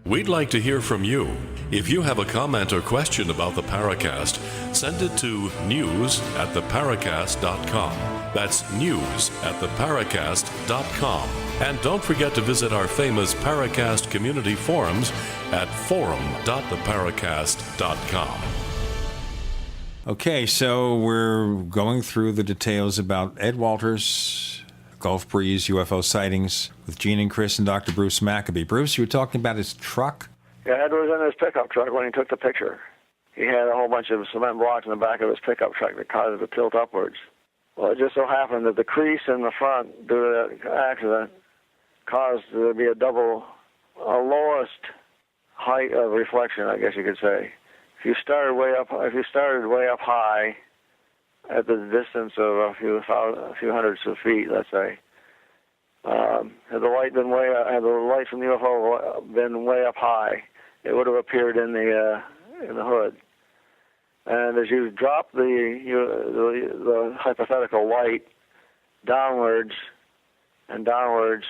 We'd like to hear from you. If you have a comment or question about the Paracast, send it to news@theparacast.com. That's news@theparacast.com. And don't forget to visit our famous Paracast community forums at forum.theparacast.com. Okay, so we're going through the details about Ed Walters' Gulf Breeze UFO sightings with Gene and Chris and Dr. Bruce Maccabee. Bruce, you were talking about his truck? Yeah, Ed was in his pickup truck when he took the picture. He had a whole bunch of cement blocks in the back of his pickup truck that caused it to tilt upwards. Well, it just so happened that the crease in the front due to that accident caused there to be a lowest height of reflection, I guess you could say. If you started way up high, at the distance of a few hundreds of feet, let's say, had the light from the UFO been way up high, it would have appeared in the hood. And as you drop the hypothetical light downwards and downwards,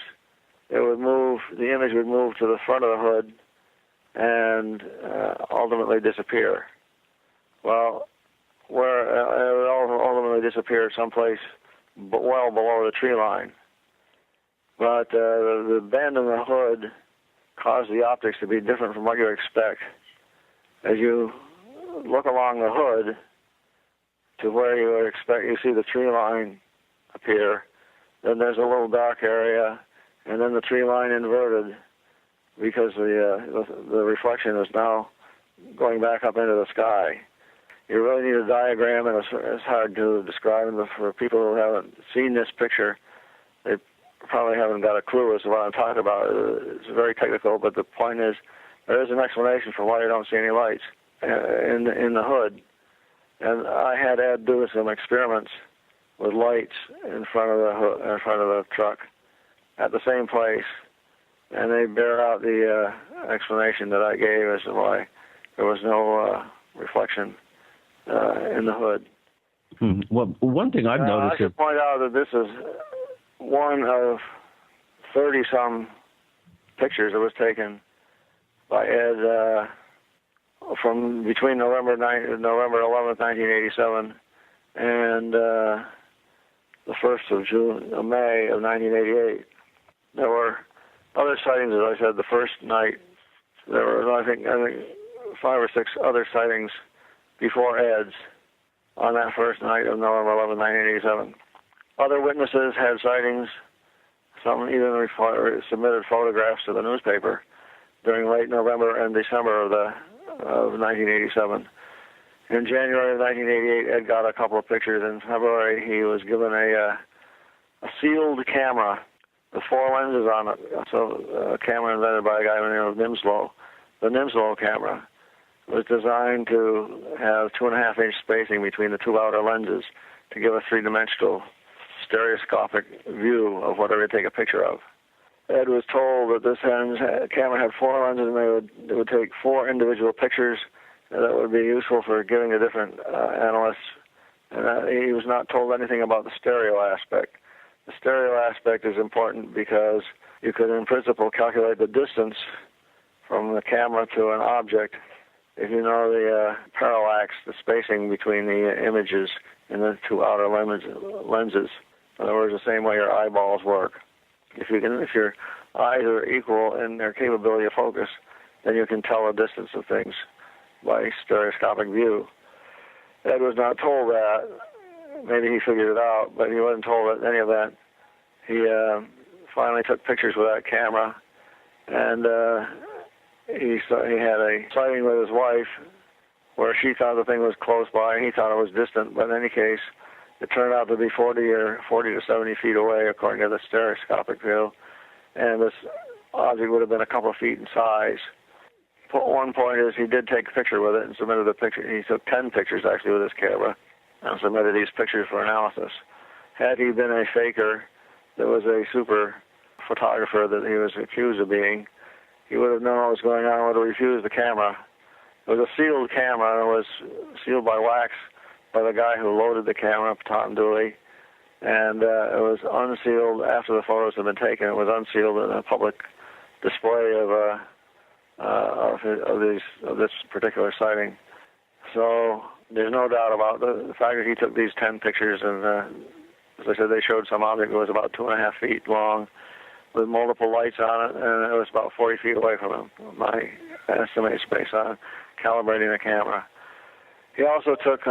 it would move. The image would move to the front of the hood and ultimately disappear. Well, where it would ultimately disappear someplace well below the tree line. But the bend in the hood caused the optics to be different from what you expect. As you look along the hood to where you would expect, you see the tree line appear, then there's a little dark area, and then the tree line inverted because the reflection is now going back up into the sky. You really need a diagram, and it's hard to describe. For people who haven't seen this picture, they probably haven't got a clue as to what I'm talking about. It's very technical, but the point is there is an explanation for why you don't see any lights in the hood. And I had Ed do some experiments with lights in front of the truck at the same place, and they bear out the explanation that I gave as to why there was no reflection in the hood. Well, one thing I've noticed... I should point out that this is one of 30-some pictures that was taken by Ed from between November 11th, 1987 and the 1st of May of 1988. There were other sightings, as I said, the first night. There were, I think 5 or 6 other sightings before Ed's on that first night of November 11, 1987. Other witnesses had sightings. Some even submitted photographs to the newspaper during late November and December of 1987. In January of 1988, Ed got a couple of pictures. In February, he was given a sealed camera with 4 lenses on it. So a camera invented by a guy by the name of Nimslow. The Nimslow camera was designed to have 2.5-inch spacing between the 2 outer lenses to give a 3-dimensional stereoscopic view of whatever you take a picture of. Ed was told that this camera had 4 lenses and they would take 4 individual pictures that would be useful for giving to different analysts. And he was not told anything about the stereo aspect. The stereo aspect is important because you could, in principle, calculate the distance from the camera to an object if you know the parallax, the spacing between the images in the 2 outer lenses. In other words, the same way your eyeballs work. If your eyes are equal in their capability of focus, then you can tell the distance of things by stereoscopic view. Ed was not told that. Maybe he figured it out, but he wasn't told any of that. He finally took pictures with that camera, and he had a sighting with his wife where she thought the thing was close by and he thought it was distant, but in any case, it turned out to be 40 to 70 feet away according to the stereoscopic view, and this object would have been a couple of feet in size. One point is he did take a picture with it and submitted the picture. He took 10 pictures actually with his camera and submitted these pictures for analysis. Had he been a faker that was a super photographer that he was accused of being, he would have known what was going on and would have refused the camera. It was a sealed camera. It was sealed by wax by the guy who loaded the camera, Tom Dooley, and it was unsealed after the photos had been taken. It was unsealed in a public display of this particular sighting. So there's no doubt about the fact that he took these 10 pictures, and as I said, they showed some object that was about 2.5 feet long with multiple lights on it, and it was about 40 feet away from him. My estimated space on calibrating the camera. He also took,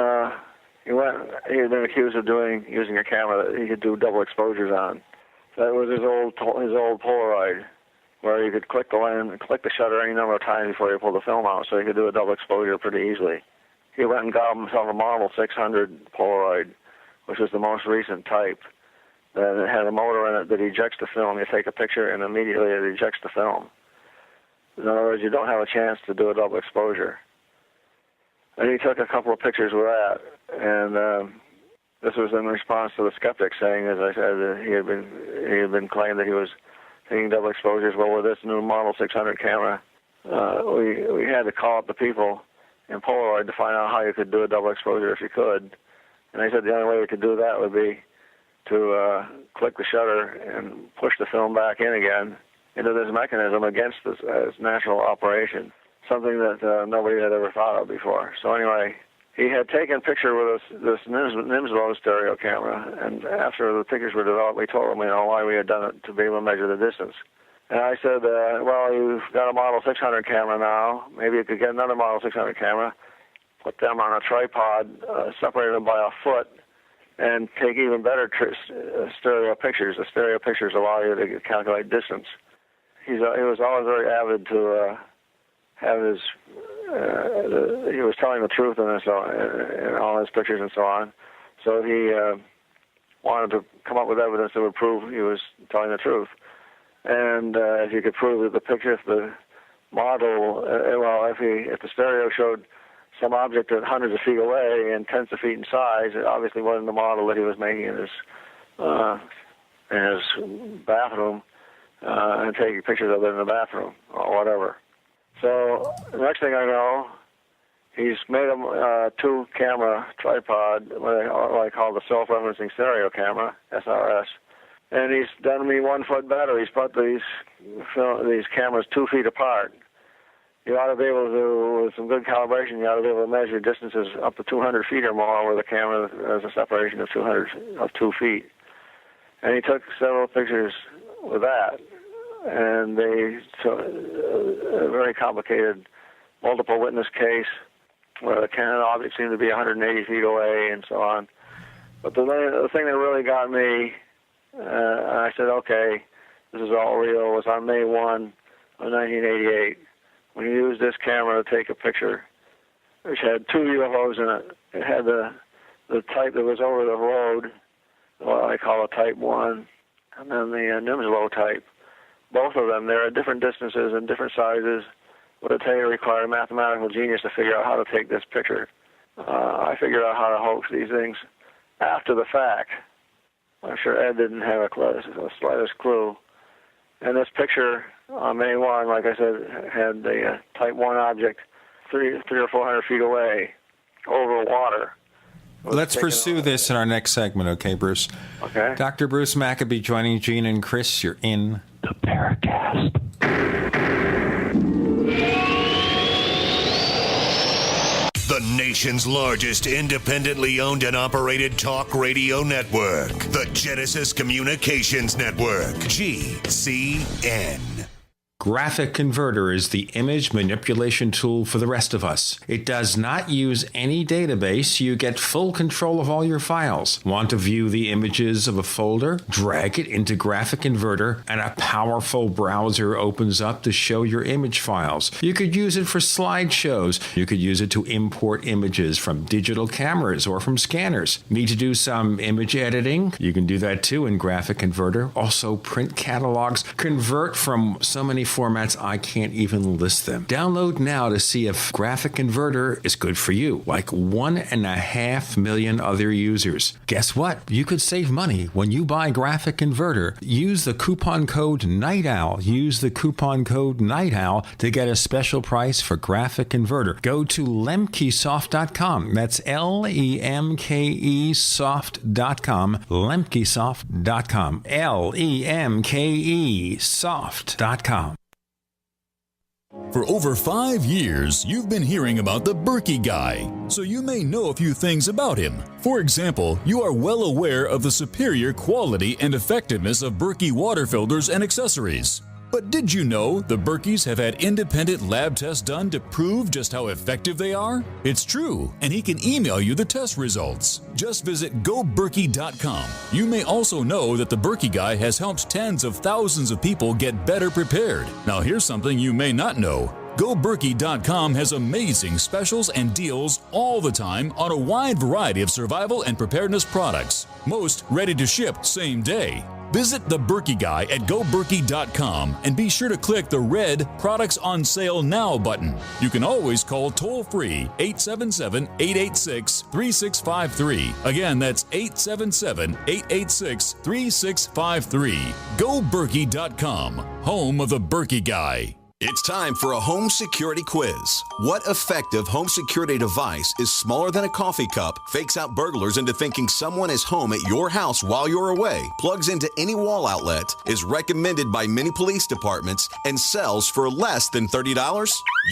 he had been accused of using a camera that he could do double exposures on. That was his old Polaroid, where you could click the lens and click the shutter any number of times before you pull the film out, so he could do a double exposure pretty easily. He went and got himself a Model 600 Polaroid, which was the most recent type. And it had a motor in it that ejects the film. You take a picture and immediately it ejects the film. In other words, you don't have a chance to do a double exposure. And he took a couple of pictures with that, and this was in response to the skeptics saying, as I said, that he had been claimed that he was taking double exposures. Well, with this new Model 600 camera, we had to call up the people in Polaroid to find out how you could do a double exposure if you could. And they said the only way you could do that would be to click the shutter and push the film back in again into this mechanism against this natural operation, something that nobody had ever thought of before. So anyway, he had taken a picture with this Nimslow stereo camera, and after the pictures were developed, we told him, why we had done it to be able to measure the distance. And I said, well, you've got a Model 600 camera now. Maybe you could get another Model 600 camera, put them on a tripod, separate them by a foot, and take even better stereo pictures. The stereo pictures allow you to calculate distance. He was always very avid to have his. He was telling the truth in all his pictures and so on. So he wanted to come up with evidence that would prove he was telling the truth. And if you could prove that the picture, if the model, if the stereo showed some object at hundreds of feet away and tens of feet in size, it obviously wasn't the model that he was making in his bathroom and taking pictures of it in the bathroom or whatever. So the next thing I know, he's made a two-camera tripod, what I call the self-referencing stereo camera, SRS, and he's done me 1 foot better. He's put these cameras 2 feet apart. You ought to be able to, with some good calibration, you ought to be able to measure distances up to 200 feet or more with a camera that has a separation of 2 feet. And he took several pictures with that. And they took a very complicated multiple witness case where the Cannon object seemed to be 180 feet away and so on. But the thing that really got me, I said, okay, this is all real, was on May 1 of 1988, when he used this camera to take a picture, which had two UFOs in it. It had the type that was over the road, what I call a Type 1, and then the Nimslow type. Both of them, they're at different distances and different sizes. But I tell you, it required a mathematical genius to figure out how to take this picture. I figured out how to hoax these things after the fact. I'm sure Ed didn't have a slightest clue. And this picture on May 1, like I said, had the Type 1 object 300 or 400 feet away over water. Let's pursue this in our next segment, okay, Bruce? Okay. Dr. Bruce Maccabee joining Gene and Chris. You're in the Paracast. The nation's largest independently owned and operated talk radio network. The Genesis Communications Network. GCN. Graphic Converter is the image manipulation tool for the rest of us. It does not use any database. You get full control of all your files. Want to view the images of a folder? Drag it into Graphic Converter, and a powerful browser opens up to show your image files. You could use it for slideshows. You could use it to import images from digital cameras or from scanners. Need to do some image editing? You can do that too in Graphic Converter. Also print catalogs. Convert from so many formats I can't even list them. Download now to see if Graphic Converter is good for you, like 1.5 million other users. Guess what? You could save money when you buy Graphic Converter. Use the coupon code Night Owl. Use the coupon code Night Owl to get a special price for Graphic Converter. Go to lemkesoft.com. That's LEMKE soft.com. lemkesoft.com. LEMKE soft.com. For over 5 years, you've been hearing about the Berkey Guy, so you may know a few things about him. For example, you are well aware of the superior quality and effectiveness of Berkey water filters and accessories. But did you know the Berkeys have had independent lab tests done to prove just how effective they are? It's true, and he can email you the test results. Just visit goberkey.com. You may also know that the Berkey Guy has helped tens of thousands of people get better prepared. Now here's something you may not know. GoBerkey.com has amazing specials and deals all the time on a wide variety of survival and preparedness products. Most ready to ship same day. Visit the Berkey Guy at goberkey.com and be sure to click the red Products on Sale Now button. You can always call toll-free 877-886-3653. Again, that's 877-886-3653. goberkey.com, home of the Berkey Guy. It's time for a home security quiz. What effective home security device is smaller than a coffee cup, fakes out burglars into thinking someone is home at your house while you're away, plugs into any wall outlet, is recommended by many police departments, and sells for less than $30?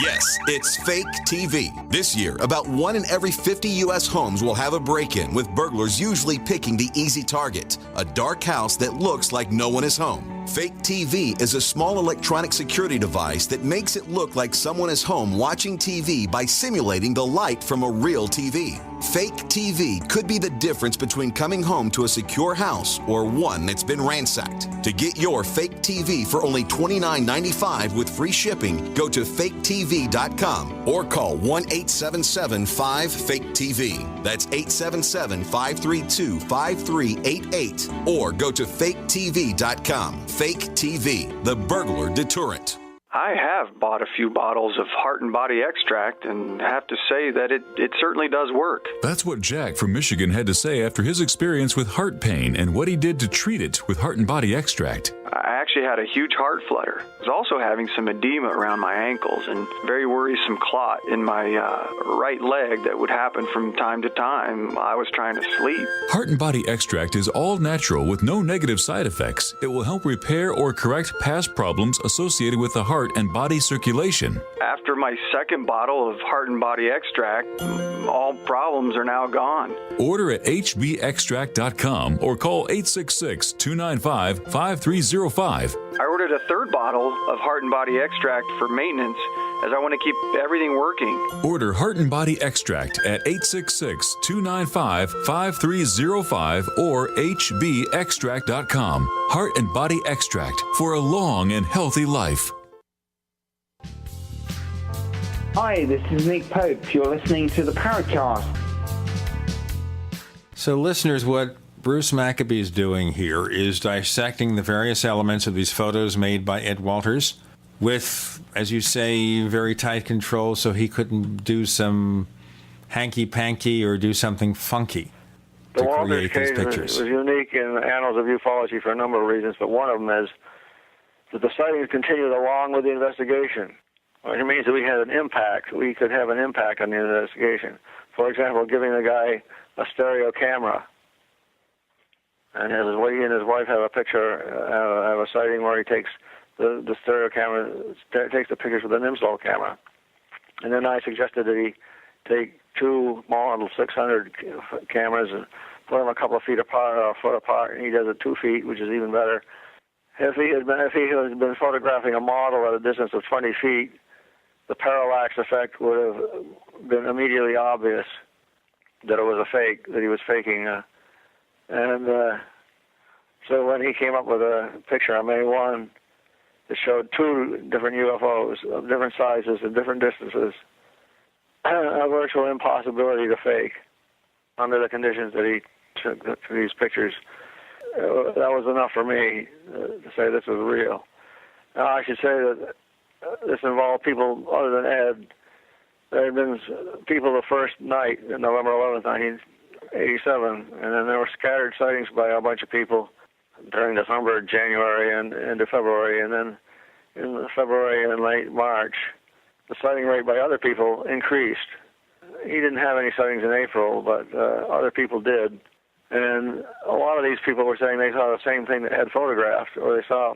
Yes, it's Fake TV. This year, about 1 in every 50 U.S. homes will have a break-in, with burglars usually picking the easy target, a dark house that looks like no one is home. Fake TV is a small electronic security device that makes it look like someone is home watching TV by simulating the light from a real TV. Fake TV could be the difference between coming home to a secure house or one that's been ransacked. To get your Fake TV for only $29.95 with free shipping, go to faketv.com or call 1-877-5-FAKE-TV. That's 877-532-5388 or go to faketv.com. Fake TV, the burglar deterrent. I have bought a few bottles of Heart and Body extract and have to say that it certainly does work. That's what Jack from Michigan had to say after his experience with heart pain and what he did to treat it with Heart and Body extract. I actually had a huge heart flutter. I was also having some edema around my ankles and very worrisome clot in my right leg that would happen from time to time. I was trying to sleep. Heart and Body Extract is all natural with no negative side effects. It will help repair or correct past problems associated with the heart and body circulation. After my second bottle of Heart and Body Extract, all problems are now gone. Order at hbextract.com or call 866-295-5305. I ordered a third bottle of Heart and Body Extract for maintenance as I want to keep everything working. Order Heart and Body Extract at 866-295-5305 or hbextract.com. Heart and Body Extract for a long and healthy life. Hi, this is Nick Pope. You're listening to the Paracast. So, listeners, what Bruce Maccabee is doing here is dissecting the various elements of these photos made by Ed Walters with, as you say, very tight control so he couldn't do some hanky-panky or do something funky The to Walters create these case pictures. was unique in the annals of ufology for a number of reasons, but one of them is that the sightings continued along with the investigation. Which means that we had an impact. We could have an impact on the investigation. For example, giving the guy a stereo camera. And he and his wife have a picture, have a sighting where he takes the stereo camera, takes the pictures with an IMSO camera. And then I suggested that he take two Model 600 cameras and put them a couple of feet apart or a foot apart, and he does it 2 feet, which is even better. If he had been photographing a model at a distance of 20 feet, the parallax effect would have been immediately obvious that it was a fake, that he was faking. So when he came up with a picture on May 1 that showed two different UFOs of different sizes and different distances, a virtual impossibility to fake under the conditions that he took these pictures, that was enough for me to say this was real. Now, I should say that this involved people other than Ed. There had been people the first night, November 11th, 1987, and then there were scattered sightings by a bunch of people during December, January, and into February. And then in February and late March, the sighting rate by other people increased. He didn't have any sightings in April, but other people did. And a lot of these people were saying they saw the same thing that Ed photographed, or they saw,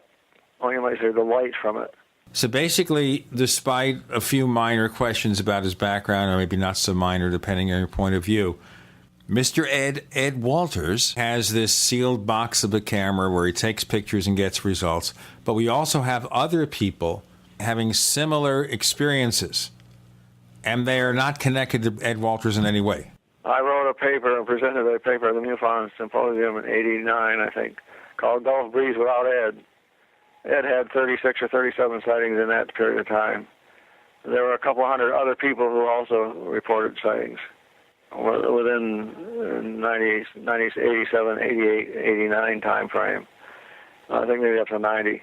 well, you might say, the light from it. So basically, despite a few minor questions about his background, or maybe not so minor, depending on your point of view, Mr. Ed Walters has this sealed box of the camera where he takes pictures and gets results. But we also have other people having similar experiences, and they are not connected to Ed Walters in any way. I wrote a paper and presented a paper at the MUFON Symposium in '89, I think, called Gulf Breeze Without Ed. Ed had 36 or 37 sightings in that period of time. There were a couple hundred other people who also reported sightings within 87, 88, 89 time frame. I think maybe up to 90.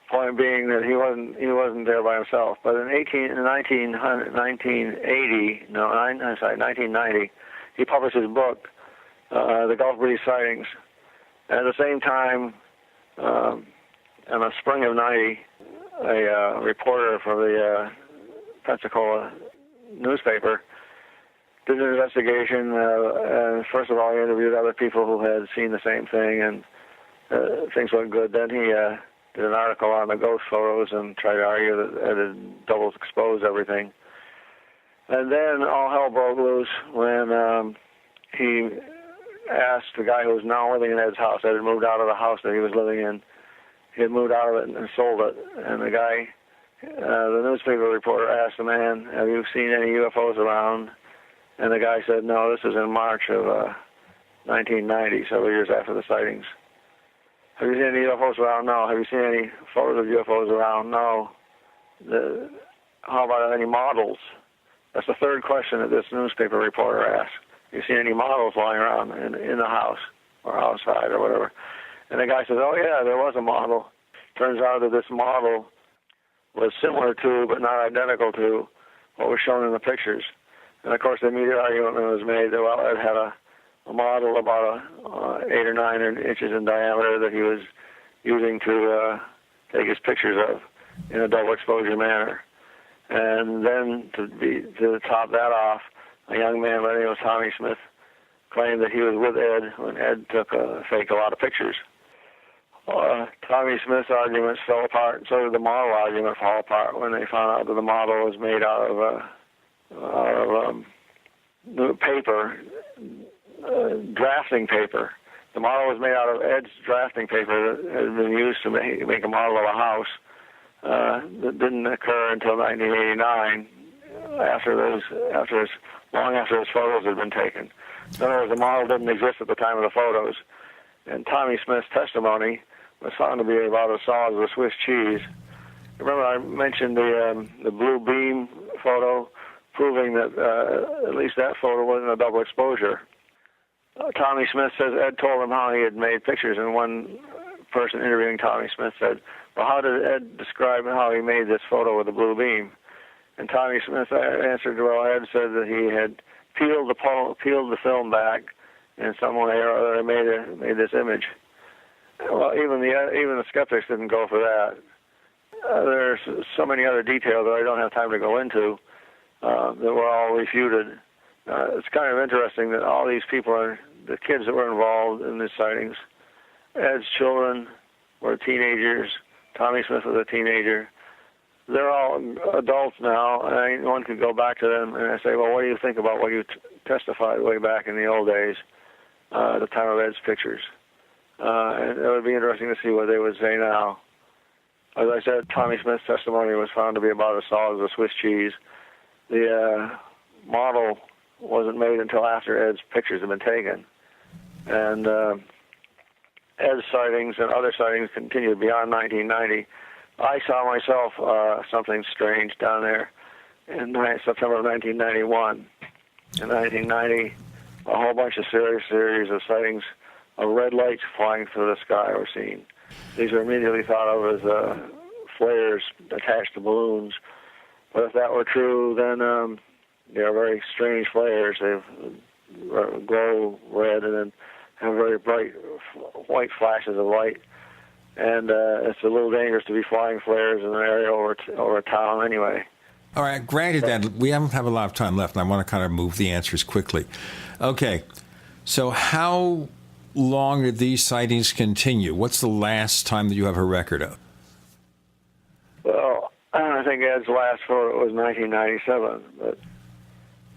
Point being that he wasn't there by himself. But in 1990, he published his book, The Gulf Breeze Sightings. And at the same time, in the spring of '90, a reporter from the Pensacola newspaper did an investigation. And first of all, he interviewed other people who had seen the same thing, and things went good. Then he did an article on the ghost photos and tried to argue that it had double exposed everything. And then all hell broke loose when he asked the guy who was now living in Ed's house. Ed had moved out of the house that he was living in. He had moved out of it and sold it. And the guy, the newspaper reporter, asked the man, "Have you seen any UFOs around?" And the guy said, "No, this is in March of 1990, several years after the sightings." "Have you seen any UFOs around?" "No." "Have you seen any photos of UFOs around?" "No." "How about any models?" That's the third question that this newspaper reporter asked. "You seen any models lying around in the house or outside or whatever?" And the guy says, "Oh, yeah, there was a model." Turns out that this model was similar to, but not identical to, what was shown in the pictures. And, of course, the immediate argument was made that, well, it had a model about 8 or 9 inches in diameter that he was using to take his pictures of in a double exposure manner. And then to top that off, a young man by the name of Tommy Smith claimed that he was with Ed when Ed faked a lot of pictures. Tommy Smith's arguments fell apart, and so did the model argument fall apart when they found out that the model was made out of paper, drafting paper. The model was made out of Ed's drafting paper that had been used to make a model of a house. That didn't occur until 1989, long after his photos had been taken. In other words, the model didn't exist at the time of the photos. And Tommy Smith's testimony was found to be about as solid as a Swiss cheese. Remember, I mentioned the blue beam photo, proving that at least that photo wasn't a double exposure. Tommy Smith says Ed told him how he had made pictures, and one person interviewing Tommy Smith said, "Well, how did Ed describe how he made this photo with the blue beam?" And Tommy Smith answered, "Well, Ed said that he had peeled the film back in some way or other and made this image." Well, even the skeptics didn't go for that. There's so many other details that I don't have time to go into that were all refuted. It's kind of interesting that all these people are the kids that were involved in these sightings. Ed's children were teenagers. Tommy Smith was a teenager. They're all adults now, and one could go back to them and say, "Well, what do you think about what you testified way back in the old days, at the time of Ed's pictures?" And it would be interesting to see what they would say now. As I said, Tommy Smith's testimony was found to be about as solid as a Swiss cheese. The model wasn't made until after Ed's pictures had been taken. And Ed's sightings and other sightings continued beyond 1990. I saw myself something strange down there in September of 1991. In 1990, a whole bunch of series of sightings of red lights flying through the sky were seen. These are immediately thought of as flares attached to balloons. But if that were true, then they are very strange flares. They glow red and then have very bright white flashes of light. And it's a little dangerous to be flying flares in an area over a town anyway. All right, granted that we don't have a lot of time left, and I want to kind of move the answers quickly. Okay, so how long did these sightings continue? What's the last time that you have a record of? Well, I think Ed's last photo was 1997, but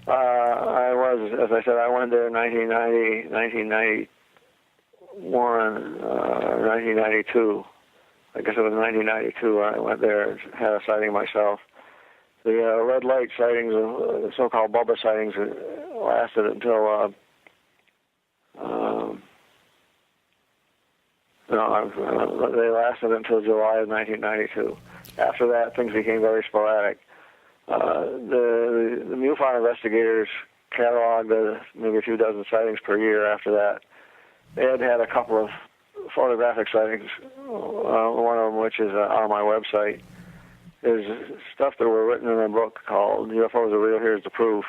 I was, as I said, I went there in 1990, 1991, 1992. I guess it was 1992 I went there and had a sighting myself. The red light sightings, the so-called Bubba sightings, lasted until they lasted until July of 1992. After that, things became very sporadic. The MUFON investigators cataloged maybe a few dozen sightings per year after that. They had a couple of photographic sightings, one of them which is on my website. There's stuff that were written in a book called UFOs Are Real, Here's the Proof.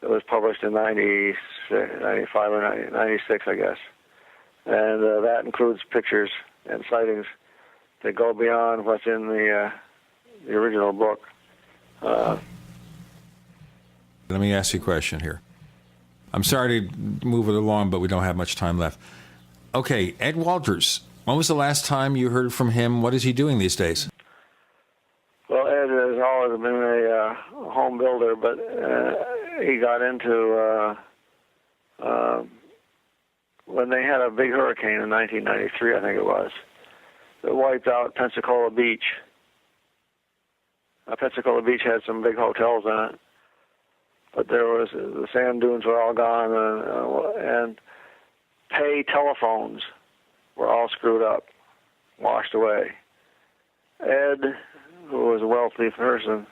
It was published in 95 or 96, I guess. And that includes pictures and sightings that go beyond what's in the original book. Let me ask you a question here. I'm sorry to move it along, but we don't have much time left. Okay, Ed Walters, when was the last time you heard from him? What is he doing these days? Well, Ed has always been a home builder, but he got into when they had a big hurricane in 1993, I think it was, that wiped out Pensacola Beach. Pensacola Beach had some big hotels in it, but the sand dunes were all gone, and pay telephones were all screwed up, washed away. Ed, who was a wealthy person,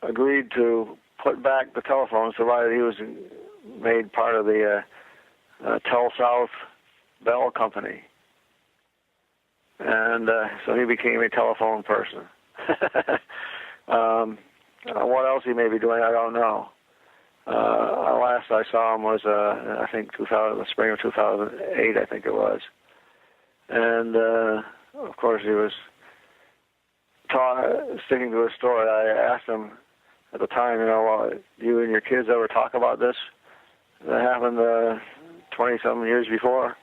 agreed to put back the telephones, provided he was made part of the Tel South Bell Company. And so he became a telephone person. What else he may be doing, I don't know. Last I saw him was, I think, the spring of 2008, I think it was. And, of course, he was sticking to his story. I asked him at the time, well, you and your kids ever talk about this? That happened 20-something years before.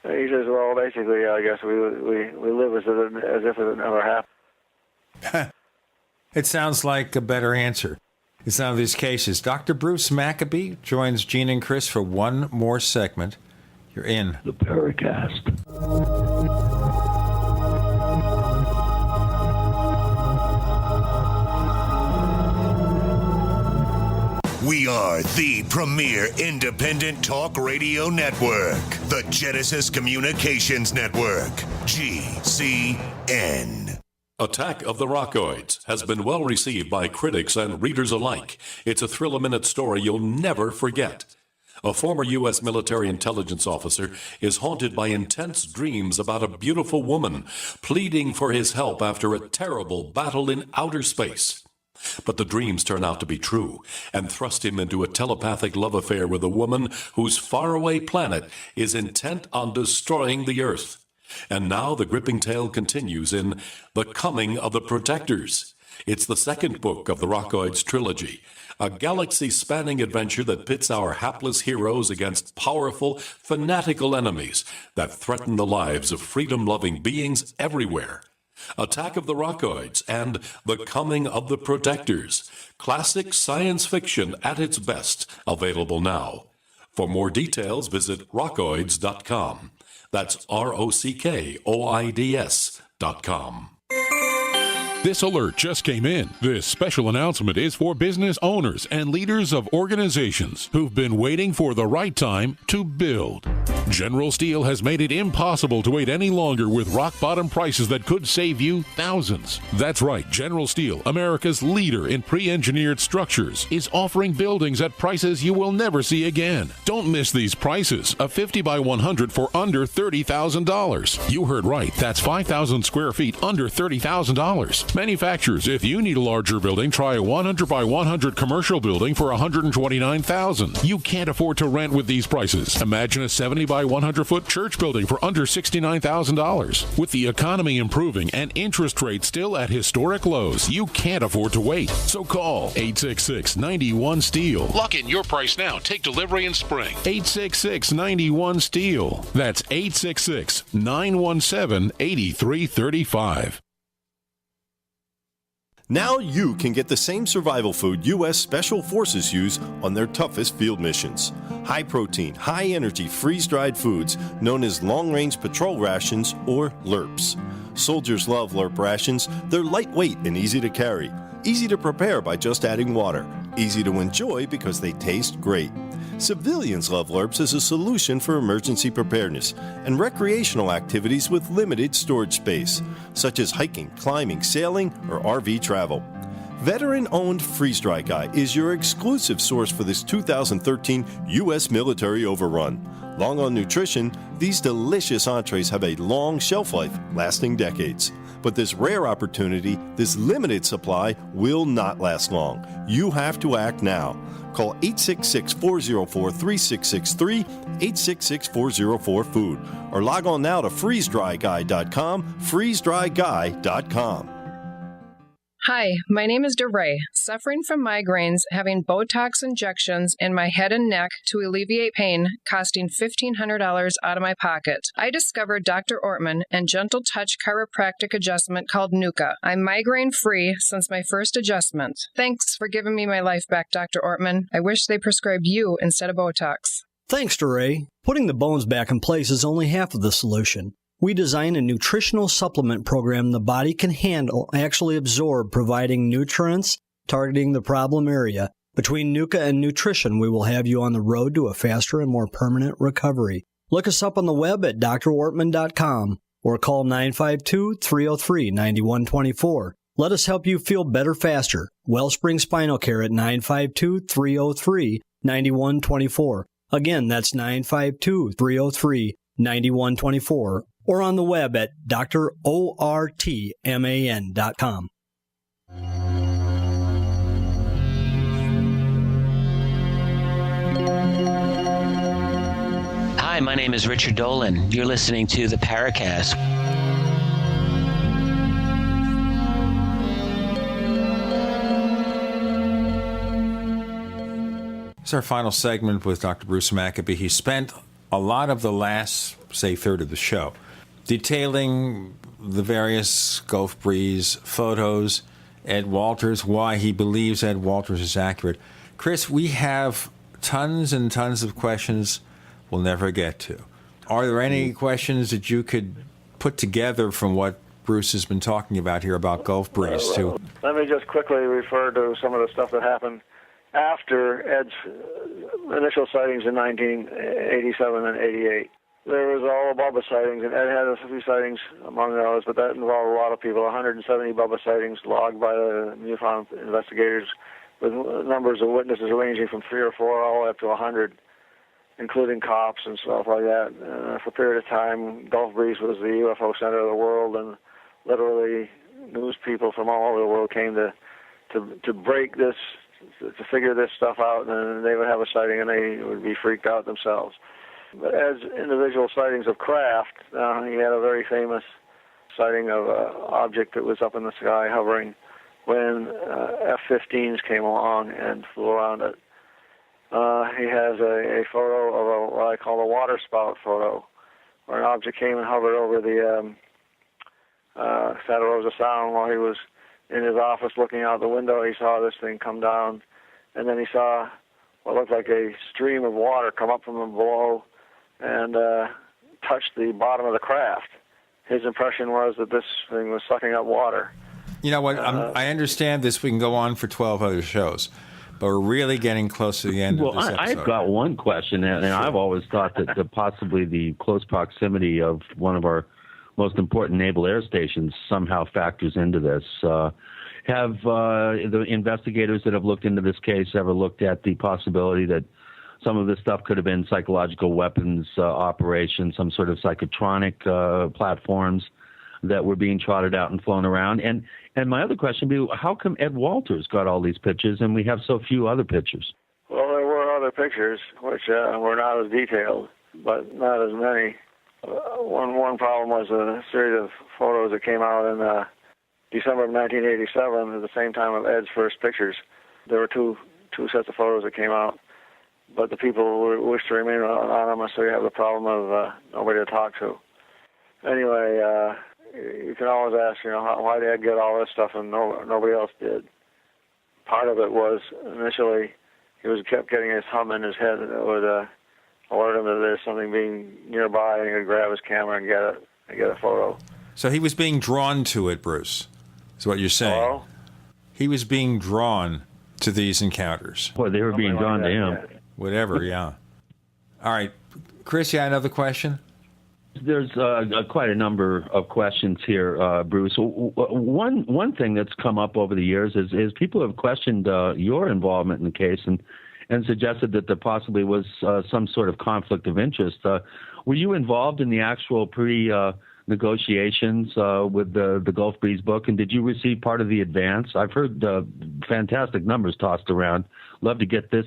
And he says, well, basically, I guess we live as if it never happened. It sounds like a better answer in some of these cases. Dr. Bruce Maccabee joins Gene and Chris for one more segment. You're in the Paracast. We are the premier independent talk radio network, the Genesis Communications Network, GCN. Attack of the Rockoids has been well received by critics and readers alike. It's a thrill-a-minute story you'll never forget. A former U.S. military intelligence officer is haunted by intense dreams about a beautiful woman pleading for his help after a terrible battle in outer space. But the dreams turn out to be true and thrust him into a telepathic love affair with a woman whose faraway planet is intent on destroying the Earth. And now the gripping tale continues in The Coming of the Protectors. It's the second book of the Rockoids trilogy, a galaxy-spanning adventure that pits our hapless heroes against powerful, fanatical enemies that threaten the lives of freedom-loving beings everywhere. Attack of the Rockoids and The Coming of the Protectors. Classic science fiction at its best, available now. For more details, visit rockoids.com. That's ROCKOIDS.com. This alert just came in. This special announcement is for business owners and leaders of organizations who've been waiting for the right time to build. General Steel has made it impossible to wait any longer with rock-bottom prices that could save you thousands. That's right, General Steel, America's leader in pre-engineered structures, is offering buildings at prices you will never see again. Don't miss these prices. A 50 by 100 for under $30,000. You heard right. That's 5,000 square feet under $30,000. Manufacturers, if you need a larger building, try a 100 by 100 commercial building for $129,000. You can't afford to rent with these prices. Imagine a 70 by 100-foot church building for under $69,000. With the economy improving and interest rates still at historic lows, you can't afford to wait. So call 866-91-STEEL. Lock in your price now. Take delivery in spring. 866-91-STEEL. That's 866-917-8335. Now you can get the same survival food U.S. Special Forces use on their toughest field missions. High protein, high energy, freeze-dried foods known as long-range patrol rations or LRPs. Soldiers love LRP rations. They're lightweight and easy to carry. Easy to prepare by just adding water. Easy to enjoy because they taste great. Civilians love LRPs as a solution for emergency preparedness and recreational activities with limited storage space, such as hiking, climbing, sailing, or RV travel. Veteran-owned Freeze Dry Guy is your exclusive source for this 2013 U.S. military overrun. Long on nutrition, these delicious entrees have a long shelf life, lasting decades. But this rare opportunity, this limited supply, will not last long. You have to act now. Call 866-404-3663, 866-404-FOOD, or log on now to freezedryguy.com, freezedryguy.com. Hi, my name is DeRay, suffering from migraines, having Botox injections in my head and neck to alleviate pain, costing $1,500 out of my pocket. I discovered Dr. Ortman and Gentle Touch chiropractic adjustment called Nuka. I'm migraine-free since my first adjustment. Thanks for giving me my life back, Dr. Ortman. I wish they prescribed you instead of Botox. Thanks, DeRay. Putting the bones back in place is only half of the solution. We design a nutritional supplement program the body can handle, actually absorb, providing nutrients, targeting the problem area. Between Nuka and nutrition, we will have you on the road to a faster and more permanent recovery. Look us up on the web at drortman.com or call 952-303-9124. Let us help you feel better faster. Wellspring Spinal Care at 952-303-9124. Again, that's 952-303-9124. Or on the web at drortman.com. Hi, Hi, my name is Richard Dolan. You're listening to the Paracast. This is our final segment with Dr. Bruce Maccabee. He spent a lot of the last, say, third of the show detailing the various Gulf Breeze photos, Ed Walters, why he believes Ed Walters is accurate. Chris, we have tons and tons of questions we'll never get to. Are there any questions that you could put together from what Bruce has been talking about here about Gulf Breeze, too? Let me just quickly refer to some of the stuff that happened after Ed's initial sightings in 1987 and 88. There was all the Bubba sightings, and Ed had a few sightings among those, but that involved a lot of people. 170 Bubba sightings logged by the Newfoundland investigators, with numbers of witnesses ranging from 3 or 4 all the way up to 100, including cops and stuff like that. For a period of time, Gulf Breeze was the UFO center of the world, and literally news people from all over the world came to break this, to figure this stuff out, and they would have a sighting and they would be freaked out themselves. But as individual sightings of craft, he had a very famous sighting of an object that was up in the sky hovering when F-15s came along and flew around it. He has a photo of what I call a water spout photo, where an object came and hovered over the Santa Rosa Sound while he was in his office looking out the window. He saw this thing come down, and then he saw what looked like a stream of water come up from below and touch the bottom of the craft. His impression was that this thing was sucking up water. You know what? I understand this. We can go on for 12 other shows, but we're really getting close to the end of this episode. I've got one question, and I've always thought that possibly the close proximity of one of our most important naval air stations somehow factors into this. Have the investigators that have looked into this case ever looked at the possibility that some of this stuff could have been psychological weapons operations, some sort of psychotronic platforms that were being trotted out and flown around? And my other question would be, how come Ed Walters got all these pictures and we have so few other pictures? Well, there were other pictures, which were not as detailed, but not as many. One problem was a series of photos that came out in December of 1987, at the same time of Ed's first pictures. There were two sets of photos that came out, but the people wished to remain anonymous, so you have the problem of nobody to talk to. Anyway, you can always ask, why did Ed get all this stuff and nobody else did? Part of it was initially he kept getting his hum in his head that would alert him that there's something being nearby, and he would grab his camera and get a photo. So he was being drawn to it, Bruce, is what you're saying. Hello? He was being drawn to these encounters. Boy, they were being drawn to him. Whatever, yeah. All right. Chris, you had another question? There's quite a number of questions here, Bruce. One thing that's come up over the years is people have questioned your involvement in the case and suggested that there possibly was some sort of conflict of interest. Were you involved in the actual pre-negotiations with the Gulf Breeze book, and did you receive part of the advance? I've heard fantastic numbers tossed around. Love to get this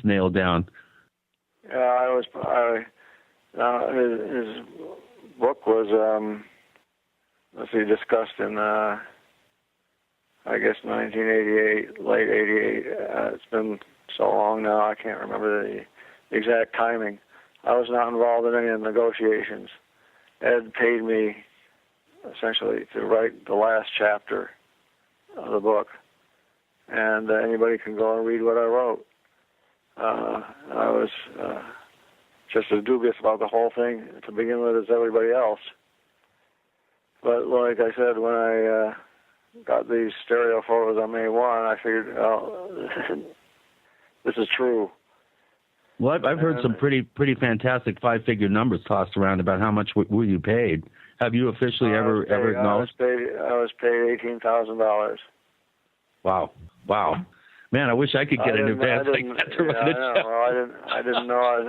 nailed down. Yeah, his book was, discussed in, 1988, late 88. It's been so long now, I can't remember the exact timing. I was not involved in any of the negotiations. Ed paid me, essentially, to write the last chapter of the book, and anybody can go and read what I wrote. I was just as dubious about the whole thing to begin with as everybody else. But like I said, when I got these stereo photos on May 1, I figured, this is true. Well, I've heard some pretty fantastic five-figure numbers tossed around about how much were you paid. Have you officially ever acknowledged? I was paid $18,000. Wow. Man, I wish I could get an advance like that to write a check. I didn't know I was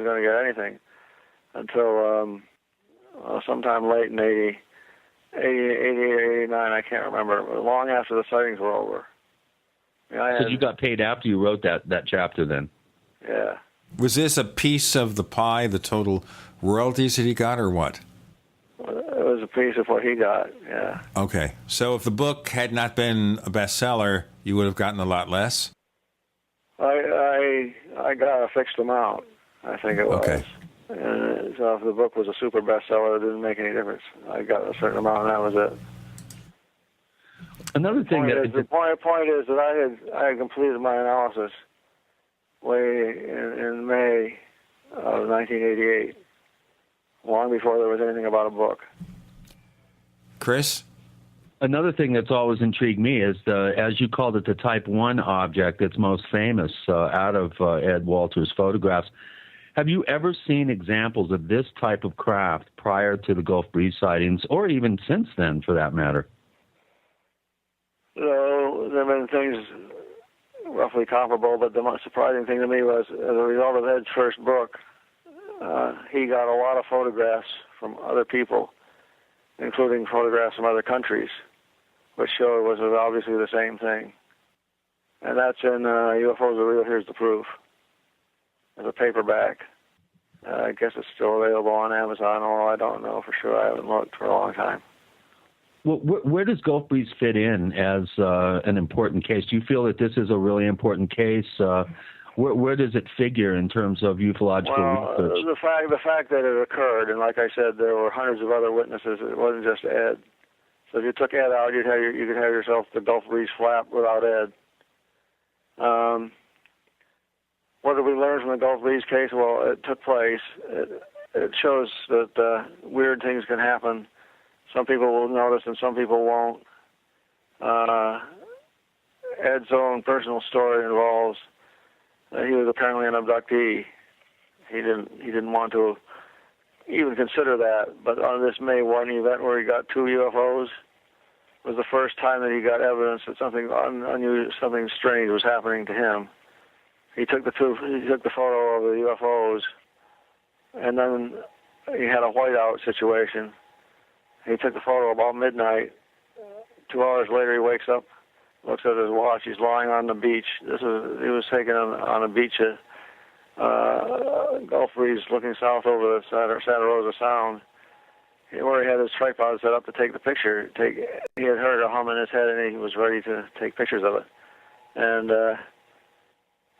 going to get anything until sometime late in 88, 89, I can't remember. Long after the sightings were over. So you got paid after you wrote that chapter then? Yeah. Was this a piece of the pie, the total royalties that he got, or what? It was a piece of what he got, yeah. Okay. So if the book had not been a bestseller, you would have gotten a lot less? I got a fixed amount, I think it was. Okay. And so if the book was a super bestseller, it didn't make any difference. I got a certain amount, and that was it. Another thing the point is that I had completed my analysis way in May of 1988, long before there was anything about a book. Chris? Another thing that's always intrigued me is, as you called it, the Type 1 object that's most famous out of Ed Walter's photographs. Have you ever seen examples of this type of craft prior to the Gulf Breeze sightings, or even since then, for that matter? So there have been things roughly comparable, but the most surprising thing to me was, as a result of Ed's first book, he got a lot of photographs from other people, including photographs from other countries, which showed it was obviously the same thing. And that's in UFOs Are Real, Here's the Proof, as a paperback. I guess it's still available on Amazon, although I don't know for sure. I haven't looked for a long time. Well, where does Gulf Breeze fit in as an important case? Do you feel that this is a really important case? Where does it figure in terms of ufological research? The fact that it occurred, and like I said, there were hundreds of other witnesses. It wasn't just Ed. So if you took Ed out, you could have yourself the Gulf Breeze flap without Ed. What did we learn from the Gulf Breeze case? Well, it took place. It shows that weird things can happen. Some people will notice and some people won't. Ed's own personal story involves he was apparently an abductee. He didn't want to even consider that. But on this May 1 event where he got 2 UFOs was the first time that he got evidence that something unusual, something strange was happening to him. He took the photo of the UFOs, and then he had a whiteout situation. He took the photo about midnight. 2 hours later, he wakes up, looks at his watch. He's lying on the beach. He was taken on a beach at Gulf Breeze, looking south over the Santa Rosa Sound, where he had his tripod set up to take the picture. He had heard a hum in his head, and he was ready to take pictures of it. And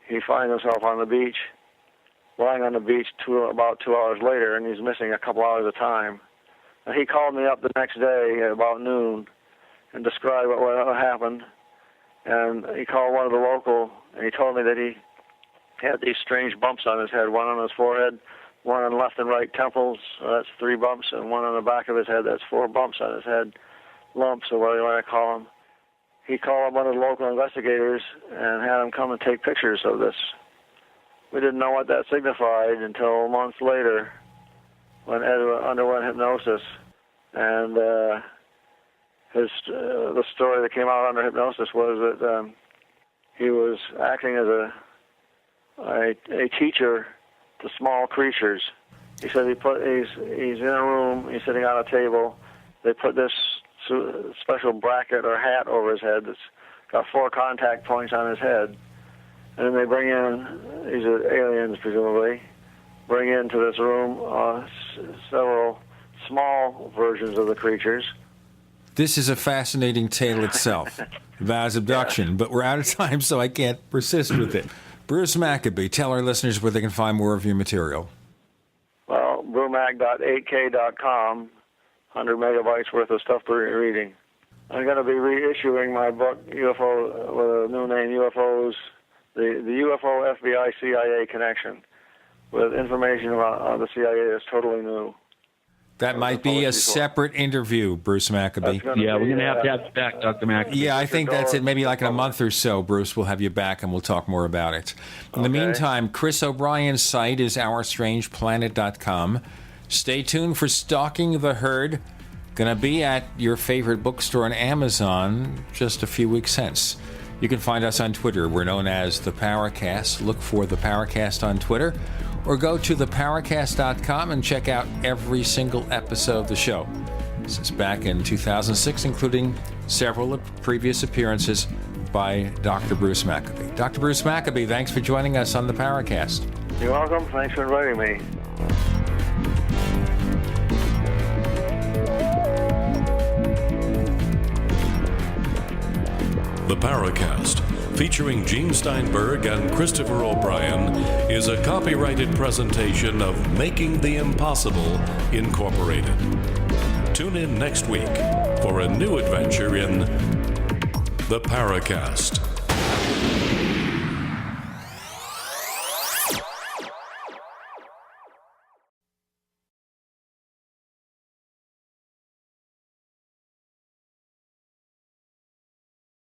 he finds himself on the beach, lying on the beach about 2 hours later, and he's missing a couple hours of time. He called me up the next day at about noon and described what happened. And he called one of the local, and he told me that he had these strange bumps on his head, one on his forehead, one on left and right temples, so that's 3 bumps, and one on the back of his head, that's 4 bumps on his head, lumps, or whatever you want to call them. He called up one of the local investigators and had him come and take pictures of this. We didn't know what that signified until months later, when Ed underwent hypnosis, and the story that came out under hypnosis was that he was acting as a teacher to small creatures. He said he's in a room, he's sitting on a table. They put this special bracket or hat over his head that's got 4 contact points on his head, and then they bring in, these are aliens presumably, bring into this room several small versions of the creatures. This is a fascinating tale itself, Vaz abduction, but we're out of time, so I can't persist with it. Bruce Maccabee, tell our listeners where they can find more of your material. Well, brumac.8k.com, 100 megabytes worth of stuff for reading. I'm going to be reissuing my book, UFO, with a new name, UFOs, the UFO FBI CIA connection, with information about the CIA that's totally new. That might be a separate interview, Bruce Maccabee. Yeah, we're going to have you back, Dr. Maccabee. Yeah, I think that's it. Maybe like in a month or so, Bruce, we'll have you back and we'll talk more about it. In the meantime, Chris O'Brien's site is OurStrangePlanet.com. Stay tuned for Stalking the Herd. Going to be at your favorite bookstore and Amazon just a few weeks hence. You can find us on Twitter. We're known as the Paracast. Look for the Paracast on Twitter. Or go to theparacast.com and check out every single episode of the show since back in 2006, including several previous appearances by Dr. Bruce Maccabee. Dr. Bruce Maccabee, thanks for joining us on the Paracast. You're welcome. Thanks for inviting me. The Paracast, featuring Gene Steinberg and Christopher O'Brien, is a copyrighted presentation of Making the Impossible, Incorporated. Tune in next week for a new adventure in The Paracast.